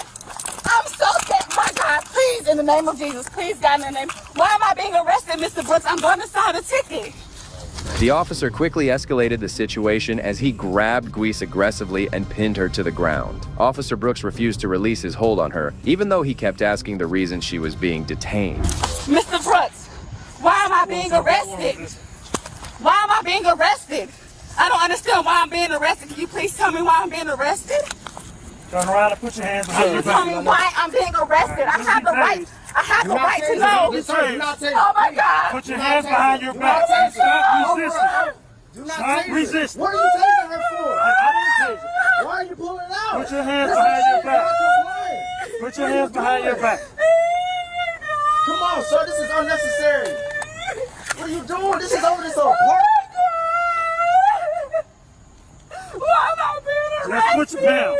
I'm so scared. My God, please, in the name of Jesus, please, God, in the name. Why am I being arrested, Mr. Brooks? I'm going to sign the ticket. The officer quickly escalated the situation as he grabbed Guise aggressively and pinned her to the ground. Officer Brooks refused to release his hold on her, even though he kept asking the reason she was being detained. Mr. Brooks, why am I being arrested? Why am I being arrested? I don't understand why I'm being arrested. Can you please tell me why I'm being arrested? Turn around and put your hands behind Can you tell me why I'm being arrested? I have the right. I have the right to know. Oh my God! Put your hands behind your back. Stop resisting. Do not Stop taser. resisting. What are you tasing her for? I didn't taser. Why are you pulling it out? Put your hands behind your back. Put your hands behind your back. Come on, sir. This is unnecessary. What are you doing? This is over this whole park. Why am I being arrested? Just put your down.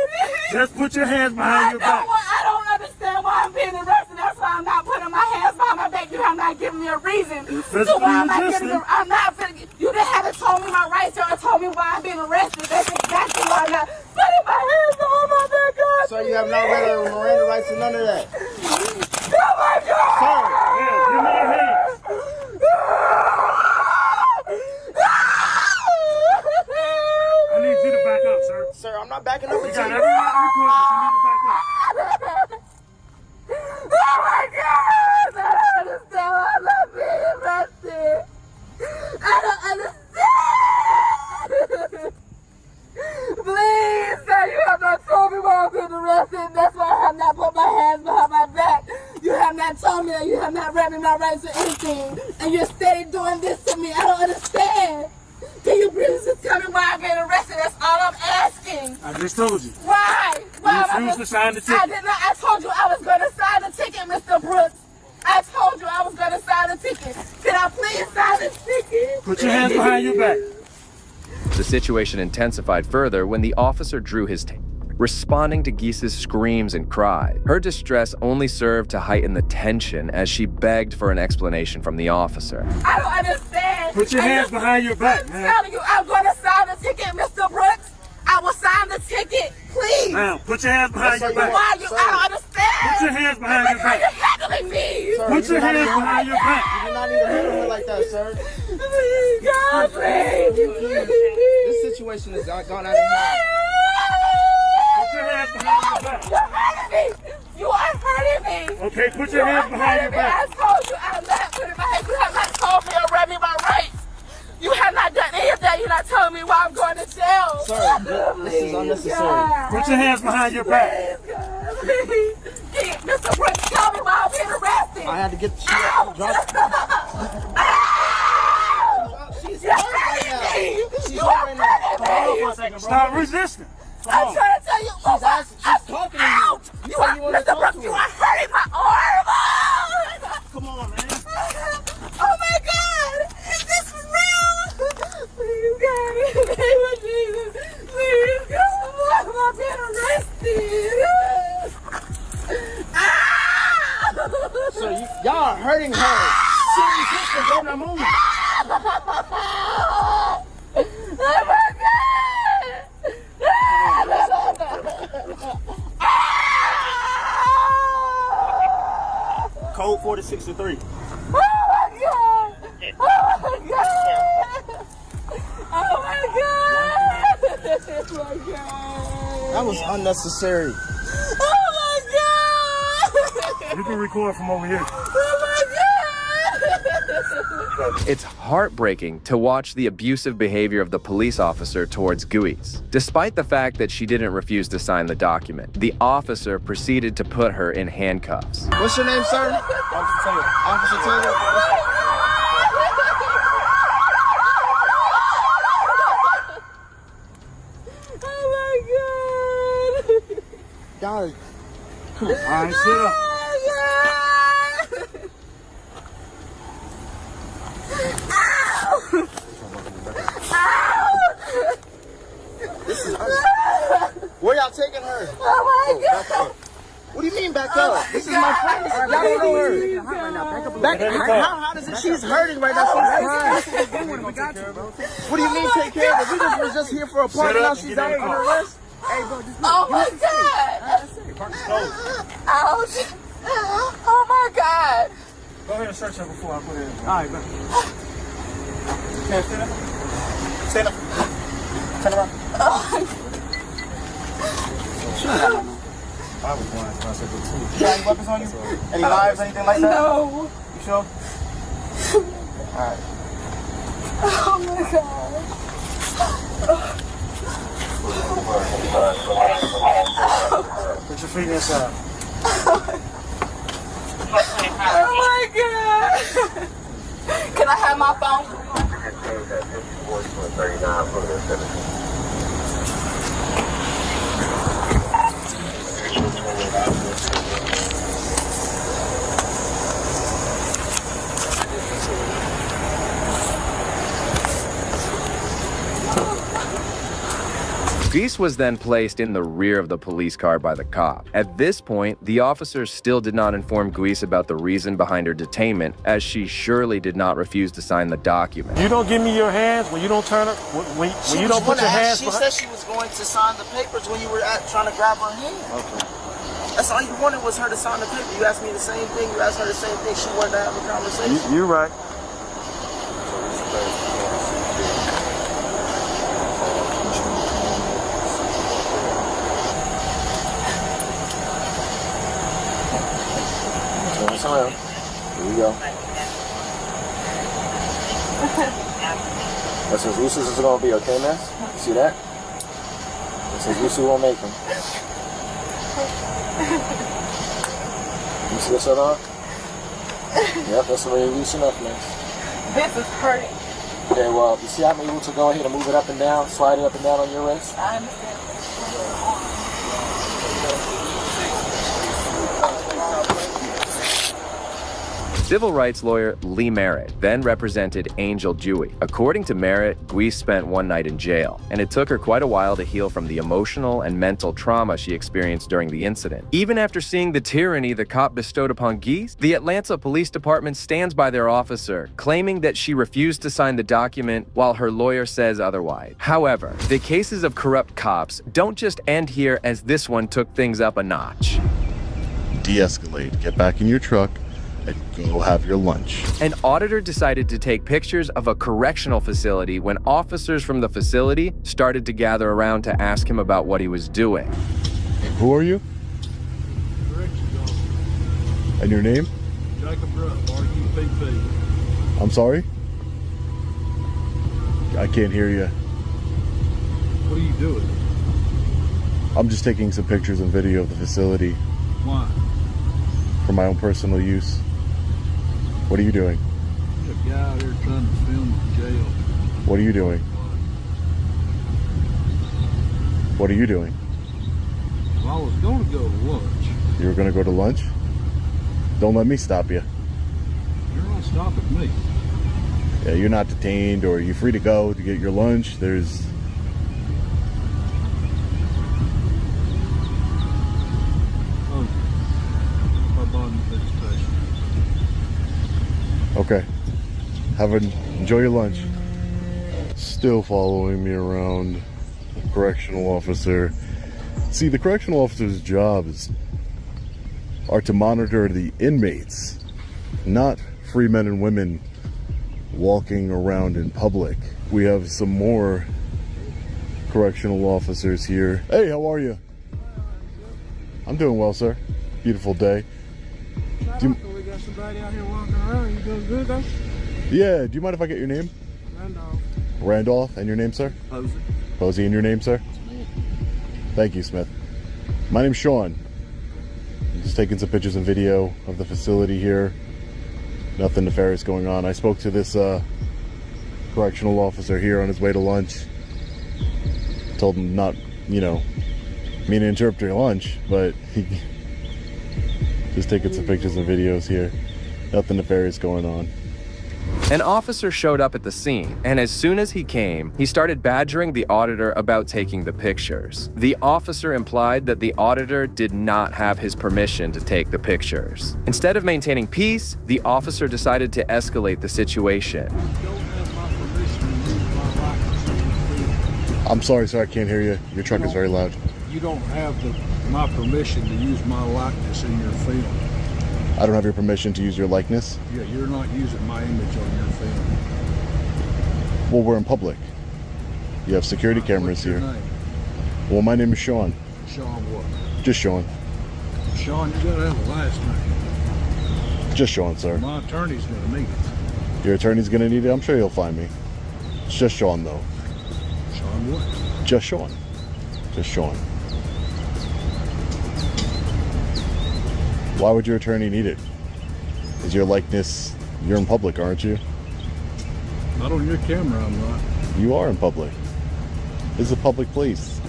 Just put your hands behind your back. I don't understand why I'm being arrested. That's why I'm not putting my hands behind my back. You have not given me a reason. So why am I getting? I'm not. You didn't have to tell me my rights. You told me why I'm being arrested. That's exactly why I'm not putting my hands behind my back. God, Sir, you have not read her Miranda rights and none of that. Oh my God! Sir, give me your hands. I need you to back up, sir. Sir, I'm not backing up with you. got every right to record, but you need to back up. Oh my God! I don't understand why I'm not being arrested. I don't understand. Please, sir, you have not told me why I'm being arrested. That's why I have not put my hands behind my back. You have not told me that. You have not read me my rights or anything. And you're steady doing this to me. I don't understand. Can you please just tell me why I'm being arrested? That's all I'm asking. I just told you. Why? You refused to sign the ticket. I did not. I told you I was going to sign the ticket, Mr. Brooks. I told you I was going to sign the ticket. Can I please sign the ticket? Put your hands behind your back. The situation intensified further when the officer drew his tape, responding to Guise's screams and cries. Her distress only served to heighten the tension as she begged for an explanation from the officer. I don't understand. Put your hands behind your back, man. I'm telling you, I'm going to sign the ticket, Mr. Brooks. I will sign the ticket, please. Now, put your hands behind your back. Why you? I don't understand. Put your hands behind your back. You're handling me. Sir, Put your hands behind your back. You do not need to handle her like that, sir. God, please. This situation has gone out of hand. Put your hands behind your back. You're hurting me. You are hurting me. Okay, put your hands behind your back. I told you I'm not putting my hands. You have not told me or read me my rights. You have not done any of that. You're not telling me why I'm going to jail. Sir, this is unnecessary. Put your hands behind your back. Please, Mr. Brooks, tell me why I'm being arrested. I had to get the shit out. She's hurt right now. She's hurt right now. Hold on for a second, bro. Stop resisting. I'm trying to tell you. She's talking to you. You are, Mr. Brooks, you are hurting my arm. Come on, man. Oh my God. Is this real? Please, God, in the name of Jesus. Please, God, why am I being arrested? So y'all are hurting her. Serious history, go now move. Oh my Code 46-3. Oh my God! Oh my God! Oh my God! Oh my God! That was unnecessary. Oh my God! You can record from over here. Oh my God! It's heartbreaking to watch the abusive behavior of the police officer towards Guiz. Despite the fact that she didn't refuse to sign the document, the officer proceeded to put her in handcuffs. What's your name, sir? Officer Taylor. Officer Taylor. Oh my God! Guys, all right, sit up. this is her. Where y'all taking her? Oh my God! What do you mean back up? This is my friend. Y'all don't know her. How does it? She's hurting right now. She's crying. What do you mean take care of her? We was just here for a party. Now she's out for the rest. Hey, bro, just oh my God! Ouch! Oh my God! Go ahead and search her before I put it in. All right, man. Okay, stand up. Stand up. Turn around. I was blind, so I said go too. You got any weapons on you? Any knives, anything like that? No. You sure? Alright. Oh my God. Put your feet inside. Oh my God. Can I have my phone? Guiz was then placed in the rear of the police car by the cop. At this point, the officers still did not inform Guiz about the reason behind her detainment, as she surely did not refuse to sign the document. You don't give me your hands when you don't turn it, when you don't put your hands She behind. said she was going to sign the papers when you were trying to grab her hand. Okay. That's all you wanted was her to sign the paper. You asked me the same thing. You asked her the same thing. She wanted to have a conversation. You're right. Around. Here we go. That's as loose as it's gonna be, okay, man? You see that? That's as loose as we'll make them. You see this at all? Yep, that's already loose enough, man. This is hurting. Okay, well, you see I'm able to go ahead and move it up and down, slide it up and down on your wrist? I understand. Civil rights lawyer Lee Merritt then represented Angel Dewey. According to Merritt, Guiz spent one night in jail, and it took her quite a while to heal from the emotional and mental trauma she experienced during the incident. Even after seeing the tyranny the cop bestowed upon Guiz, the Atlanta Police Department stands by their officer, claiming that she refused to sign the document while her lawyer says otherwise. However, the cases of corrupt cops don't just end here, as this one took things up a notch. De-escalate. Get back in your truck and go have your lunch. An auditor decided to take pictures of a correctional facility when officers from the facility started to gather around to ask him about what he was doing. Who are you? And your name? Jacob Rupp, RUPP. I'm sorry? I can't hear you. What are you doing? I'm just taking some pictures and video of the facility. Why? For my own personal use. What are you doing? There's a guy out there trying to film in jail. What are you doing? What are you doing? Well, I was going to go to lunch. You were going to go to lunch? Don't let me stop you. You're not stopping me. Yeah, you're not detained, or you're free to go to get your lunch. There's... Okay. Enjoy your lunch. Still following me around, correctional officer. See, the correctional officer's jobs are to monitor the inmates, not free men and women walking around in public. We have some more correctional officers here. Hey, how are you? I'm doing well, sir. Beautiful day. We got somebody out here walking around. You doing good, though? Yeah, do you mind if I get your name? Randolph. Randolph, and your name, sir? Posey. Posey, and your name, sir? Smith. Thank you, Smith. My name's Sean. I'm just taking some pictures and video of the facility here. Nothing nefarious going on. I spoke to this correctional officer here on his way to lunch. Told him not, you know, mean to interrupt your lunch, but he just taking some pictures and videos here. Nothing nefarious going on. An officer showed up at the scene, and as soon as he came, he started badgering the auditor about taking the pictures. The officer implied that the auditor did not have his permission to take the pictures. Instead of maintaining peace, the officer decided to escalate the situation. I'm sorry, sir, I can't hear you. Your truck is very loud. You don't have my permission to use my likeness in your film. I don't have your permission to use your likeness? Yeah, you're not using my image on your film. Well, we're in public. You have security cameras here. Name? Well, my name is Sean. Sean what? Just Sean. Sean, you gotta have a last name. Just Sean, sir. My attorney's gonna need it. Your attorney's gonna need it? I'm sure he'll find me. It's just Sean, though. Sean what? Just Sean. Just Sean. Why would your attorney need it? Is your likeness, you're in public, aren't you? Not on your camera, I'm not. You are in public. This is a public place.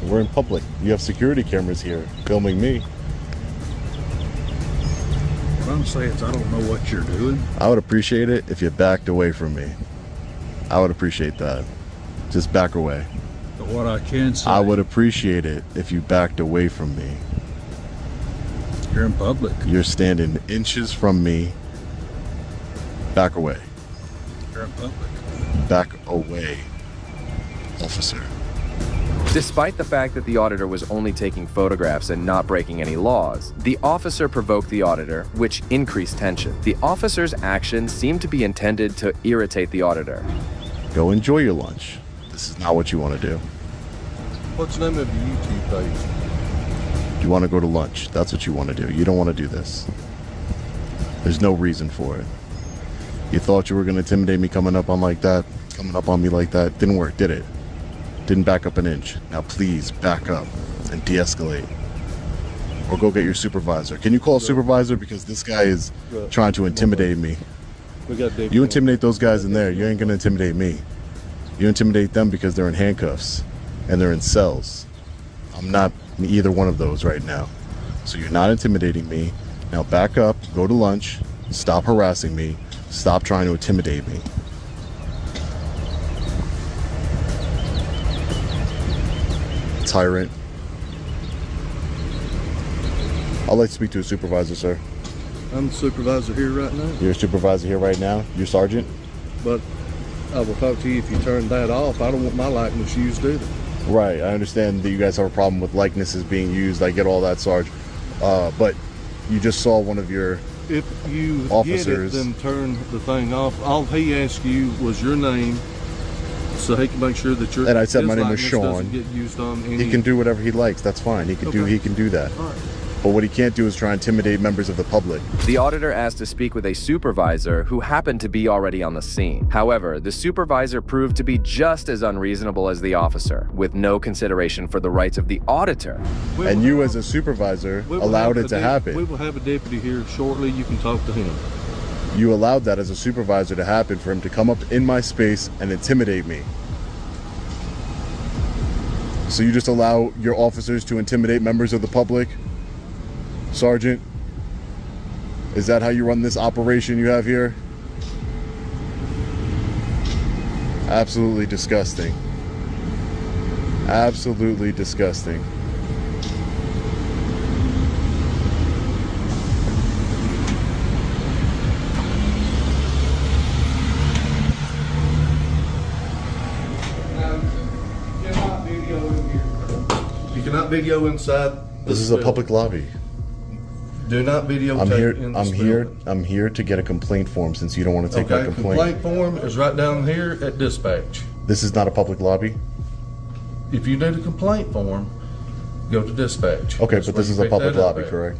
We're in public. You have security cameras here filming me. What I'm saying is I don't know what you're doing. I would appreciate it if you backed away from me. I would appreciate that. Just back away. But what I can say... I would appreciate it if you backed away from me. You're in public. You're standing inches from me. Back away. You're in public. Back away, officer. Despite the fact that the auditor was only taking photographs and not breaking any laws, the officer provoked the auditor, which increased tension. The officer's actions seemed to be intended to irritate the auditor. Go enjoy your lunch. This is not what you want to do. What's the name of your YouTube page? You want to go to lunch. That's what you want to do. You don't want to do this. There's no reason for it. You thought you were going to intimidate me coming up on me like that. Didn't work, did it? Didn't back up an inch. Now please back up and de-escalate. Or go get your supervisor. Can you call a supervisor? Because this guy is trying to intimidate me. You intimidate those guys in there. You ain't going to intimidate me. You intimidate them because they're in handcuffs and they're in cells. I'm not either one of those right now. So you're not intimidating me. Now back up, go to lunch, stop harassing me, stop trying to intimidate me. Tyrant. I'd like to speak to a supervisor, sir. I'm the supervisor here right now. You're a supervisor here right now? You're sergeant? But I will talk to you if you turn that off. I don't want my likeness used either. Right, I understand that you guys have a problem with likenesses being used. I get all that, Sarge. But you just saw one of your if you officers. Get it, then turn the thing off. All he asked you was your name, so he can make sure that your. And I said my name is Sean. Get used on any... He can do whatever he likes. That's fine. He can do that. All right. But what he can't do is try and intimidate members of the public. The auditor asked to speak with a supervisor who happened to be already on the scene. However, the supervisor proved to be just as unreasonable as the officer, with no consideration for the rights of the auditor. And you as a supervisor allowed it to happen. We will have a deputy here shortly. You can talk to him. You allowed that as a supervisor to happen, for him to come up in my space and intimidate me. So you just allow your officers to intimidate members of the public? Sergeant, is that how you run this operation you have here? Absolutely disgusting. Absolutely disgusting. You cannot video inside. This is a public lobby. Do not videotape in this building. I'm here to get a complaint form since you don't want to take that complaint. Complaint form is right down here at dispatch. This is not a public lobby? If you need a complaint form, go to dispatch. Okay, but this is a public lobby, correct?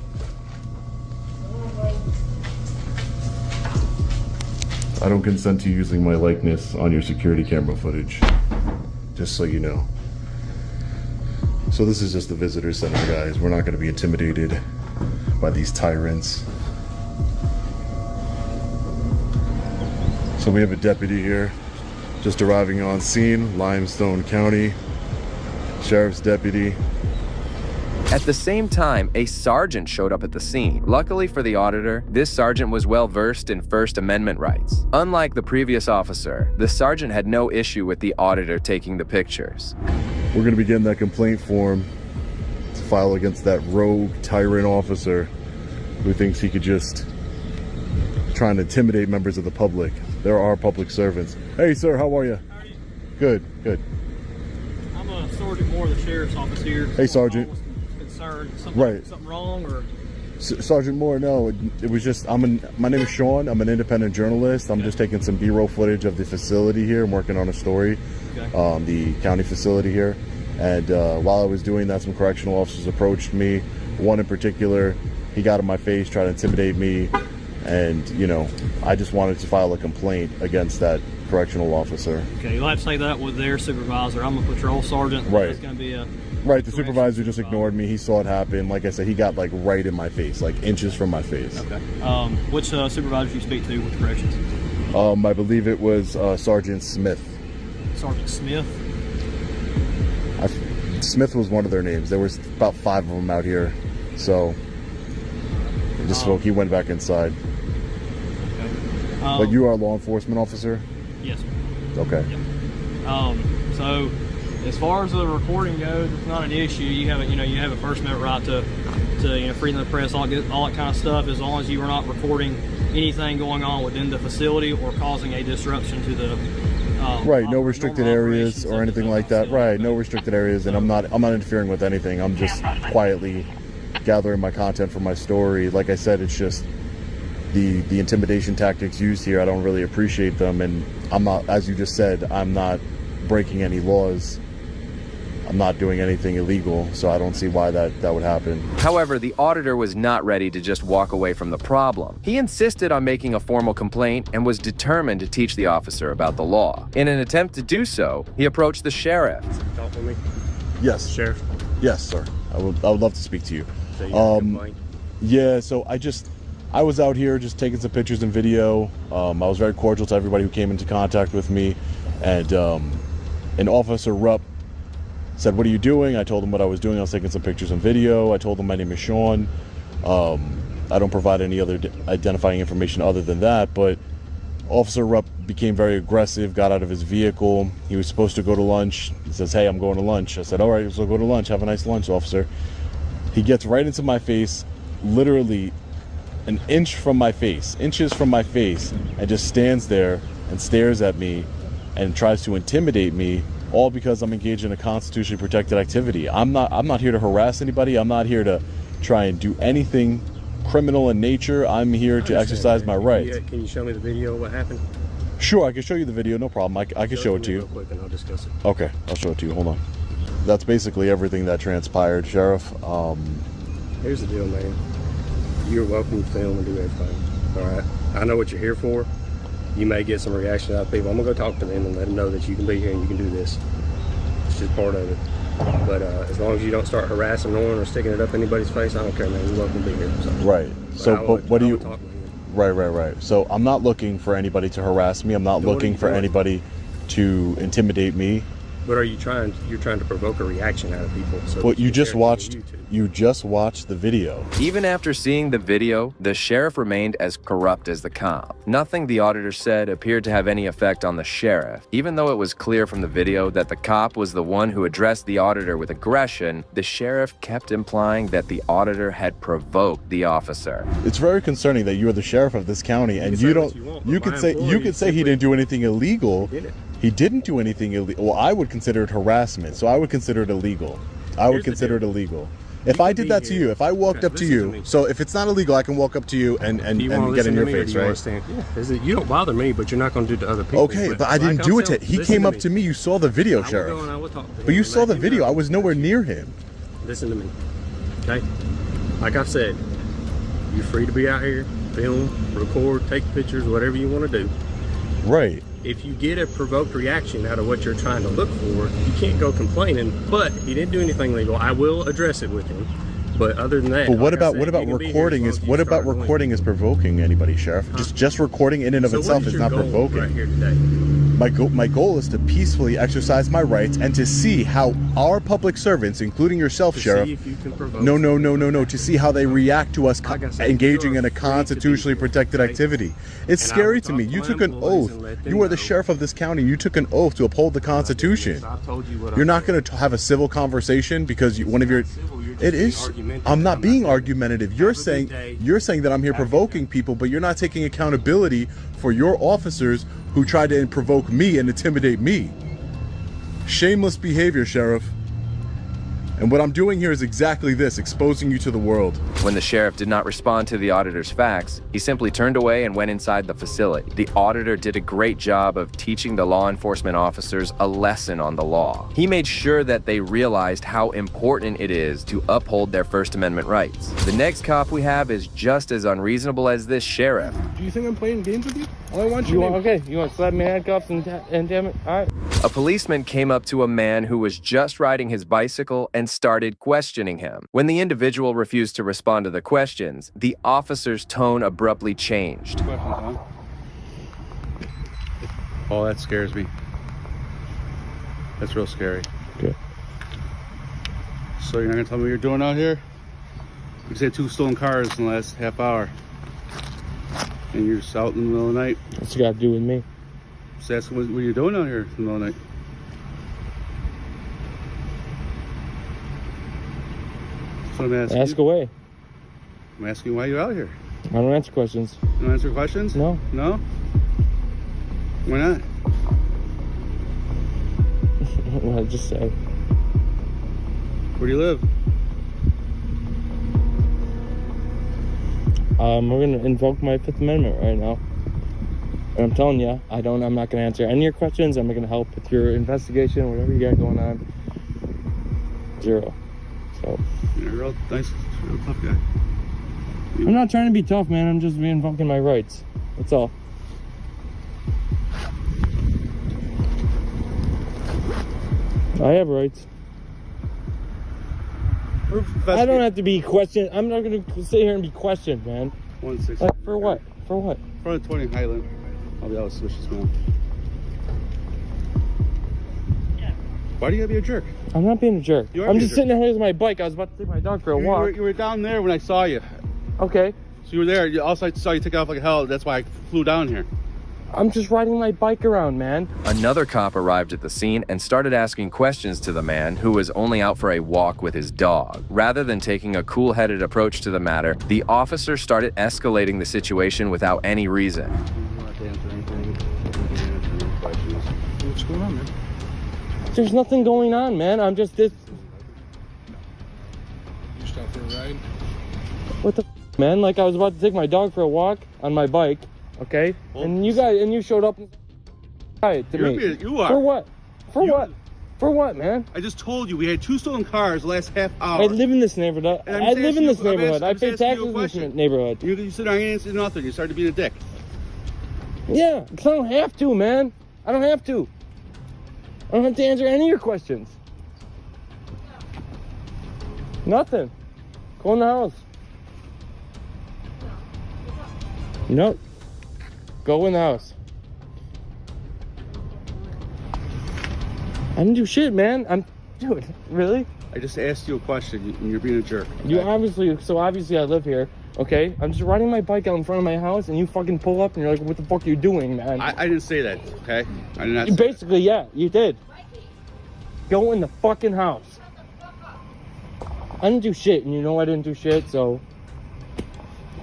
I don't consent to using my likeness on your security camera footage, just so you know. So this is just the visitor center, guys. We're not going to be intimidated by these tyrants. So we have a deputy here, just arriving on scene, Limestone County, Sheriff's deputy. At the same time, a sergeant showed up at the scene. Luckily for the auditor, this sergeant was well versed in First Amendment rights. Unlike the previous officer, the sergeant had no issue with the auditor taking the pictures. We're going to be getting that complaint form to file against that rogue tyrant officer who thinks he could just try and intimidate members of the public. There are public servants. Hey, sir, how are you? How are you? Good, good. I'm a Sergeant Moore of the Sheriff's Office here. Hey, Sergeant. Concerned. Something wrong, or? Sergeant Moore, no, it was just, my name is Sean. I'm an independent journalist. I'm just taking some B-roll footage of the facility here. I'm working on a story, the county facility here. And while I was doing that, some correctional officers approached me. One in particular, he got in my face, tried to intimidate me. And, you know, I just wanted to file a complaint against that correctional officer. Okay, you'll have to say that with their supervisor. I'm a patrol sergeant. Right. That's going to be a... Right, the supervisor just ignored me. He saw it happen. Like I said, he got like right in my face, like inches from my face. Okay. Which supervisor did you speak to with corrections? I believe it was Sergeant Smith. Sergeant Smith? Smith was one of their names. There was about 5 of them out here. So he just spoke. He went back inside. Okay. But you are a law enforcement officer? Yes, sir. Okay. Yep. So as far as the recording goes, it's not an issue. You have a First Amendment right to freedom of the press, all that kind of stuff, as long as you are not recording anything going on within the facility or causing a disruption to the right, no restricted areas or anything like that. Right, no restricted areas, and I'm not interfering with anything. I'm just quietly gathering my content for my story. Like I said, it's just the intimidation tactics used here. I don't really appreciate them, and I'm not, as you just said, I'm not breaking any laws. I'm not doing anything illegal, so I don't see why that would happen. However, the auditor was not ready to just walk away from the problem. He insisted on making a formal complaint and was determined to teach the officer about the law. In an attempt to do so, he approached the sheriff. Talk with me. Yes. Sheriff? Yes, sir. I would love to speak to you. So you got a complaint? Yeah, so I was out here just taking some pictures and video. I was very cordial to everybody who came into contact with me, and an Officer Rupp said, "What are you doing?" I told him what I was doing. I was taking some pictures and video. I told him my name is Sean. I don't provide any other identifying information other than that, but Officer Rupp became very aggressive, got out of his vehicle. He was supposed to go to lunch. He says, "Hey, I'm going to lunch." I said, "All right, so go to lunch. Have a nice lunch, officer." He gets right into my face, literally an inch from my face, inches from my face, and just stands there and stares at me and tries to intimidate me, all because I'm engaged in a constitutionally protected activity. I'm not here to harass anybody. I'm not here to try and do anything criminal in nature. I'm here to exercise my rights. Can you show me the video of what happened? Sure, I can show you the video, no problem. I can show it to you. Real quick and I'll discuss it. Okay, I'll show it to you. Hold on. That's basically everything that transpired, Sheriff. Here's the deal, man. You're welcome to film and do everything. All right. I know what you're here for. You may get some reaction out of people. I'm gonna go talk to them and let them know that you can be here and you can do this. It's just part of it. But as long as you don't start harassing no one or sticking it up anybody's face, I don't care, man. You're welcome to be here. So. Right. But what do you? Right. So I'm not looking for anybody to harass me. I'm not looking for anybody to intimidate me. But you're trying to provoke a reaction out of people. So well, you just watched the video. Even after seeing the video, the sheriff remained as corrupt as the cop. Nothing the auditor said appeared to have any effect on the sheriff. Even though it was clear from the video that the cop was the one who addressed the auditor with aggression, the sheriff kept implying that the auditor had provoked the officer. It's very concerning that you're the sheriff of this county and you could say he didn't do anything illegal. He didn't do anything illegal. Well, I would consider it harassment, so I would consider it illegal. I would consider it illegal. If I did that to you, if I walked up to you, so if it's not illegal, I can walk up to you and get in your face, right? Yeah, you don't bother me, but you're not going to do to other people. Okay, but I didn't do it to. He came up to me. You saw the video, Sheriff. But you saw the video. I was nowhere near him. Listen to me, okay? Like I said, you're free to be out here, film, record, take pictures, whatever you want to do. Right. If you get a provoked reaction out of what you're trying to look for, you can't go complaining. But he didn't do anything illegal. I will address it with him. But other than that, but what about recording? Is provoking anybody, Sheriff? Huh? Just recording in and of itself is not provoking. Right here today? My goal is to peacefully exercise my rights and to see how our public servants, including yourself, Sheriff, to see how they react to us engaging in a constitutionally protected activity. It's scary to me. You took an oath. You are the sheriff of this county. You took an oath to uphold the Constitution. You're not going to have a civil conversation because one of your. It is. I'm not being argumentative. You're saying that I'm here provoking people, but you're not taking accountability for your officers who tried to provoke me and intimidate me. Shameless behavior, Sheriff. And what I'm doing here is exactly this, exposing you to the world. When the sheriff did not respond to the auditor's facts, he simply turned away and went inside the facility. The auditor did a great job of teaching the law enforcement officers a lesson on the law. He made sure that they realized how important it is to uphold their First Amendment rights. The next cop we have is just as unreasonable as this sheriff. Do you think I'm playing games with you? All I want you to slap me handcuffs and damn it? All right. A policeman came up to a man who was just riding his bicycle and started questioning him. When the individual refused to respond to the questions, the officer's tone abruptly changed. Oh, that scares me. That's real scary. Okay. So you're not gonna tell me what you're doing out here? You just had 2 stolen cars in the last half hour. And you're just out in the middle of the night? What's it got to do with me? Just ask what you're doing out here in the middle of the night. That's what I'm asking. Ask away. I'm asking why you're out here. I don't answer questions. You don't answer questions? No. No? Why not? What did I just say? Where do you live? We're gonna invoke my Fifth Amendment right now. And I'm telling you, I'm not gonna answer any of your questions. I'm not gonna help with your investigation, whatever you got going on. 0. So. You're a real nice, real tough guy. I'm not trying to be tough, man. I'm just invoking my rights. That's all. I have rights. I don't have to be questioned. I'm not going to sit here and be questioned, man. 160. Like, for what? For what? Front of 20 Highland. I'll be out with switches, man. Why do you gotta be a jerk? I'm not being a jerk. I'm just sitting here with my bike. I was about to take my dog for a walk. You were down there when I saw you. Okay. So you were there. Also, I saw you take off like hell. That's why I flew down here. I'm just riding my bike around, man. Another cop arrived at the scene and started asking questions to the man who was only out for a walk with his dog. Rather than taking a cool-headed approach to the matter, the officer started escalating the situation without any reason. What's going on, man? There's nothing going on, man. I'm just this. You stopped for a ride? What the man? Like, I was about to take my dog for a walk on my bike, okay? And you showed up and to me. You are. For what? For what? For what, man? I just told you we had 2 stolen cars the last half hour. I live in this neighborhood. I live in this neighborhood. I pay taxes in this neighborhood. You said I ain't answered nothing. You started being a dick. Yeah, because I don't have to, man. I don't have to. I don't have to answer any of your questions. Nothing. Go in the house. Nope. Go in the house. I didn't do shit, man. Dude, really? I just asked you a question and you're being a jerk. Okay? You obviously I live here, okay? I'm just riding my bike out in front of my house and you fucking pull up and you're like, what the fuck are you doing, man? I didn't say that, okay? I did not say basically, yeah, you did. Go in the fucking house. I didn't do shit, and you know I didn't do shit, so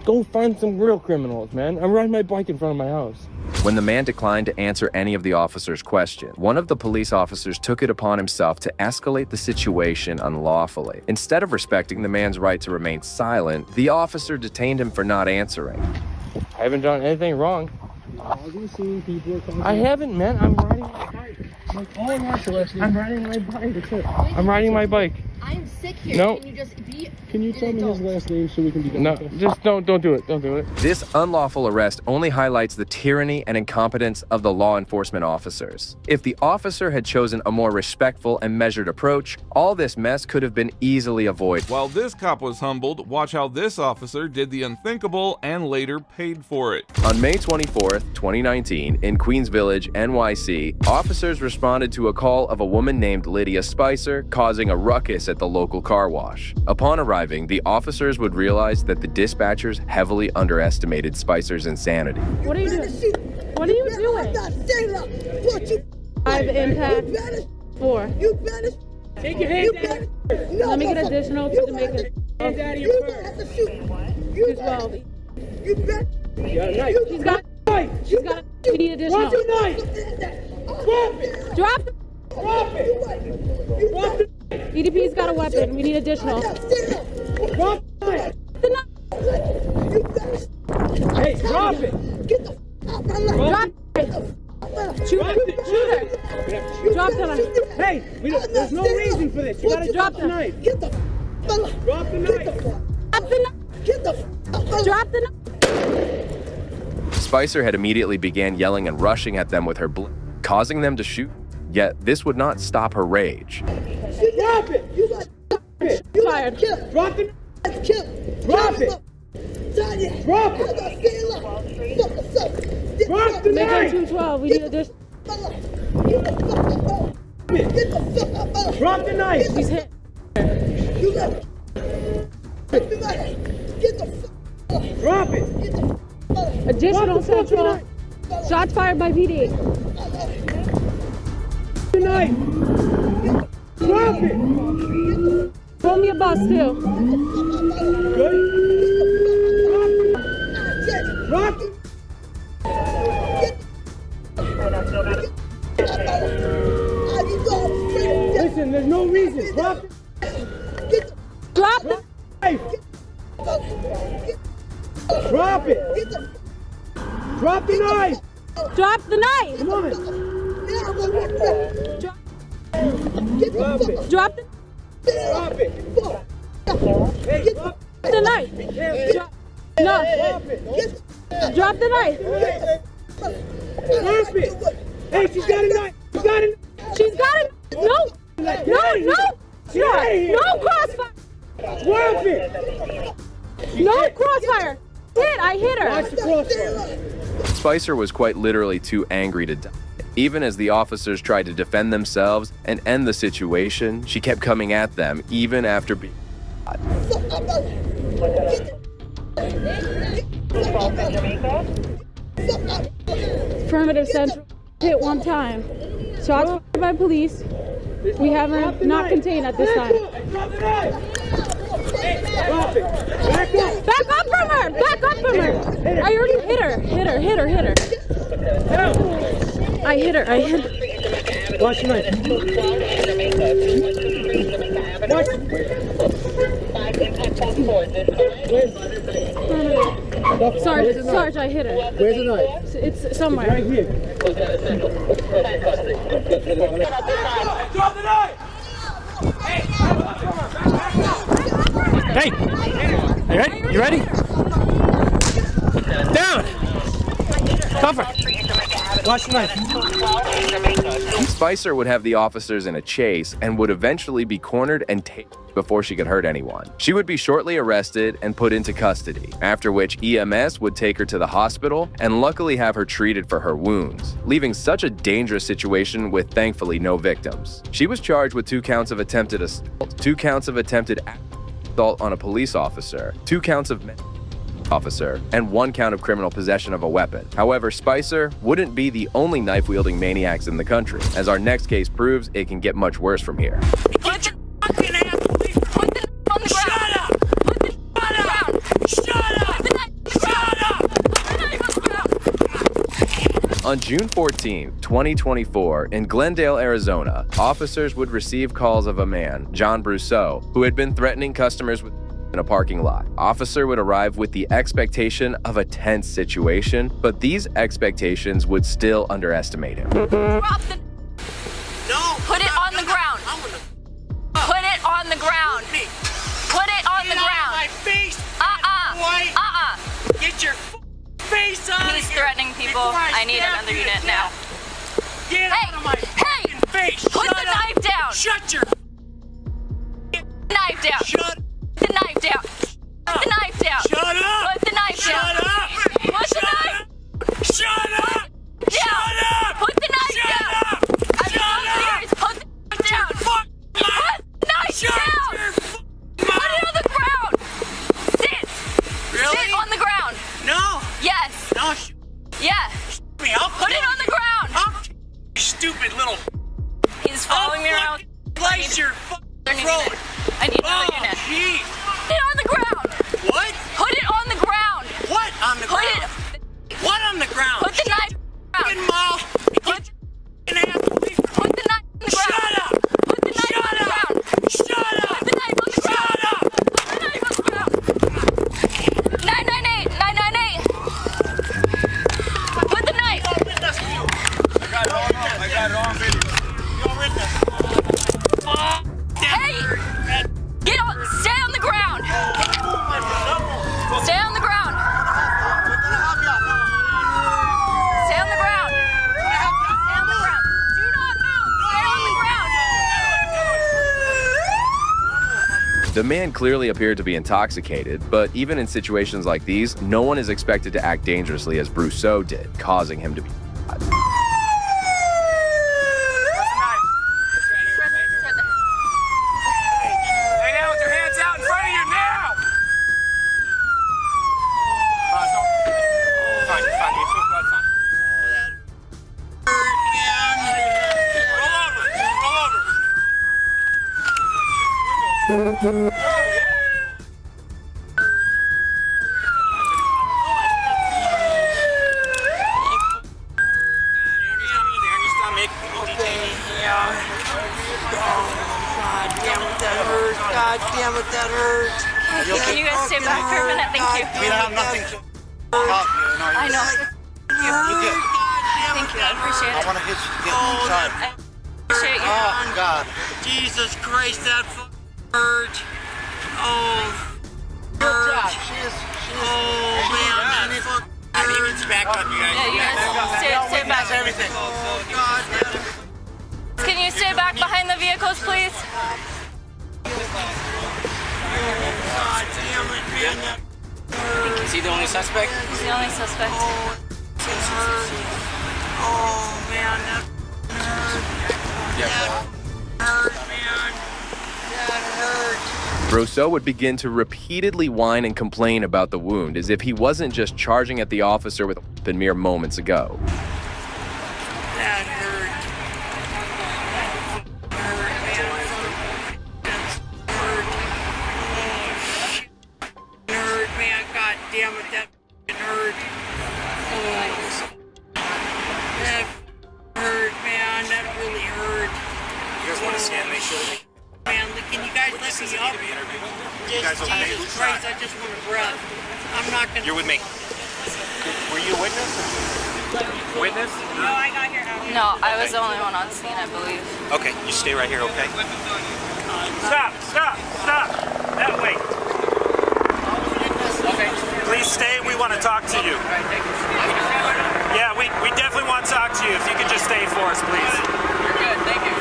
go find some real criminals, man. I'm riding my bike in front of my house. When the man declined to answer any of the officer's questions, one of the police officers took it upon himself to escalate the situation unlawfully. Instead of respecting the man's right to remain silent, the officer detained him for not answering. I haven't done anything wrong. I haven't, man. I'm riding my bike. I'm riding my bike. I'm riding my bike. I'm sick here. No. Can you just be? Can you tell me his last name so we can be done? No, just don't do it. Don't do it. This unlawful arrest only highlights the tyranny and incompetence of the law enforcement officers. If the officer had chosen a more respectful and measured approach, all this mess could have been easily avoided. While this cop was humbled, watch how this officer did the unthinkable and later paid for it. On May 24th, 2019, in Queens Village, NYC, officers responded to a call of a woman named Lydia Spicer causing a ruckus at the local car wash. Upon arriving, the officers would realize that the dispatchers heavily underestimated Spicer's insanity. What are you doing? What are you doing? 5 impact. 4. You better take your hands down. Let me get additional to make it. Hands out of your purse. You 12. You better. She's got a knife. She's got a. We need additional. Drop your knife. Drop it. Drop the. Drop it. Drop it. EDP's got a weapon. We need additional. Drop the knife. Hey, drop it. Get the out my life. Drop it. Shoot her. Shoot her. Drop the knife. Hey, there's no reason for this. You gotta drop the knife. Get the drop the knife. Drop the knife. Get the drop the knife. Spicer had immediately began yelling and rushing at them with her causing them to shoot. Yet this would not stop her rage. Drop it. You got it. You got kill. Drop the knife. Kill. Drop it. Drop it. Drop the Make knife. it 212. We need additional. Drop the knife. He's hit. You got get the drop it. Additional central. Shots fired by PD. The knife. Drop it. Throw me a bus too. Good. Drop it. Listen, there's no reason. Drop it. Drop the knife. Drop it. Drop the knife. Drop the knife. Come on. Drop it. Drop the. Drop it. Hey, drop the knife. No. Drop the knife. Drop it. Hey, she's got a knife. She's got it. She's got it. No. No. No crossfire. Drop it. No crossfire. I hit her. Watch the crossfire. Spicer was quite literally too angry to die. Even as the officers tried to defend themselves and end the situation, she kept coming at them even after being shot. Affirmative central. Hit one time. Shots fired by police. We haven't not contained at this time. Back up from her! Back up from her! I already hit her. Hit her. I hit her. Watch the knife. Sarge, I hit her. Where's the knife? It's somewhere. Right here. Drop the knife! Hey! You ready? Down! Cover! Watch the knife. Spicer would have the officers in a chase and would eventually be cornered and taped before she could hurt anyone. She would be shortly arrested and put into custody, after which EMS would take her to the hospital and luckily have her treated for her wounds, leaving such a dangerous situation with thankfully no victims. She was charged with 2 counts of attempted assault, 2 counts of attempted assault on a police officer, 2 counts of officer, and 1 count of criminal possession of a weapon. However, Spicer wouldn't be the only knife-wielding maniacs in the country. As our next case proves, it can get much worse from here. Put your fucking hands on the ground. Shut up! Shut up! Shut up! On June 14, 2024, in Glendale, Arizona, officers would receive calls of a man, John Brousseau, who had been threatening customers in a parking lot. Officer would arrive with the expectation of a tense situation, but these expectations would still underestimate him. Drop the... No! Put it on the ground! Put it on the ground! Put it on the ground! My face! Get your face out of here! He's threatening people. I need another unit now. Get out of my face! Put the knife down! Shut your knife down! Shut the knife down! Put the knife down! Shut up! Put the knife down! Shut up! Put the knife! Shut up! Shut up! Put the knife down! I'm so serious! Put the knife down! Put the knife down! Put it on the ground! Sit! Really? Sit on the ground! No! Yes! No! Yeah! I'll put it on the ground! Stupid little... He's following me around. Slice your throat! I need another unit. Jeez! Put it on the ground! What? Put it on the ground! What on the ground? What on the ground? Put the knife on the ground! Mouth! Put the knife on the ground! Shut up! Put the knife on the ground! Shut up! Put the knife on the ground! Shut up! Put the knife on the ground! 998! 998! Put the knife! I got it on video. You're witness. Hey! Get on! Stay on the ground! Stay on the ground! Stay on the ground! Stay on the ground! Do not move! Stay on the ground! The man clearly appeared to be intoxicated, but even in situations like these, no one is expected to act dangerously as Brousseau did, causing him to be shot. Can you guys stay back for a minute? Thank you. We don't have nothing to help you. No, I know. You get. Thank you. I appreciate it. I want to get inside. I appreciate you. Oh, God. Jesus Christ, that hurt. Oh. Good job. She is. Oh, man. That fuck. I need to back up, you guys. Yeah, you guys stay back. Everything. Oh, God. Can you stay back behind the vehicles, please? God damn it, man. Is he the only suspect? He's the only suspect. Oh, man, that hurt, man. That hurt. Brousseau would begin to repeatedly whine and complain about the wound, as if he wasn't just charging at the officer with a weapon mere moments ago. That hurt. Damn it, that hurt. Oh, that hurt, man. That really hurt. You guys want to stand? Make sure. Man, can you guys let me up? You guys okay? Jesus Christ, I just want to breath. I'm not gonna. You're with me. Were you a witness? Witness? No, I got here now. No, I was the only one on scene, I believe. Okay, you stay right here, okay? Stop! Stop! Stop! That way. Okay. Please stay. We want to talk to you. Yeah, we definitely want to talk to you. If you could just stay for us, please. You're good. Thank you.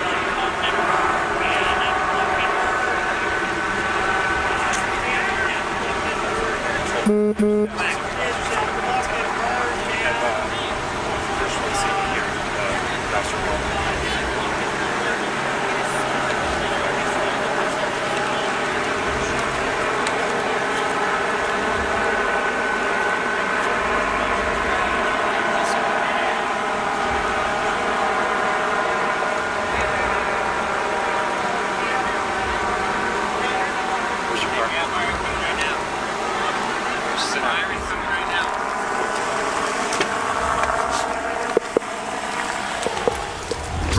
Where's your car?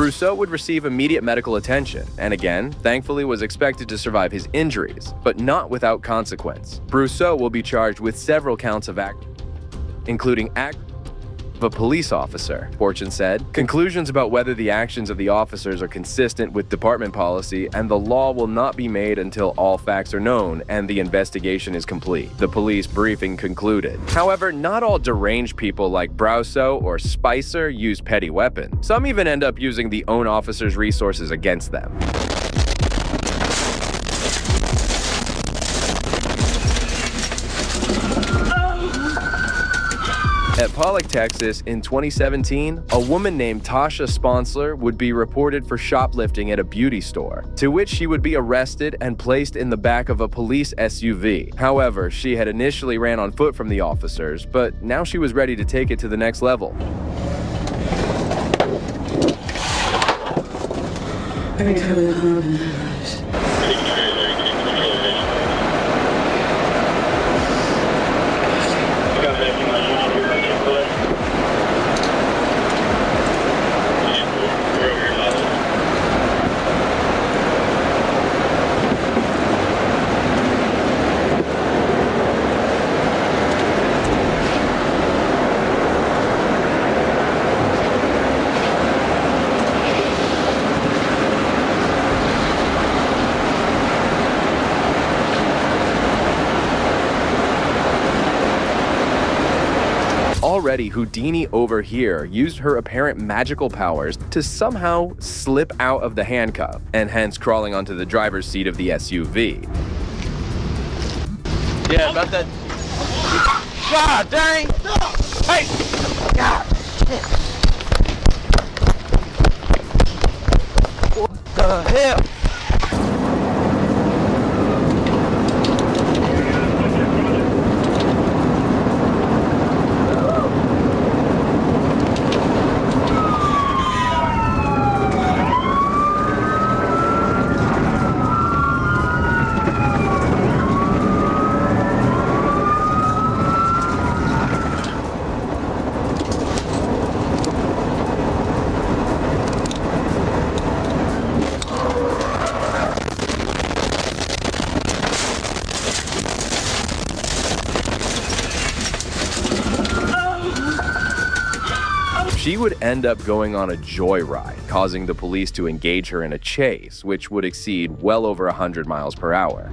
Brousseau would receive immediate medical attention, and again, thankfully was expected to survive his injuries, but not without consequence. Brousseau will be charged with several counts of including of a police officer, Fortune said. Conclusions about whether the actions of the officers are consistent with department policy and the law will not be made until all facts are known and the investigation is complete, the police briefing concluded. However, not all deranged people like Brousseau or Spicer use petty weapons. Some even end up using the own officers' resources against them. At Pollock, Texas, in 2017, a woman named Tasha Sponsler would be reported for shoplifting at a beauty store, to which she would be arrested and placed in the back of a police SUV. However, she had initially ran on foot from the officers, but now she was ready to take it to the next level. Already, Houdini over here used her apparent magical powers to somehow slip out of the handcuff, and hence crawling onto the driver's seat of the SUV. Yeah, about that. God dang! Hey! God! What the hell? She would end up going on a joyride, causing the police to engage her in a chase, which would exceed well over 100 miles per hour.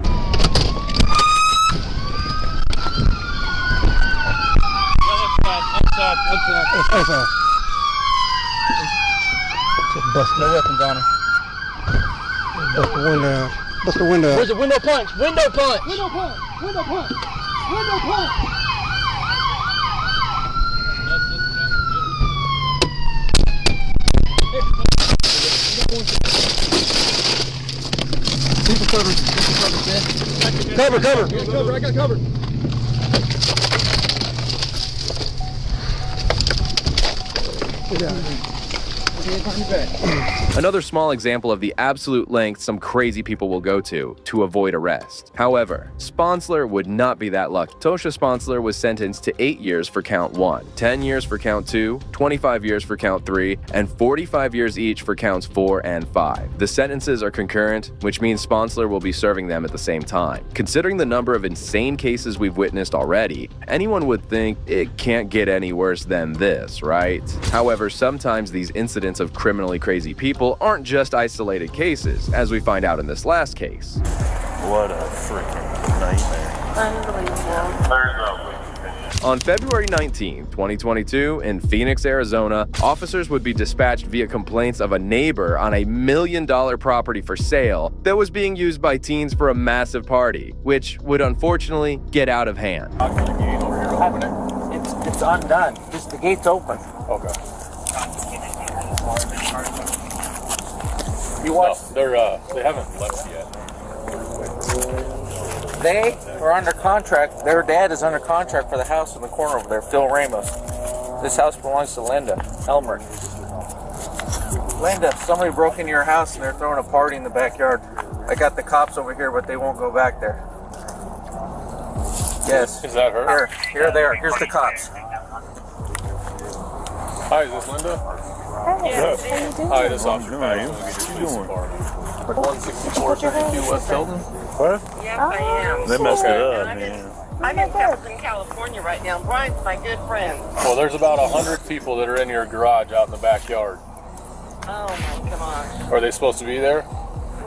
Bust no weapons on her. Bust the window out. Bust the window out. Where's the window punch? Window punch! Window punch! Window punch! Window punch! People cover. Cover, cover. Cover, I got covered. Another small example of the absolute length some crazy people will go to avoid arrest. However, Sponsler would not be that lucky. Tasha Sponsler was sentenced to 8 years for count 1, 10 years for count 2, 25 years for count 3, and 45 years each for counts 4 and 5. The sentences are concurrent, which means Sponsler will be serving them at the same time. Considering the number of insane cases we've witnessed already, anyone would think it can't get any worse than this, right? However, sometimes these incidents of criminally crazy people aren't just isolated cases, as we find out in this last case. What a freaking nightmare. Unbelievable. On February 19, 2022, in Phoenix, Arizona, officers would be dispatched via complaints of a neighbor on a $1 million property for sale that was being used by teens for a massive party, which would unfortunately get out of hand. It's undone. Just the gate's open. Okay. You watch. No, they haven't left yet. They are under contract. Their dad is under contract for the house in the corner over there, Phil Ramos. This house belongs to Linda Elmer. Linda, somebody broke into your house and they're throwing a party in the backyard. I got the cops over here, but they won't go back there. Yes. Is that her? Here they are. Here's the cops. Hi, is this Linda? Hi, this is Officer Patterson. What you doing? 16472 West Hilton. What? Yes, I am. They messed it up, man. I'm in Jefferson, California right now. Brian's my good friend. Well, there's about 100 people that are in your garage out in the backyard. Oh my gosh. Are they supposed to be there?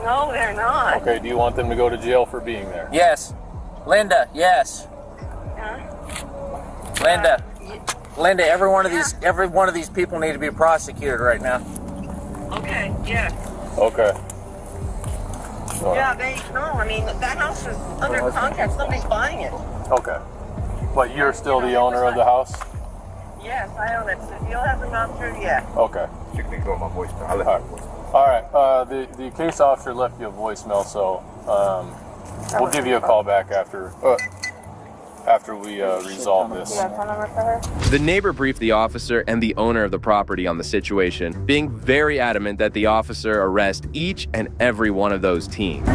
No, they're not. Okay, do you want them to go to jail for being there? Yes. Linda, yes. Linda. Linda, every one of these people need to be prosecuted right now. Okay, yeah. Okay. Yeah, I mean, that house is under contract. Somebody's buying it. Okay. But you're still the owner of the house? Yes, I own it. So the deal hasn't gone through yet. Okay. You can go on my voicemail. I'll let you voicemail. All right. The case officer left you a voicemail, so we'll give you a call back after we resolve this. The neighbor briefed the officer and the owner of the property on the situation, being very adamant that the officer arrest each and every one of those teens.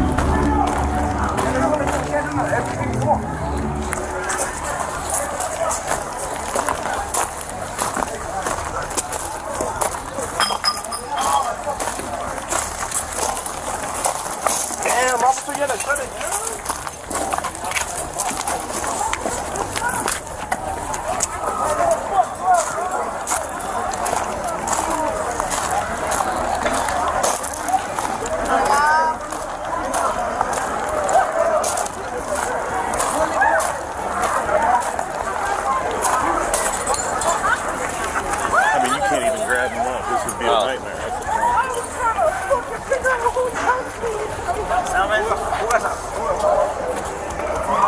Damn, officer, you gotta shut it down.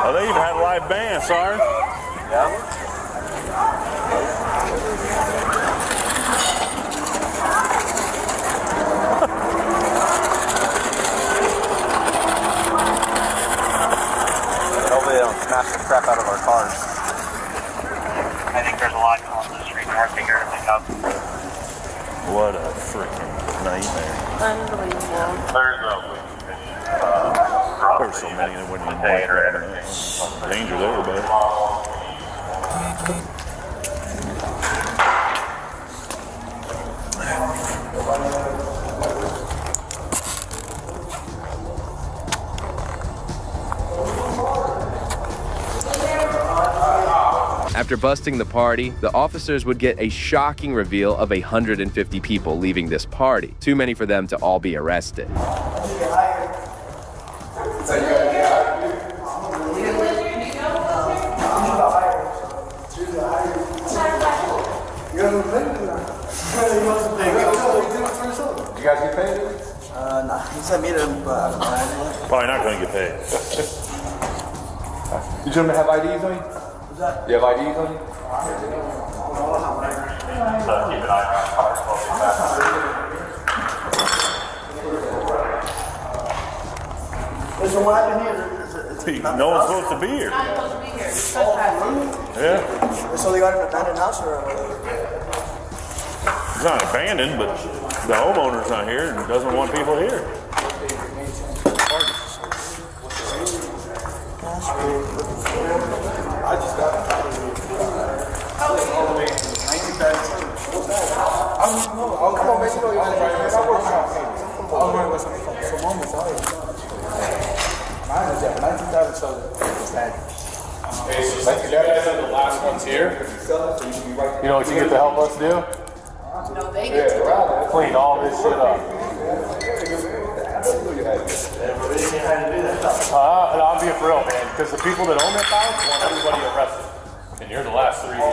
Oh, they even had a live band, sorry. Yeah. Hopefully they don't smash the crap out of our cars. I think there's a lot on the street north here to pick up. What a freaking nightmare. Unbelievable. There's so many that wouldn't even like that. Danger there, but. After busting the party, the officers would get a shocking reveal of 150 people leaving this party. Too many for them to all be arrested. You guys get paid? Nah, he said me to, but Probably not going to get paid. You gentlemen have IDs on you? what's that? You have IDs on you? Keep an eye on cars closely back. So what happened here? No one's supposed to be here. Yeah. So they got an abandoned house or? It's not abandoned, but the homeowner's not here and doesn't want people here. I just got come on, make sure I work with some moments. Mine is 19,000, so it's bad. Hey, so since you guys are the last ones here, you know what you get to help us do? Clean all this shit up. I'll be for real, man, because the people that own that house want everybody arrested. And you're the last 3 here.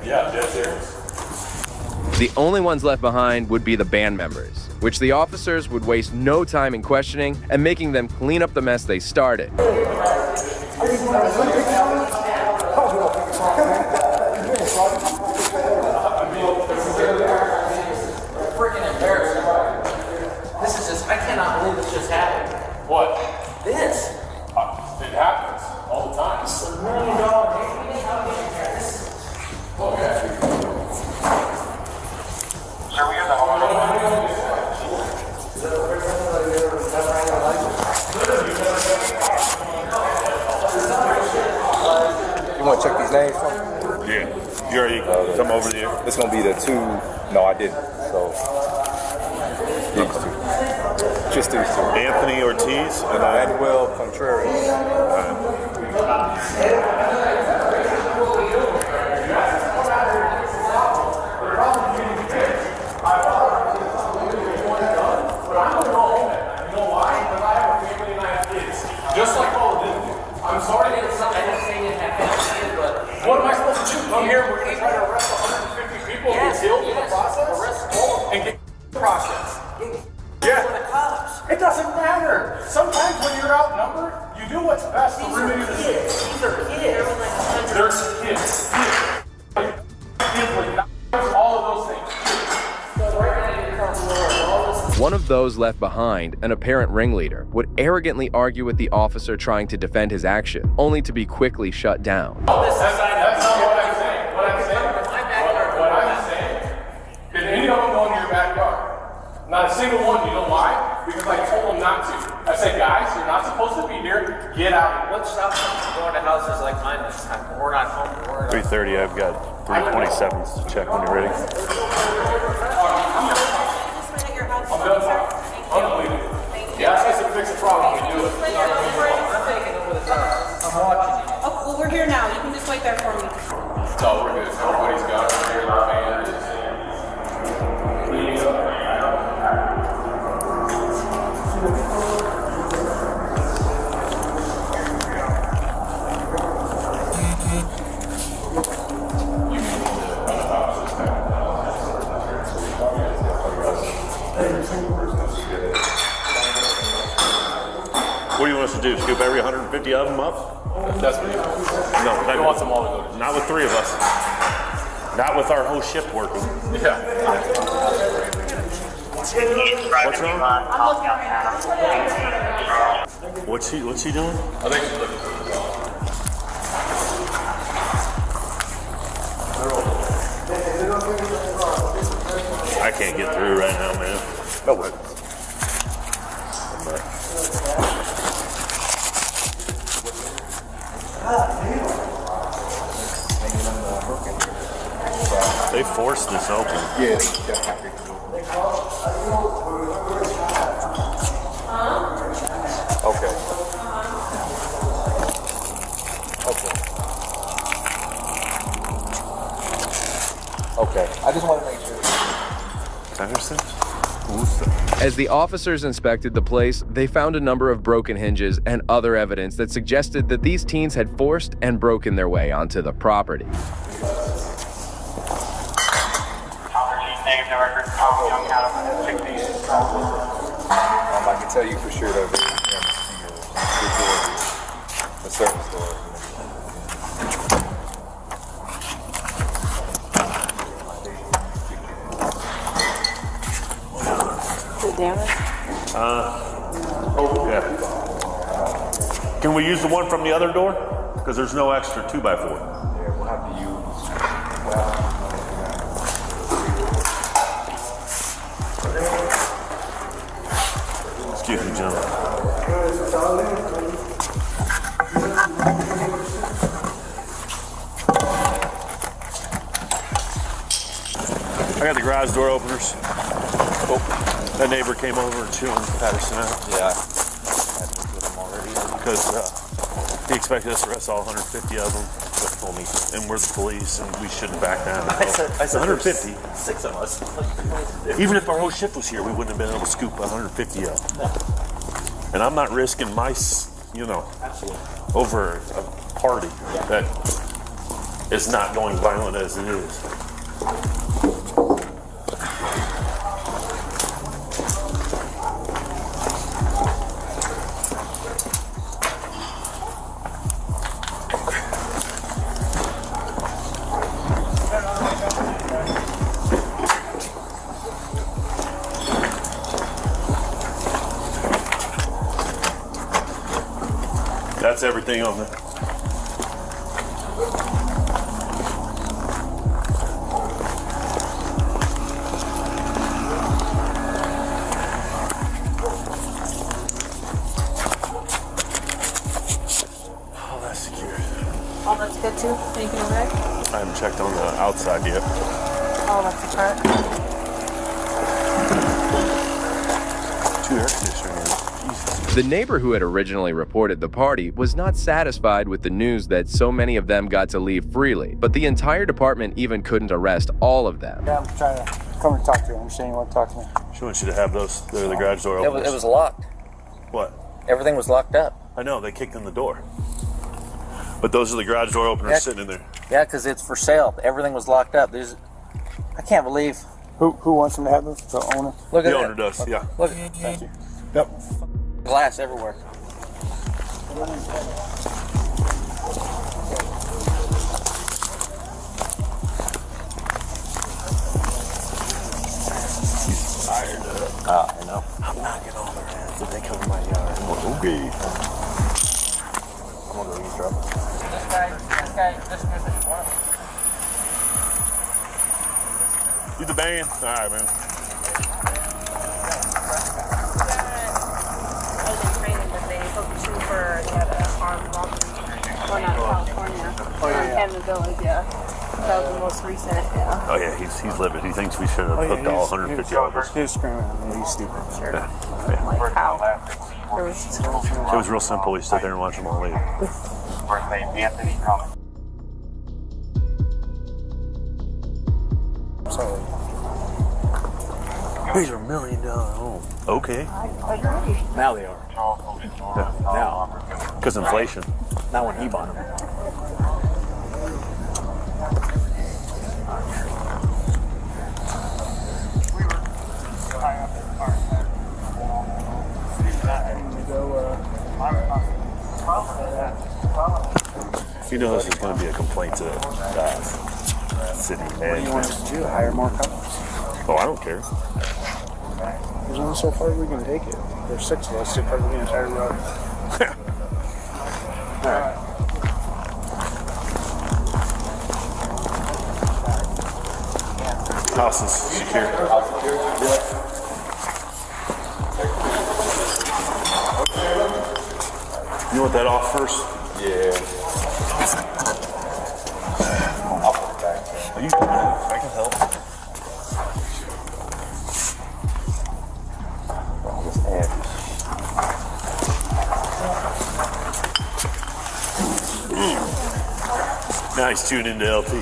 Yeah, dead serious. The only ones left behind would be the band members, which the officers would waste no time in questioning and making them clean up the mess they started. Freaking embarrassing. This is just, I cannot believe this just happened. What? This. It happens all the time. It's $1 million. Okay. Sir, we have the homeowner. You want to check these names for me? Yeah. You already come over there? It's gonna be the two. No, I didn't. So these two. Just these two. Anthony Ortiz and Manuel Contreras. Just like all of them. I'm sorry that I didn't say it happened, but what am I supposed to do? Come here, we're going to try to arrest 150 people who killed in the process? Arrest all of them. And get the process. Yeah. It doesn't matter. Sometimes when you're outnumbered, you do what's best to remedy the situation. These are kids. They're kids. All of those things. One of those left behind, an apparent ringleader, would arrogantly argue with the officer trying to defend his action, only to be quickly shut down. That's not what I'm saying. What I'm saying, did any of them go into your backyard? Not a single one. You know why? Because I told them not to. I said, guys, you're not supposed to be here. Get out. What stops us from going to houses like mine this time? We're not home. 3:30. I've got 327s to check when you're ready. Unbelievable. Yeah, I said fix the problem. We do it. I'm taking over the time. I'm watching you. Oh, well, we're here now. You can just wait there for me. No, we're good. Everybody's got it. Here in our hand. Cleaning up. What do you want us to do? Scoop every 150 of them up? That's what you want. No, I want them all to go to not with 3 of us. Not with our whole shift working. Yeah. What's wrong? What's he doing? I think she's looking for I can't get through right now, man. No way. They forced this open. Yeah. Okay. Okay. I just want to make sure. Patterson? As the officers inspected the place, they found a number of broken hinges and other evidence that suggested that these teens had forced and broken their way onto the property. I can tell you for sure that the service door. Yeah. Can we use the one from the other door? Because there's no extra 2x4. Yeah, we'll have to use. Excuse me, gentlemen. I got the garage door openers. Oh, that neighbor came over and chewing Patterson out. Yeah, I had worked with him already. Because he expected us to arrest all 150 of them. But told me, and we're the police, and we shouldn't back down. I said 150. 6 of us. Even if our whole shift was here, we wouldn't have been able to scoop 150 up. And I'm not risking my, Absolutely. over a party that is not going violent as it is. That's everything on there. Oh, that's secure. All that's Good too? Anything over there? I haven't checked on the outside yet. Oh, that's the part. 2 air conditioners. Jesus. The neighbor who had originally reported the party was not satisfied with the news that so many of them got to leave freely, but the entire department even couldn't arrest all of them. Yeah, I'm trying to come and talk to you. I'm saying you want to talk to me. She wants you to have those. They're the garage door openers. It was locked. What? Everything was locked up. I know, they kicked in the door. But those are the garage door openers sitting in there. Yeah, because it's for sale. Everything was locked up. I can't believe. Who wants them to have those? The owner? Look at the that. owner does, yeah. Look. Thank you. Yep. Glass everywhere. He's fired up. I know. I'm knocking on their heads if they come in my yard. I'm like, okay. I'm gonna go eavesdrop. This guy, this one. You the band? All right, man. One out of California. Camden Village, yeah. That was the most recent, yeah. Oh yeah, he's livid. He thinks we should have hooked all 150 of us. He was screaming at me. He's stupid. Sure. Yeah. Like how? There was It was real simple. We stood there and watched them all leave. Sorry. These are $1 million homes. Okay. Now they are. Yeah. Now. Because inflation. Not when he bought them. You know this is going to be a complaint to city management. What do you want us to do? Hire more cops? Oh, I don't care. There's only so far we can take it. There's 6 of us to cover the entire road. Alright. House is secure. You want that off first? Yeah. I'll put it back. Are you doing it? I can help. Now he's tuned into LP.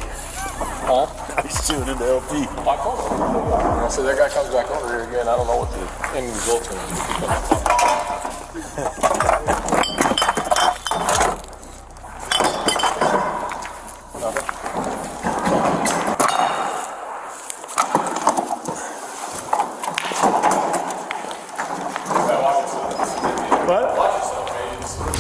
Huh? Now he's tuned into LP. I told him. I said that guy comes back over here again. I don't know what the end result's going to be.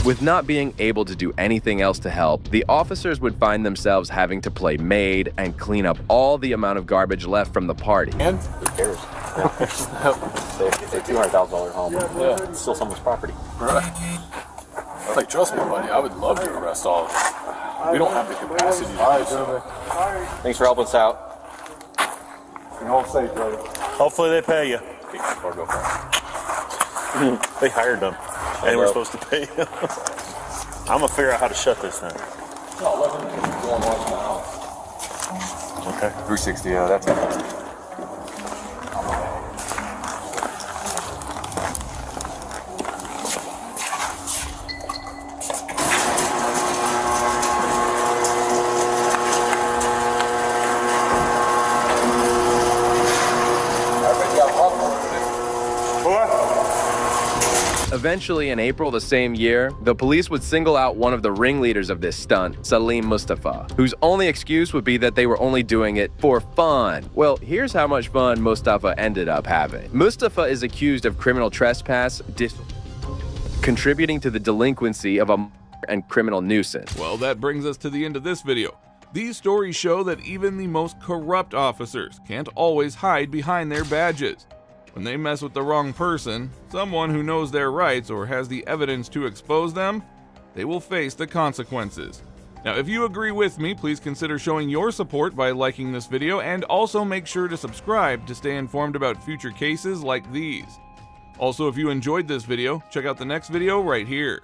With not being able to do anything else to help, the officers would find themselves having to play maid and clean up all the amount of garbage left from the party. And who cares? It's a $200,000 home. Yeah, it's still someone's property. Right. Like, trust me, buddy, I would love to arrest all of them. We don't have the capacity to do so. Thanks for helping us out. You hold safe, brother. Hopefully they pay you. They hired them. And we're supposed to pay them. I'm going to figure out how to shut this thing. Okay. 360, that's it. Eventually, in April the same year, the police would single out one of the ringleaders of this stunt, Salim Mustafa, whose only excuse would be that they were only doing it for fun. Well, here's how much fun Mustafa ended up having. Mustafa is accused of criminal trespass, contributing to the delinquency of a and criminal nuisance. Well, that brings us to the end of this video. These stories show that even the most corrupt officers can't always hide behind their badges. When they mess with the wrong person, someone who knows their rights or has the evidence to expose them, they will face the consequences. Now, if you agree with me, please consider showing your support by liking this video, and also make sure to subscribe to stay informed about future cases like these. Also, if you enjoyed this video, check out the next video right here.